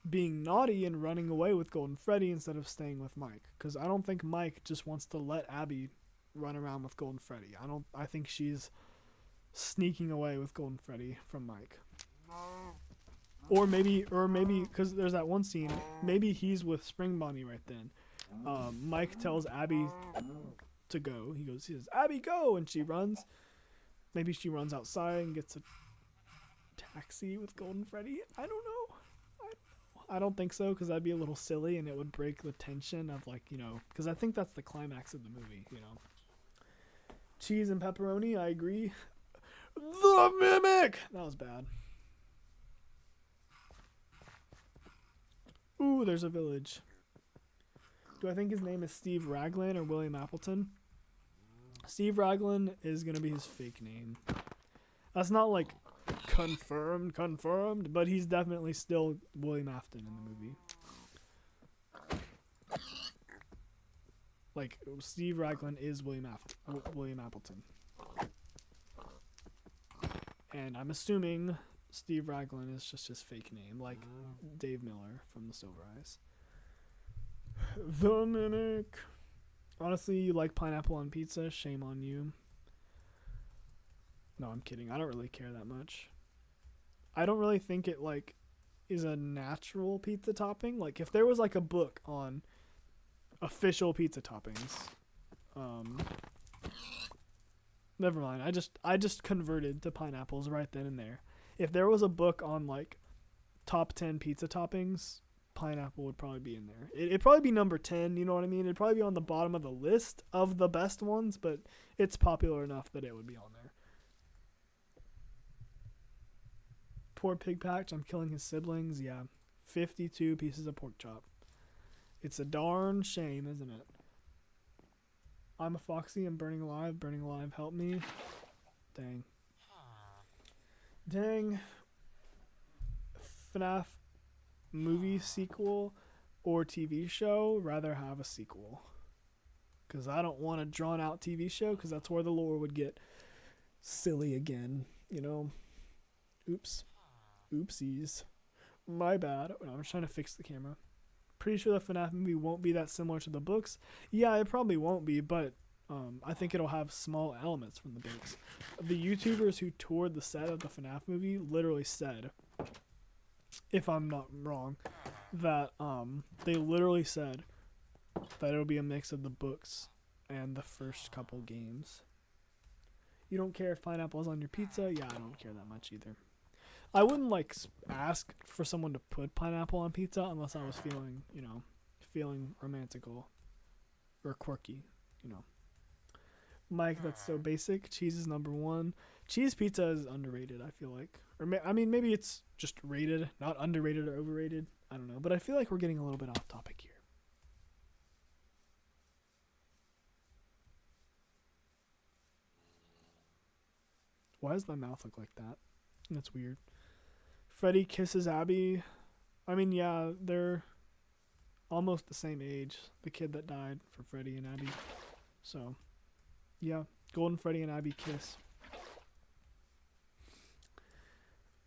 being naughty and running away with Golden Freddy instead of staying with Mike. Because I don't think Mike just wants to let Abby run around with Golden Freddy. I think she's sneaking away with Golden Freddy from Mike. Or maybe, because there's that one scene, maybe he's with Spring Bonnie right then. Mike tells Abby to go. He says, Abby, go! And she runs. Maybe she runs outside and gets a taxi with Golden Freddy. I don't know. I don't think so, because that'd be a little silly and it would break the tension of, like, you know, because I think that's the climax of the movie, you know. Cheese and pepperoni, I agree. The Mimic! That was bad. Ooh, there's a village. Do I think his name is Steve Raglan or William Appleton? Steve Raglan is going to be his fake name. That's not like confirmed, but he's definitely still William Afton in the movie. Like, Steve Raglan is William Appleton. And I'm assuming Steve Raglan is just his fake name, like Dave Miller from The Silver Eyes. The Mimic. Honestly, you like pineapple on pizza? Shame on you. No, I'm kidding. I don't really care that much. I don't really think it, like, is a natural pizza topping. Like, if there was, like, a book on official pizza toppings, never mind. I just converted to pineapples right then and there. If there was a book on, like, top 10 pizza toppings, pineapple would probably be in there. It'd probably be number 10, you know what I mean? It'd probably be on the bottom of the list of the best ones, but it's popular enough that it would be on there. Poor Pig Patch, I'm killing his siblings. Yeah, 52 pieces of pork chop. It's a darn shame, isn't it? I'm a Foxy, I'm burning alive. Burning alive, help me. Dang. Dang. FNaF movie sequel or TV show, rather have a sequel. Because I don't want a drawn out TV show, because that's where the lore would get silly again, you know? Oops. Oopsies. My bad. I'm just trying to fix the camera. Pretty sure the FNaF movie won't be that similar to the books. Yeah, it probably won't be, but I think it'll have small elements from the books. The YouTubers who toured the set of the FNaF movie literally said, if I'm not wrong, that they literally said that it'll be a mix of the books and the first couple games. You don't care if pineapple is on your pizza? Yeah, I don't care that much either. I wouldn't, like, ask for someone to put pineapple on pizza unless I was feeling, you know, feeling romantical or quirky, you know. Mike, that's so basic. Cheese is number 1. Cheese pizza is underrated, I feel like. Or I mean, maybe it's just rated, not underrated or overrated. I don't know. But I feel like we're getting a little bit off topic here. Why does my mouth look like that? That's weird. Freddy kisses Abby. I mean, yeah, they're almost the same age. The kid that died for Freddy and Abby. So, yeah. Golden Freddy and Abby kiss.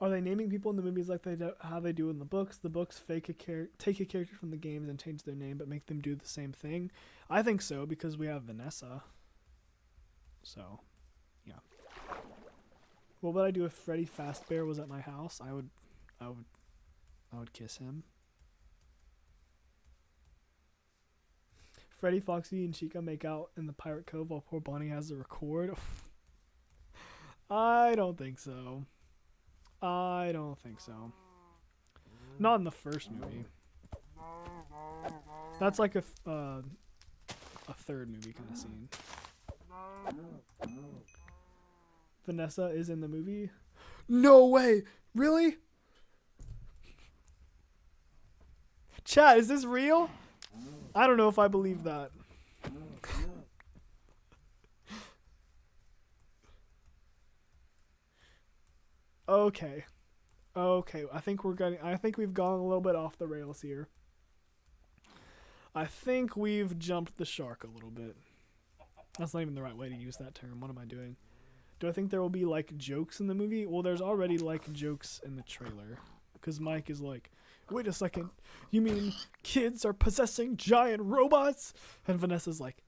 Are they naming people in the movies like how they do in the books? The books take a character from the games and change their name, but make them do the same thing. I think so, because we have Vanessa. So, yeah. What would I do if Freddy Fazbear was at my house? I would kiss him. Freddy, Foxy, and Chica make out in the Pirate Cove while poor Bonnie has to record. I don't think so. I don't think so. Not in the first movie. That's like a third movie kind of scene. Vanessa is in the movie. No way! Really? Chat, is this real? I don't know if I believe that. Okay. I think we've gone a little bit off the rails here. I think we've jumped the shark a little bit. That's not even the right way to use that term. What am I doing? Do I think there will be like jokes in the movie? Well, there's already like jokes in the trailer. Because Mike is like, wait a second, you mean kids are possessing giant robots? And Vanessa's like,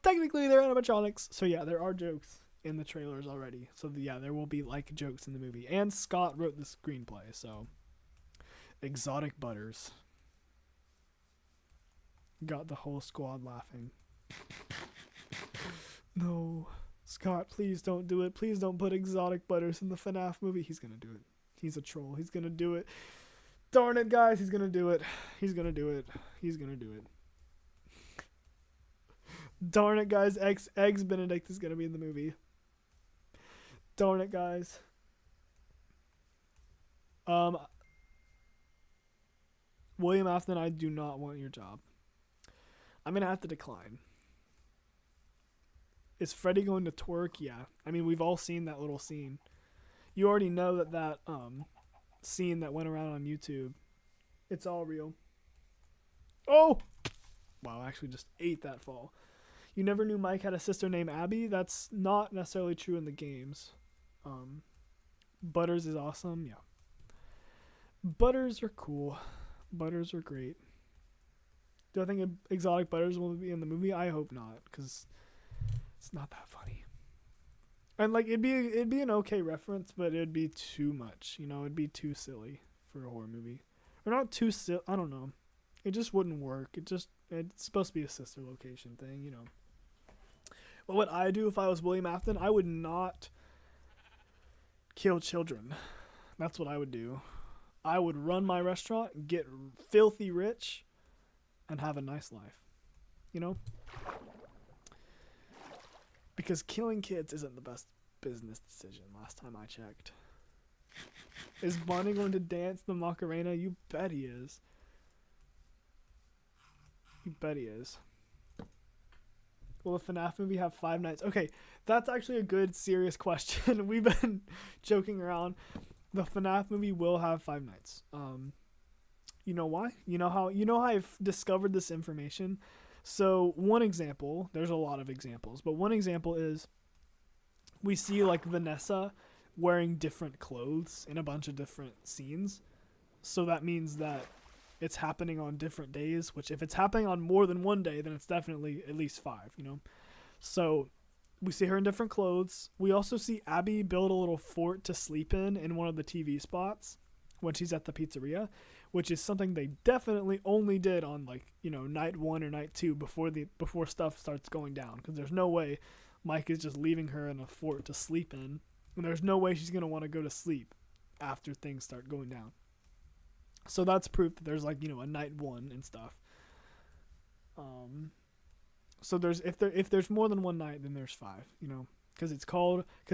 technically they're animatronics. So yeah, there are jokes in the trailers already. So yeah, there will be like jokes in the movie. And Scott wrote the screenplay, so. Exotic butters. Got the whole squad laughing. No. Scott, please don't do it. Please don't put exotic butters in the FNaF movie. He's gonna do it. He's a troll. He's gonna do it. Darn it, guys. He's gonna do it. He's gonna do it. He's gonna do it. Darn it, guys. Eggs Benedict is gonna be in the movie. Darn it, guys. William Afton, I do not want your job. I'm gonna have to decline. Is Freddy going to twerk? Yeah. I mean, we've all seen that little scene. You already know that scene that went around on YouTube. It's all real. Oh! Wow, I actually just ate that fall. You never knew Mike had a sister named Abby? That's not necessarily true in the games. Butters is awesome. Yeah. Butters are cool. Butters are great. Do I think exotic butters will be in the movie? I hope not, because it's not that funny. And like it'd be an okay reference, but it'd be too much. You know, it'd be too silly for a horror movie. Or not too silly. I don't know. It just wouldn't work. It's supposed to be a sister location thing, you know. But what I do if I was William Afton, I would not kill children. That's what I would do. I would run my restaurant, get filthy rich, and have a nice life. You know? Because killing kids isn't the best business decision last time I checked. Is Bonnie going to dance the Macarena? You bet he is. You bet he is. Will the FNaF movie have 5 nights? Okay, that's actually a good, serious question. We've been joking around. The FNaF movie will have 5 nights. You know why? You know how I've discovered this information? So one example, there's a lot of examples, but one example is we see like Vanessa wearing different clothes in a bunch of different scenes. So that means that it's happening on different days, which if it's happening on more than one day, then it's definitely at least 5, you know? So we see her in different clothes. We also see Abby build a little fort to sleep in one of the TV spots when she's at the pizzeria, which is something they definitely only did on like, you know, night 1 or night 2 before stuff starts going down. Because there's no way Mike is just leaving her in a fort to sleep in. And there's no way she's going to want to go to sleep after things start going down. So that's proof that there's like, you know, a night 1 and stuff. So there's if there's more than one night, then there's 5, you know, because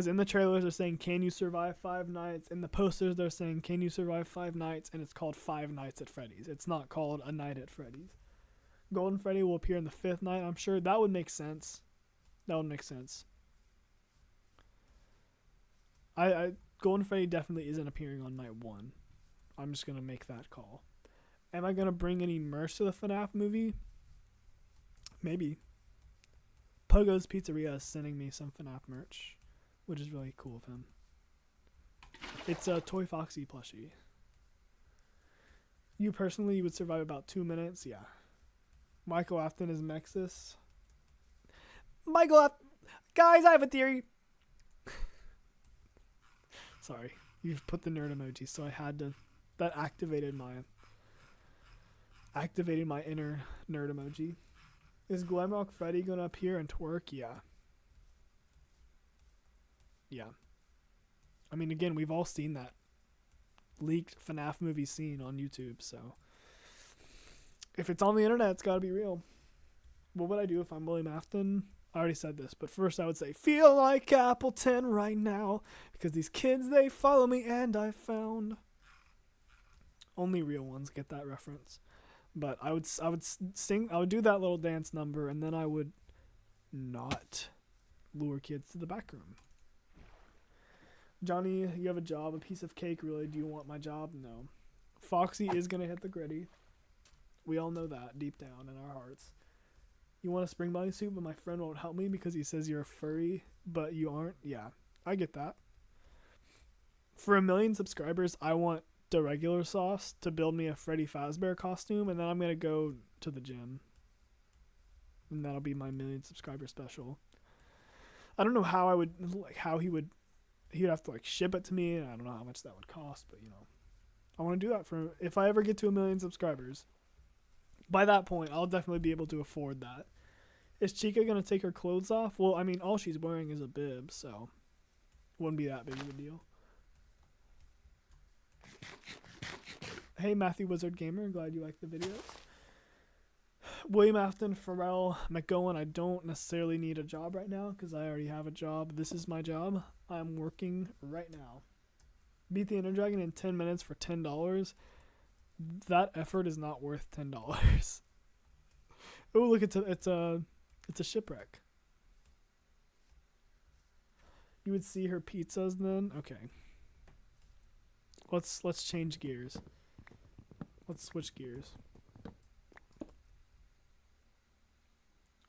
in the trailers they're saying, can you survive 5 nights? In the posters they're saying, can you survive 5 nights? And it's called 5 Nights at Freddy's. It's not called A Night at Freddy's. Golden Freddy will appear in the 5th night. I'm sure that would make sense. That would make sense. Golden Freddy definitely isn't appearing on night 1. I'm just going to make that call. Am I going to bring any merch to the FNaF movie? Maybe. Pogo's Pizzeria is sending me some FNaF merch, which is really cool of him. It's a Toy Foxy plushie. You personally would survive about 2 minutes? Yeah. Michael Afton is Mexis. Guys, I have a theory. Sorry. You've put the nerd emoji, so I had to. That activated my inner nerd emoji. Is Glamrock Freddy gonna appear and twerk? Yeah. Yeah. I mean, again, we've all seen that leaked FNaF movie scene on YouTube, so if it's on the internet, it's gotta be real. What would I do if I'm William Afton? I already said this, but first I would say, feel like Appleton right now, because these kids, they follow me and I found. Only real ones get that reference. But I would do that little dance number, and then I would not lure kids to the back room. Johnny, you have a job, a piece of cake, really? Do you want my job? No. Foxy is going to hit the gritty. We all know that deep down in our hearts. You want a spring bodysuit, but my friend won't help me because he says you're a furry, but you aren't? Yeah, I get that. For 1 million subscribers, I want the regular sauce to build me a Freddy Fazbear costume, and then I'm going to go to the gym. And that'll be my 1 million subscriber special. I don't know how I would, like, how he would have to, like, ship it to me, and I don't know how much that would cost, but, you know. I want to do that for, if I ever get to 1 million subscribers. By that point, I'll definitely be able to afford that. Is Chica going to take her clothes off? Well, I mean, all she's wearing is a bib, so wouldn't be that big of a deal. Hey, Matthew Wizard Gamer, glad you liked the videos. William Afton, Pharrell, McGowan, I don't necessarily need a job right now because I already have a job. This is my job. I'm working right now. Beat the Ender Dragon in 10 minutes for $10. That effort is not worth $10. Oh, look, it's a shipwreck. You would see her pizzas then? Okay. Let's change gears. Let's switch gears.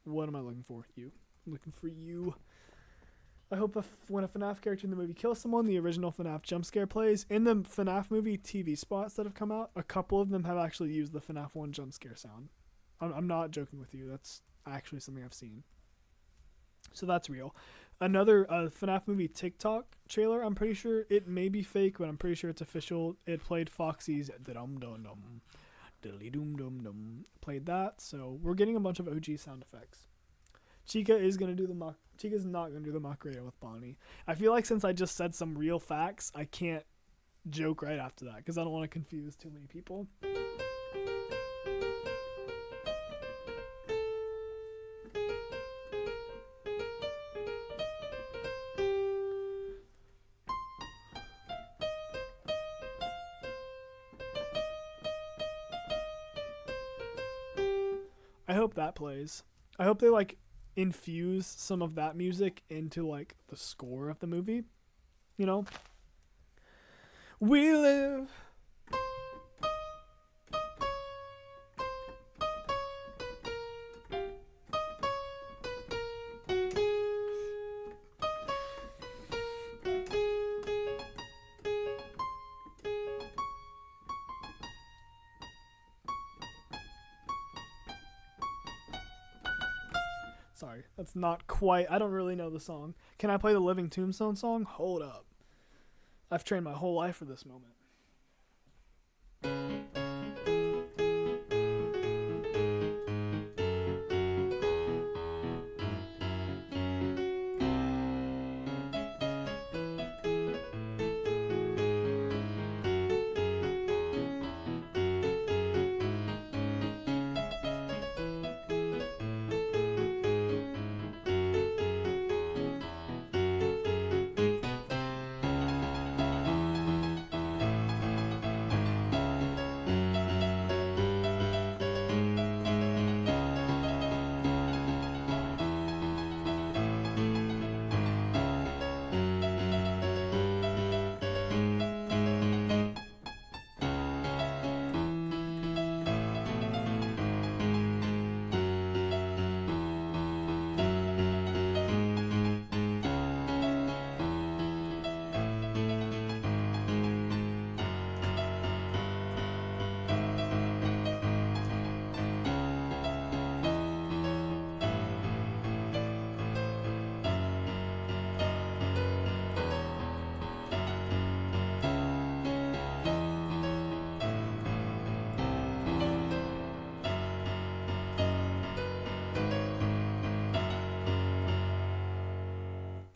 What am I looking for? You. I'm looking for you. I hope when a FNaF character in the movie kills someone, the original FNaF jump scare plays. In the FNaF movie TV spots that have come out, a couple of them have actually used the FNaF 1 jump scare sound. I'm not joking with you. That's actually something I've seen. So that's real. Another FNaF movie TikTok trailer, I'm pretty sure it may be fake, but I'm pretty sure it's official. It played Foxy's dum-dum-dum, diddly-dum-dum-dum. Played that, so we're getting a bunch of OG sound effects. Chica is going to do the mock. Chica's not going to do the mock radio with Bonnie. I feel like since I just said some real facts, I can't joke right after that because I don't want to confuse too many people. I hope that plays. I hope they like infuse some of that music into like the score of the movie. You know? We live. Sorry, that's not quite. I don't really know the song. Can I play the Living Tombstone song? Hold up. I've trained my whole life for this moment.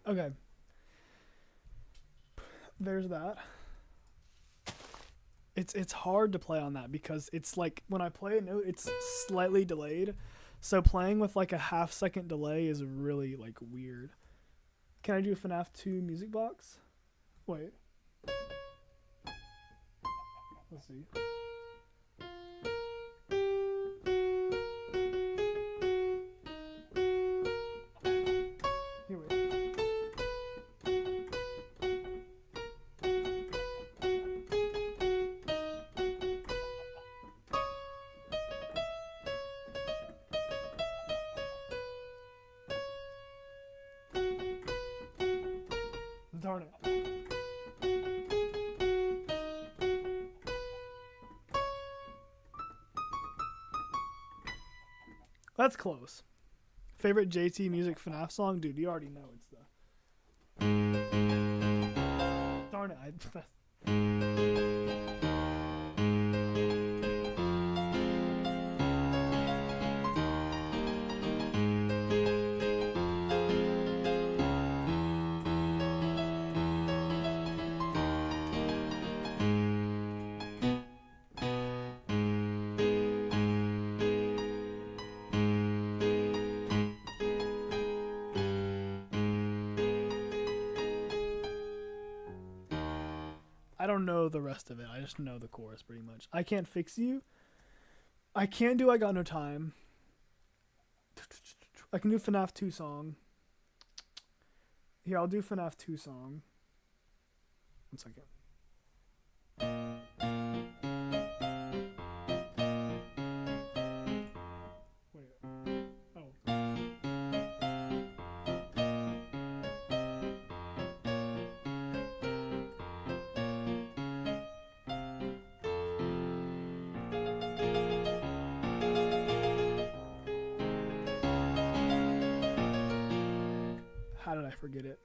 Okay. There's that. It's hard to play on that because it's like when I play a note, it's slightly delayed. So playing with like a half-second delay is really like weird. Can I do a FNaF 2 music box? Wait. Let's see. Here we go. That's close. Favorite JT Music FNaF song? Dude, you already know it's the... Darn it, I don't know the rest of it. I just know the chorus pretty much. I Can't Fix You. I can't do I Got No Time. I can do FNaF 2 song. Here, I'll do FNaF 2 song. 1 second. Wait. Oh. How did I forget it?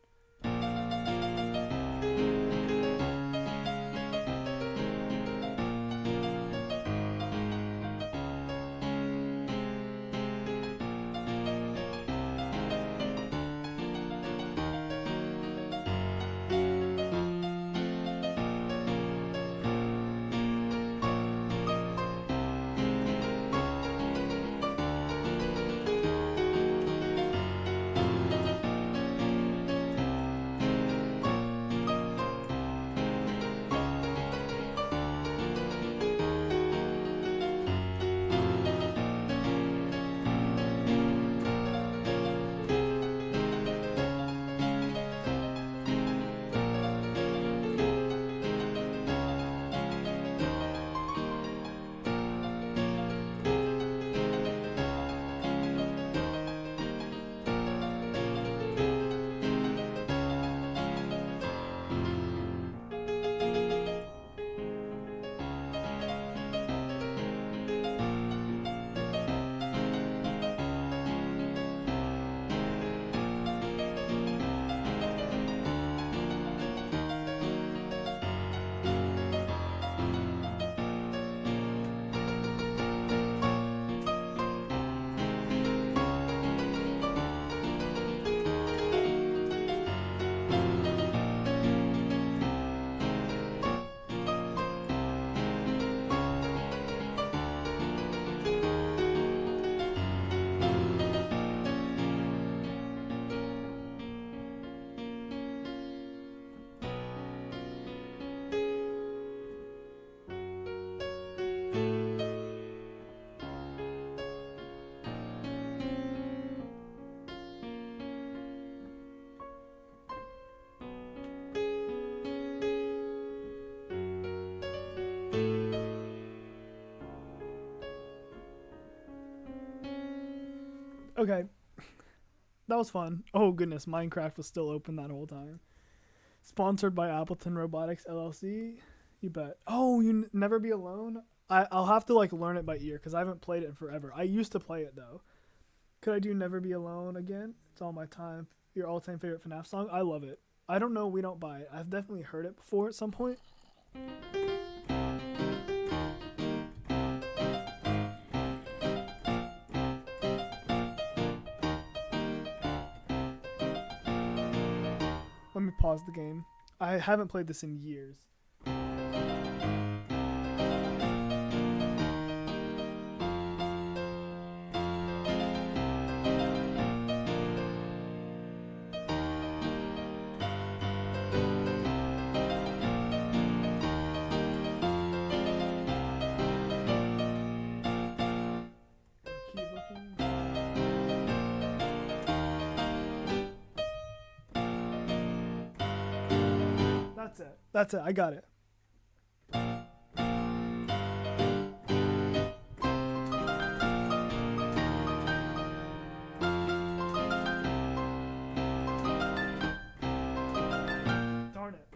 Okay. That was fun. Oh goodness, Minecraft was still open that whole time. Sponsored by Appleton Robotics LLC. You bet. Oh, Never Be Alone? I'll have to like learn it by ear because I haven't played it in forever. I used to play it though. Could I do Never Be Alone again? It's all my time. Your all-time favorite FNaF song? I love it. I don't know, we don't buy it. I've definitely heard it before at some point. Let me pause the game. I haven't played this in years. That's it. I got it. Darn it.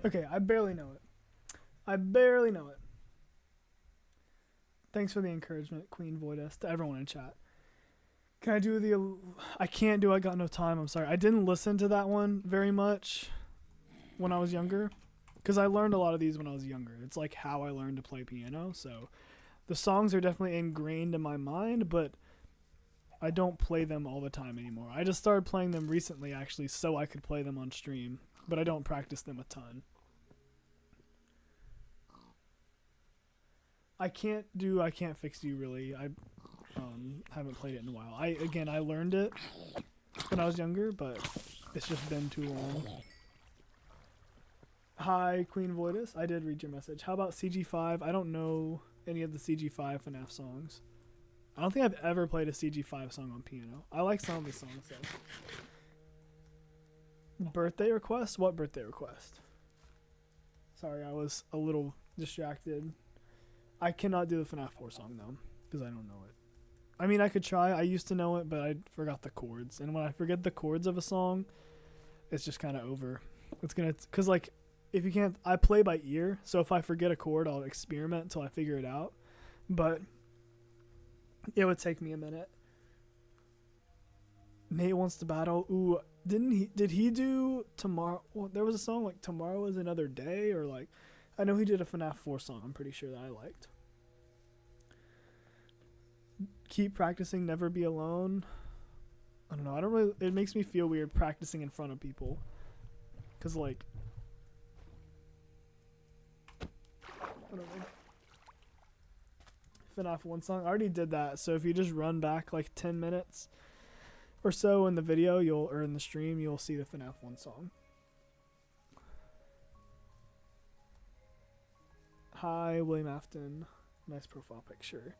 Okay, I barely know it. I barely know it. Thanks for the encouragement, Queen Voidus, to everyone in chat. Can I do the... I can't do I Got No Time, I'm sorry. I didn't listen to that one very much when I was younger, because I learned a lot of these when I was younger. It's like how I learned to play piano, so the songs are definitely ingrained in my mind, but I don't play them all the time anymore. I just started playing them recently, actually, so I could play them on stream, but I don't practice them a ton. I can't fix you really. I haven't played it in a while. I learned it when I was younger, but it's just been too long. Hi, Queen Voidus. I did read your message. How about CG5? I don't know any of the CG5 FNaF songs. I don't think I've ever played a CG5 song on piano. I like some of the songs though. Birthday request? What birthday request? Sorry, I was a little distracted. I cannot do the FNaF 4 song though, because I don't know it. I mean, I could try. I used to know it, but I forgot the chords. And when I forget the chords of a song, it's just kind of over. It's gonna, cause like, if you can't, I play by ear. So if I forget a chord, I'll experiment until I figure it out. But it would take me a minute. Nate wants to battle. Ooh, did he do tomorrow? Well, there was a song like Tomorrow Is Another Day, or like, I know he did a FNaF 4 song. I'm pretty sure that I liked. Keep practicing, never be alone. I don't know. I don't really. It makes me feel weird practicing in front of people, cause like, I don't know. FNaF 1 song. I already did that. So if you just run back like 10 minutes or so in the video, or in the stream, you'll see the FNaF 1 song. Hi, William Afton. Nice profile picture.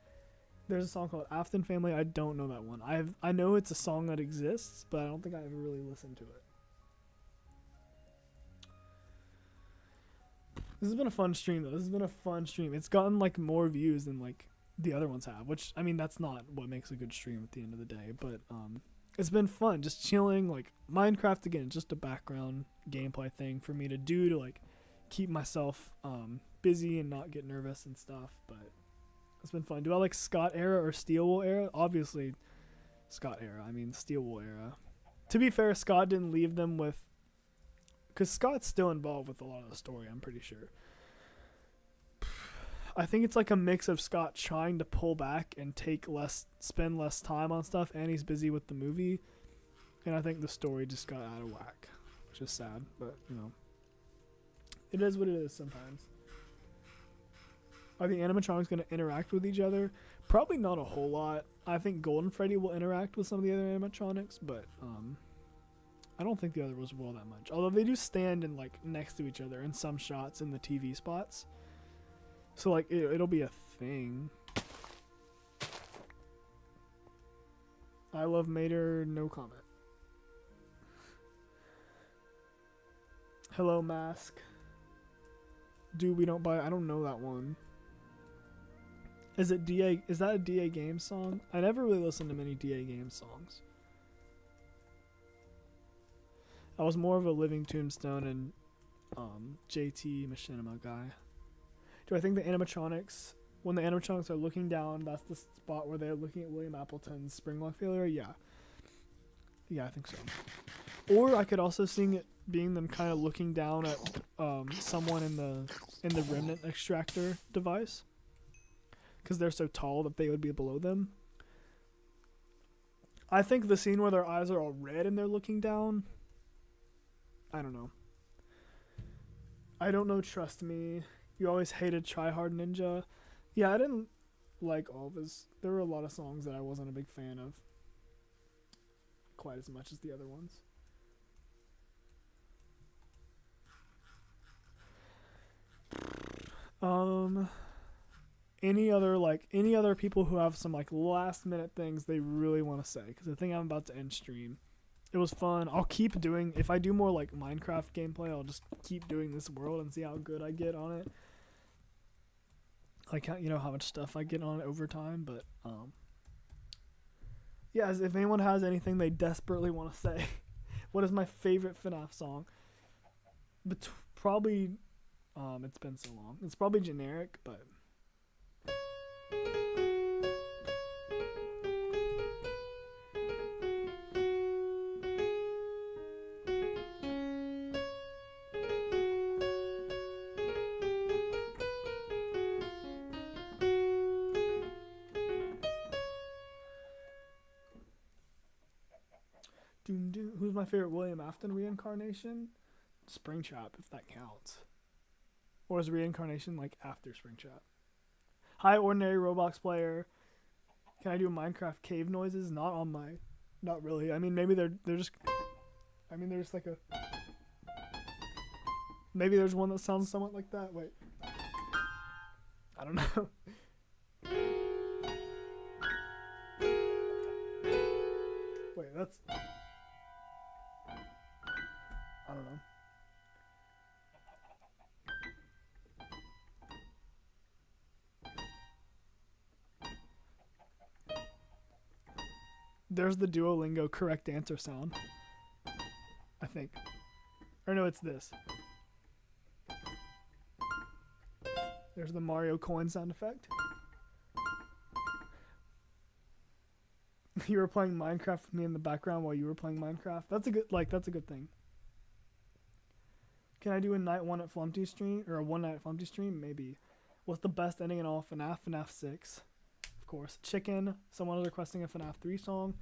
There's a song called Afton Family. I don't know that one. I know it's a song that exists, but I don't think I ever really listened to it. This has been a fun stream though. This has been a fun stream. It's gotten like more views than like the other ones have, which I mean that's not what makes a good stream at the end of the day, but it's been fun just chilling. Like Minecraft again, just a background gameplay thing for me to do to like keep myself busy and not get nervous and stuff, but it's been fun. Do I like Scott era or Steel Wool era? Obviously Scott era. I mean Steel Wool era. To be fair, Scott didn't leave them with, because Scott's still involved with a lot of the story, I'm pretty sure. I think it's like a mix of Scott trying to pull back and spend less time on stuff, and he's busy with the movie, and I think the story just got out of whack, which is sad, but you know, it is what it is sometimes. Are the animatronics going to interact with each other? Probably not a whole lot. I think Golden Freddy will interact with some of the other animatronics, but I don't think the other ones will that much. Although they do stand in like next to each other in some shots in the TV spots. So like it'll be a thing. I love Mater, no comment. Hello Mask. Do we don't buy, I don't know that one. Is it DA? Is that a DA Games song? I never really listened to many DA Games songs. I was more of a Living Tombstone and JT Machinima guy. Do I think the animatronics, when the animatronics are looking down, that's the spot where they're looking at William Appleton's spring lock failure? Yeah. Yeah, I think so. Or I could also see it being them kind of looking down at someone in the remnant extractor device, because they're so tall that they would be below them. I think the scene where their eyes are all red and they're looking down, I don't know. I don't know, trust me. You always hated Try Hard Ninja. Yeah, I didn't like all of his. There were a lot of songs that I wasn't a big fan of quite as much as the other ones. Any other people who have some like last minute things they really want to say, because I think I'm about to end stream. It was fun. I'll keep doing, if I do more like Minecraft gameplay, I'll just keep doing this world and see how good I get on it. Like, you know, how much stuff I get on it over time, but yeah, if anyone has anything they desperately want to say. What is my favorite FNaF song? probably, it's been so long. It's probably generic, but. Who's my favorite William Afton reincarnation? Springtrap, if that counts. Or is reincarnation like after Springtrap? Hi, ordinary Roblox player. Can I do Minecraft cave noises? Not on my. Not really. I mean, maybe they're just. I mean, there's like a. Maybe there's one that sounds somewhat like that. Wait. I don't know. Wait, that's. I don't know. There's the Duolingo correct answer sound. I think. Or no, it's this. There's the Mario coin sound effect. You were playing Minecraft with me in the background while you were playing Minecraft. That's a good that's a good thing. Can I do a night one at Flumpty stream or a one night Flumpty stream? Maybe. What's the best ending in all FNaF? FNaF 6. Of course. Chicken. Someone is requesting a FNaF 3 song.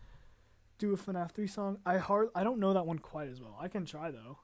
Do a FNaF 3 song. I don't know that one quite as well. I can try though.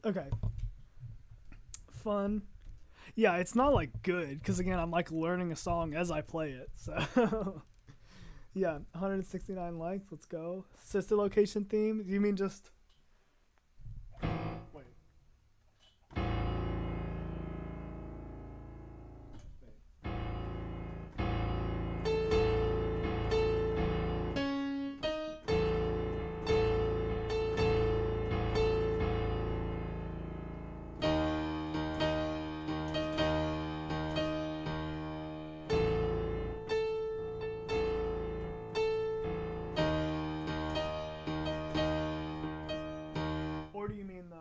Okay. Fun. Yeah, it's not like good because again, I'm like learning a song as I play it. So yeah, 169 likes. Let's go. Sister location theme. You mean just wait. Or do you mean the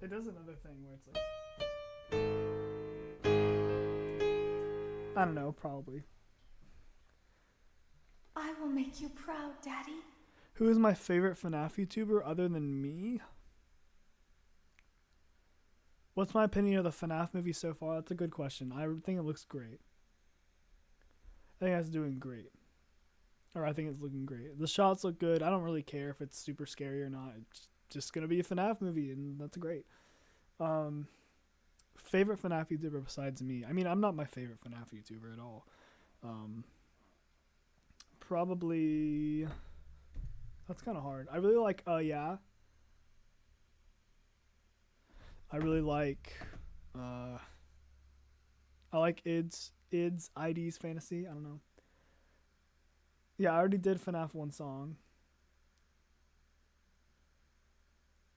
it does another thing where it's like I don't know, probably. I will make you proud, Daddy. Who is my favorite FNaF YouTuber other than me? What's my opinion of the FNaF movie so far? That's a good question. I think it looks great. I think it's doing great. Or I think it's looking great. The shots look good. I don't really care if it's super scary or not. It's just going to be a FNaF movie, and that's great. Favorite FNaF YouTuber besides me? I mean, I'm not my favorite FNaF YouTuber at all. Probably. That's kind of hard. I really like yeah. I really like I like ID's Fantasy. I don't know. Yeah, I already did FNaF 1 song.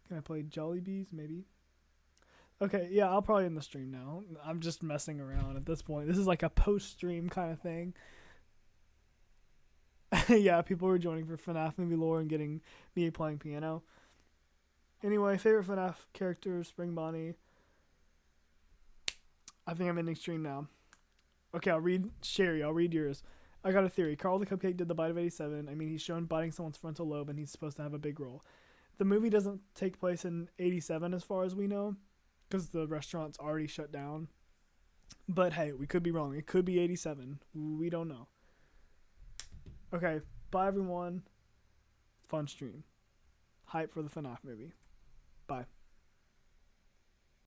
Can I play Jollibees? Maybe. Okay, yeah, I'll probably end the stream now. I'm just messing around at this point. This is like a post-stream kind of thing. Yeah, people were joining for FNaF movie lore and getting me playing piano. Anyway, favorite FNaF characters, Spring Bonnie. I think I'm ending stream now. Okay, I'll read Sherry. I'll read yours. I got a theory. Carl the Cupcake did the bite of 87. I mean, he's shown biting someone's frontal lobe, and he's supposed to have a big role. The movie doesn't take place in 87 as far as we know, because the restaurant's already shut down. But hey, we could be wrong. It could be 87. We don't know. Okay, bye everyone. Fun stream. Hype for the FNaF movie. Bye.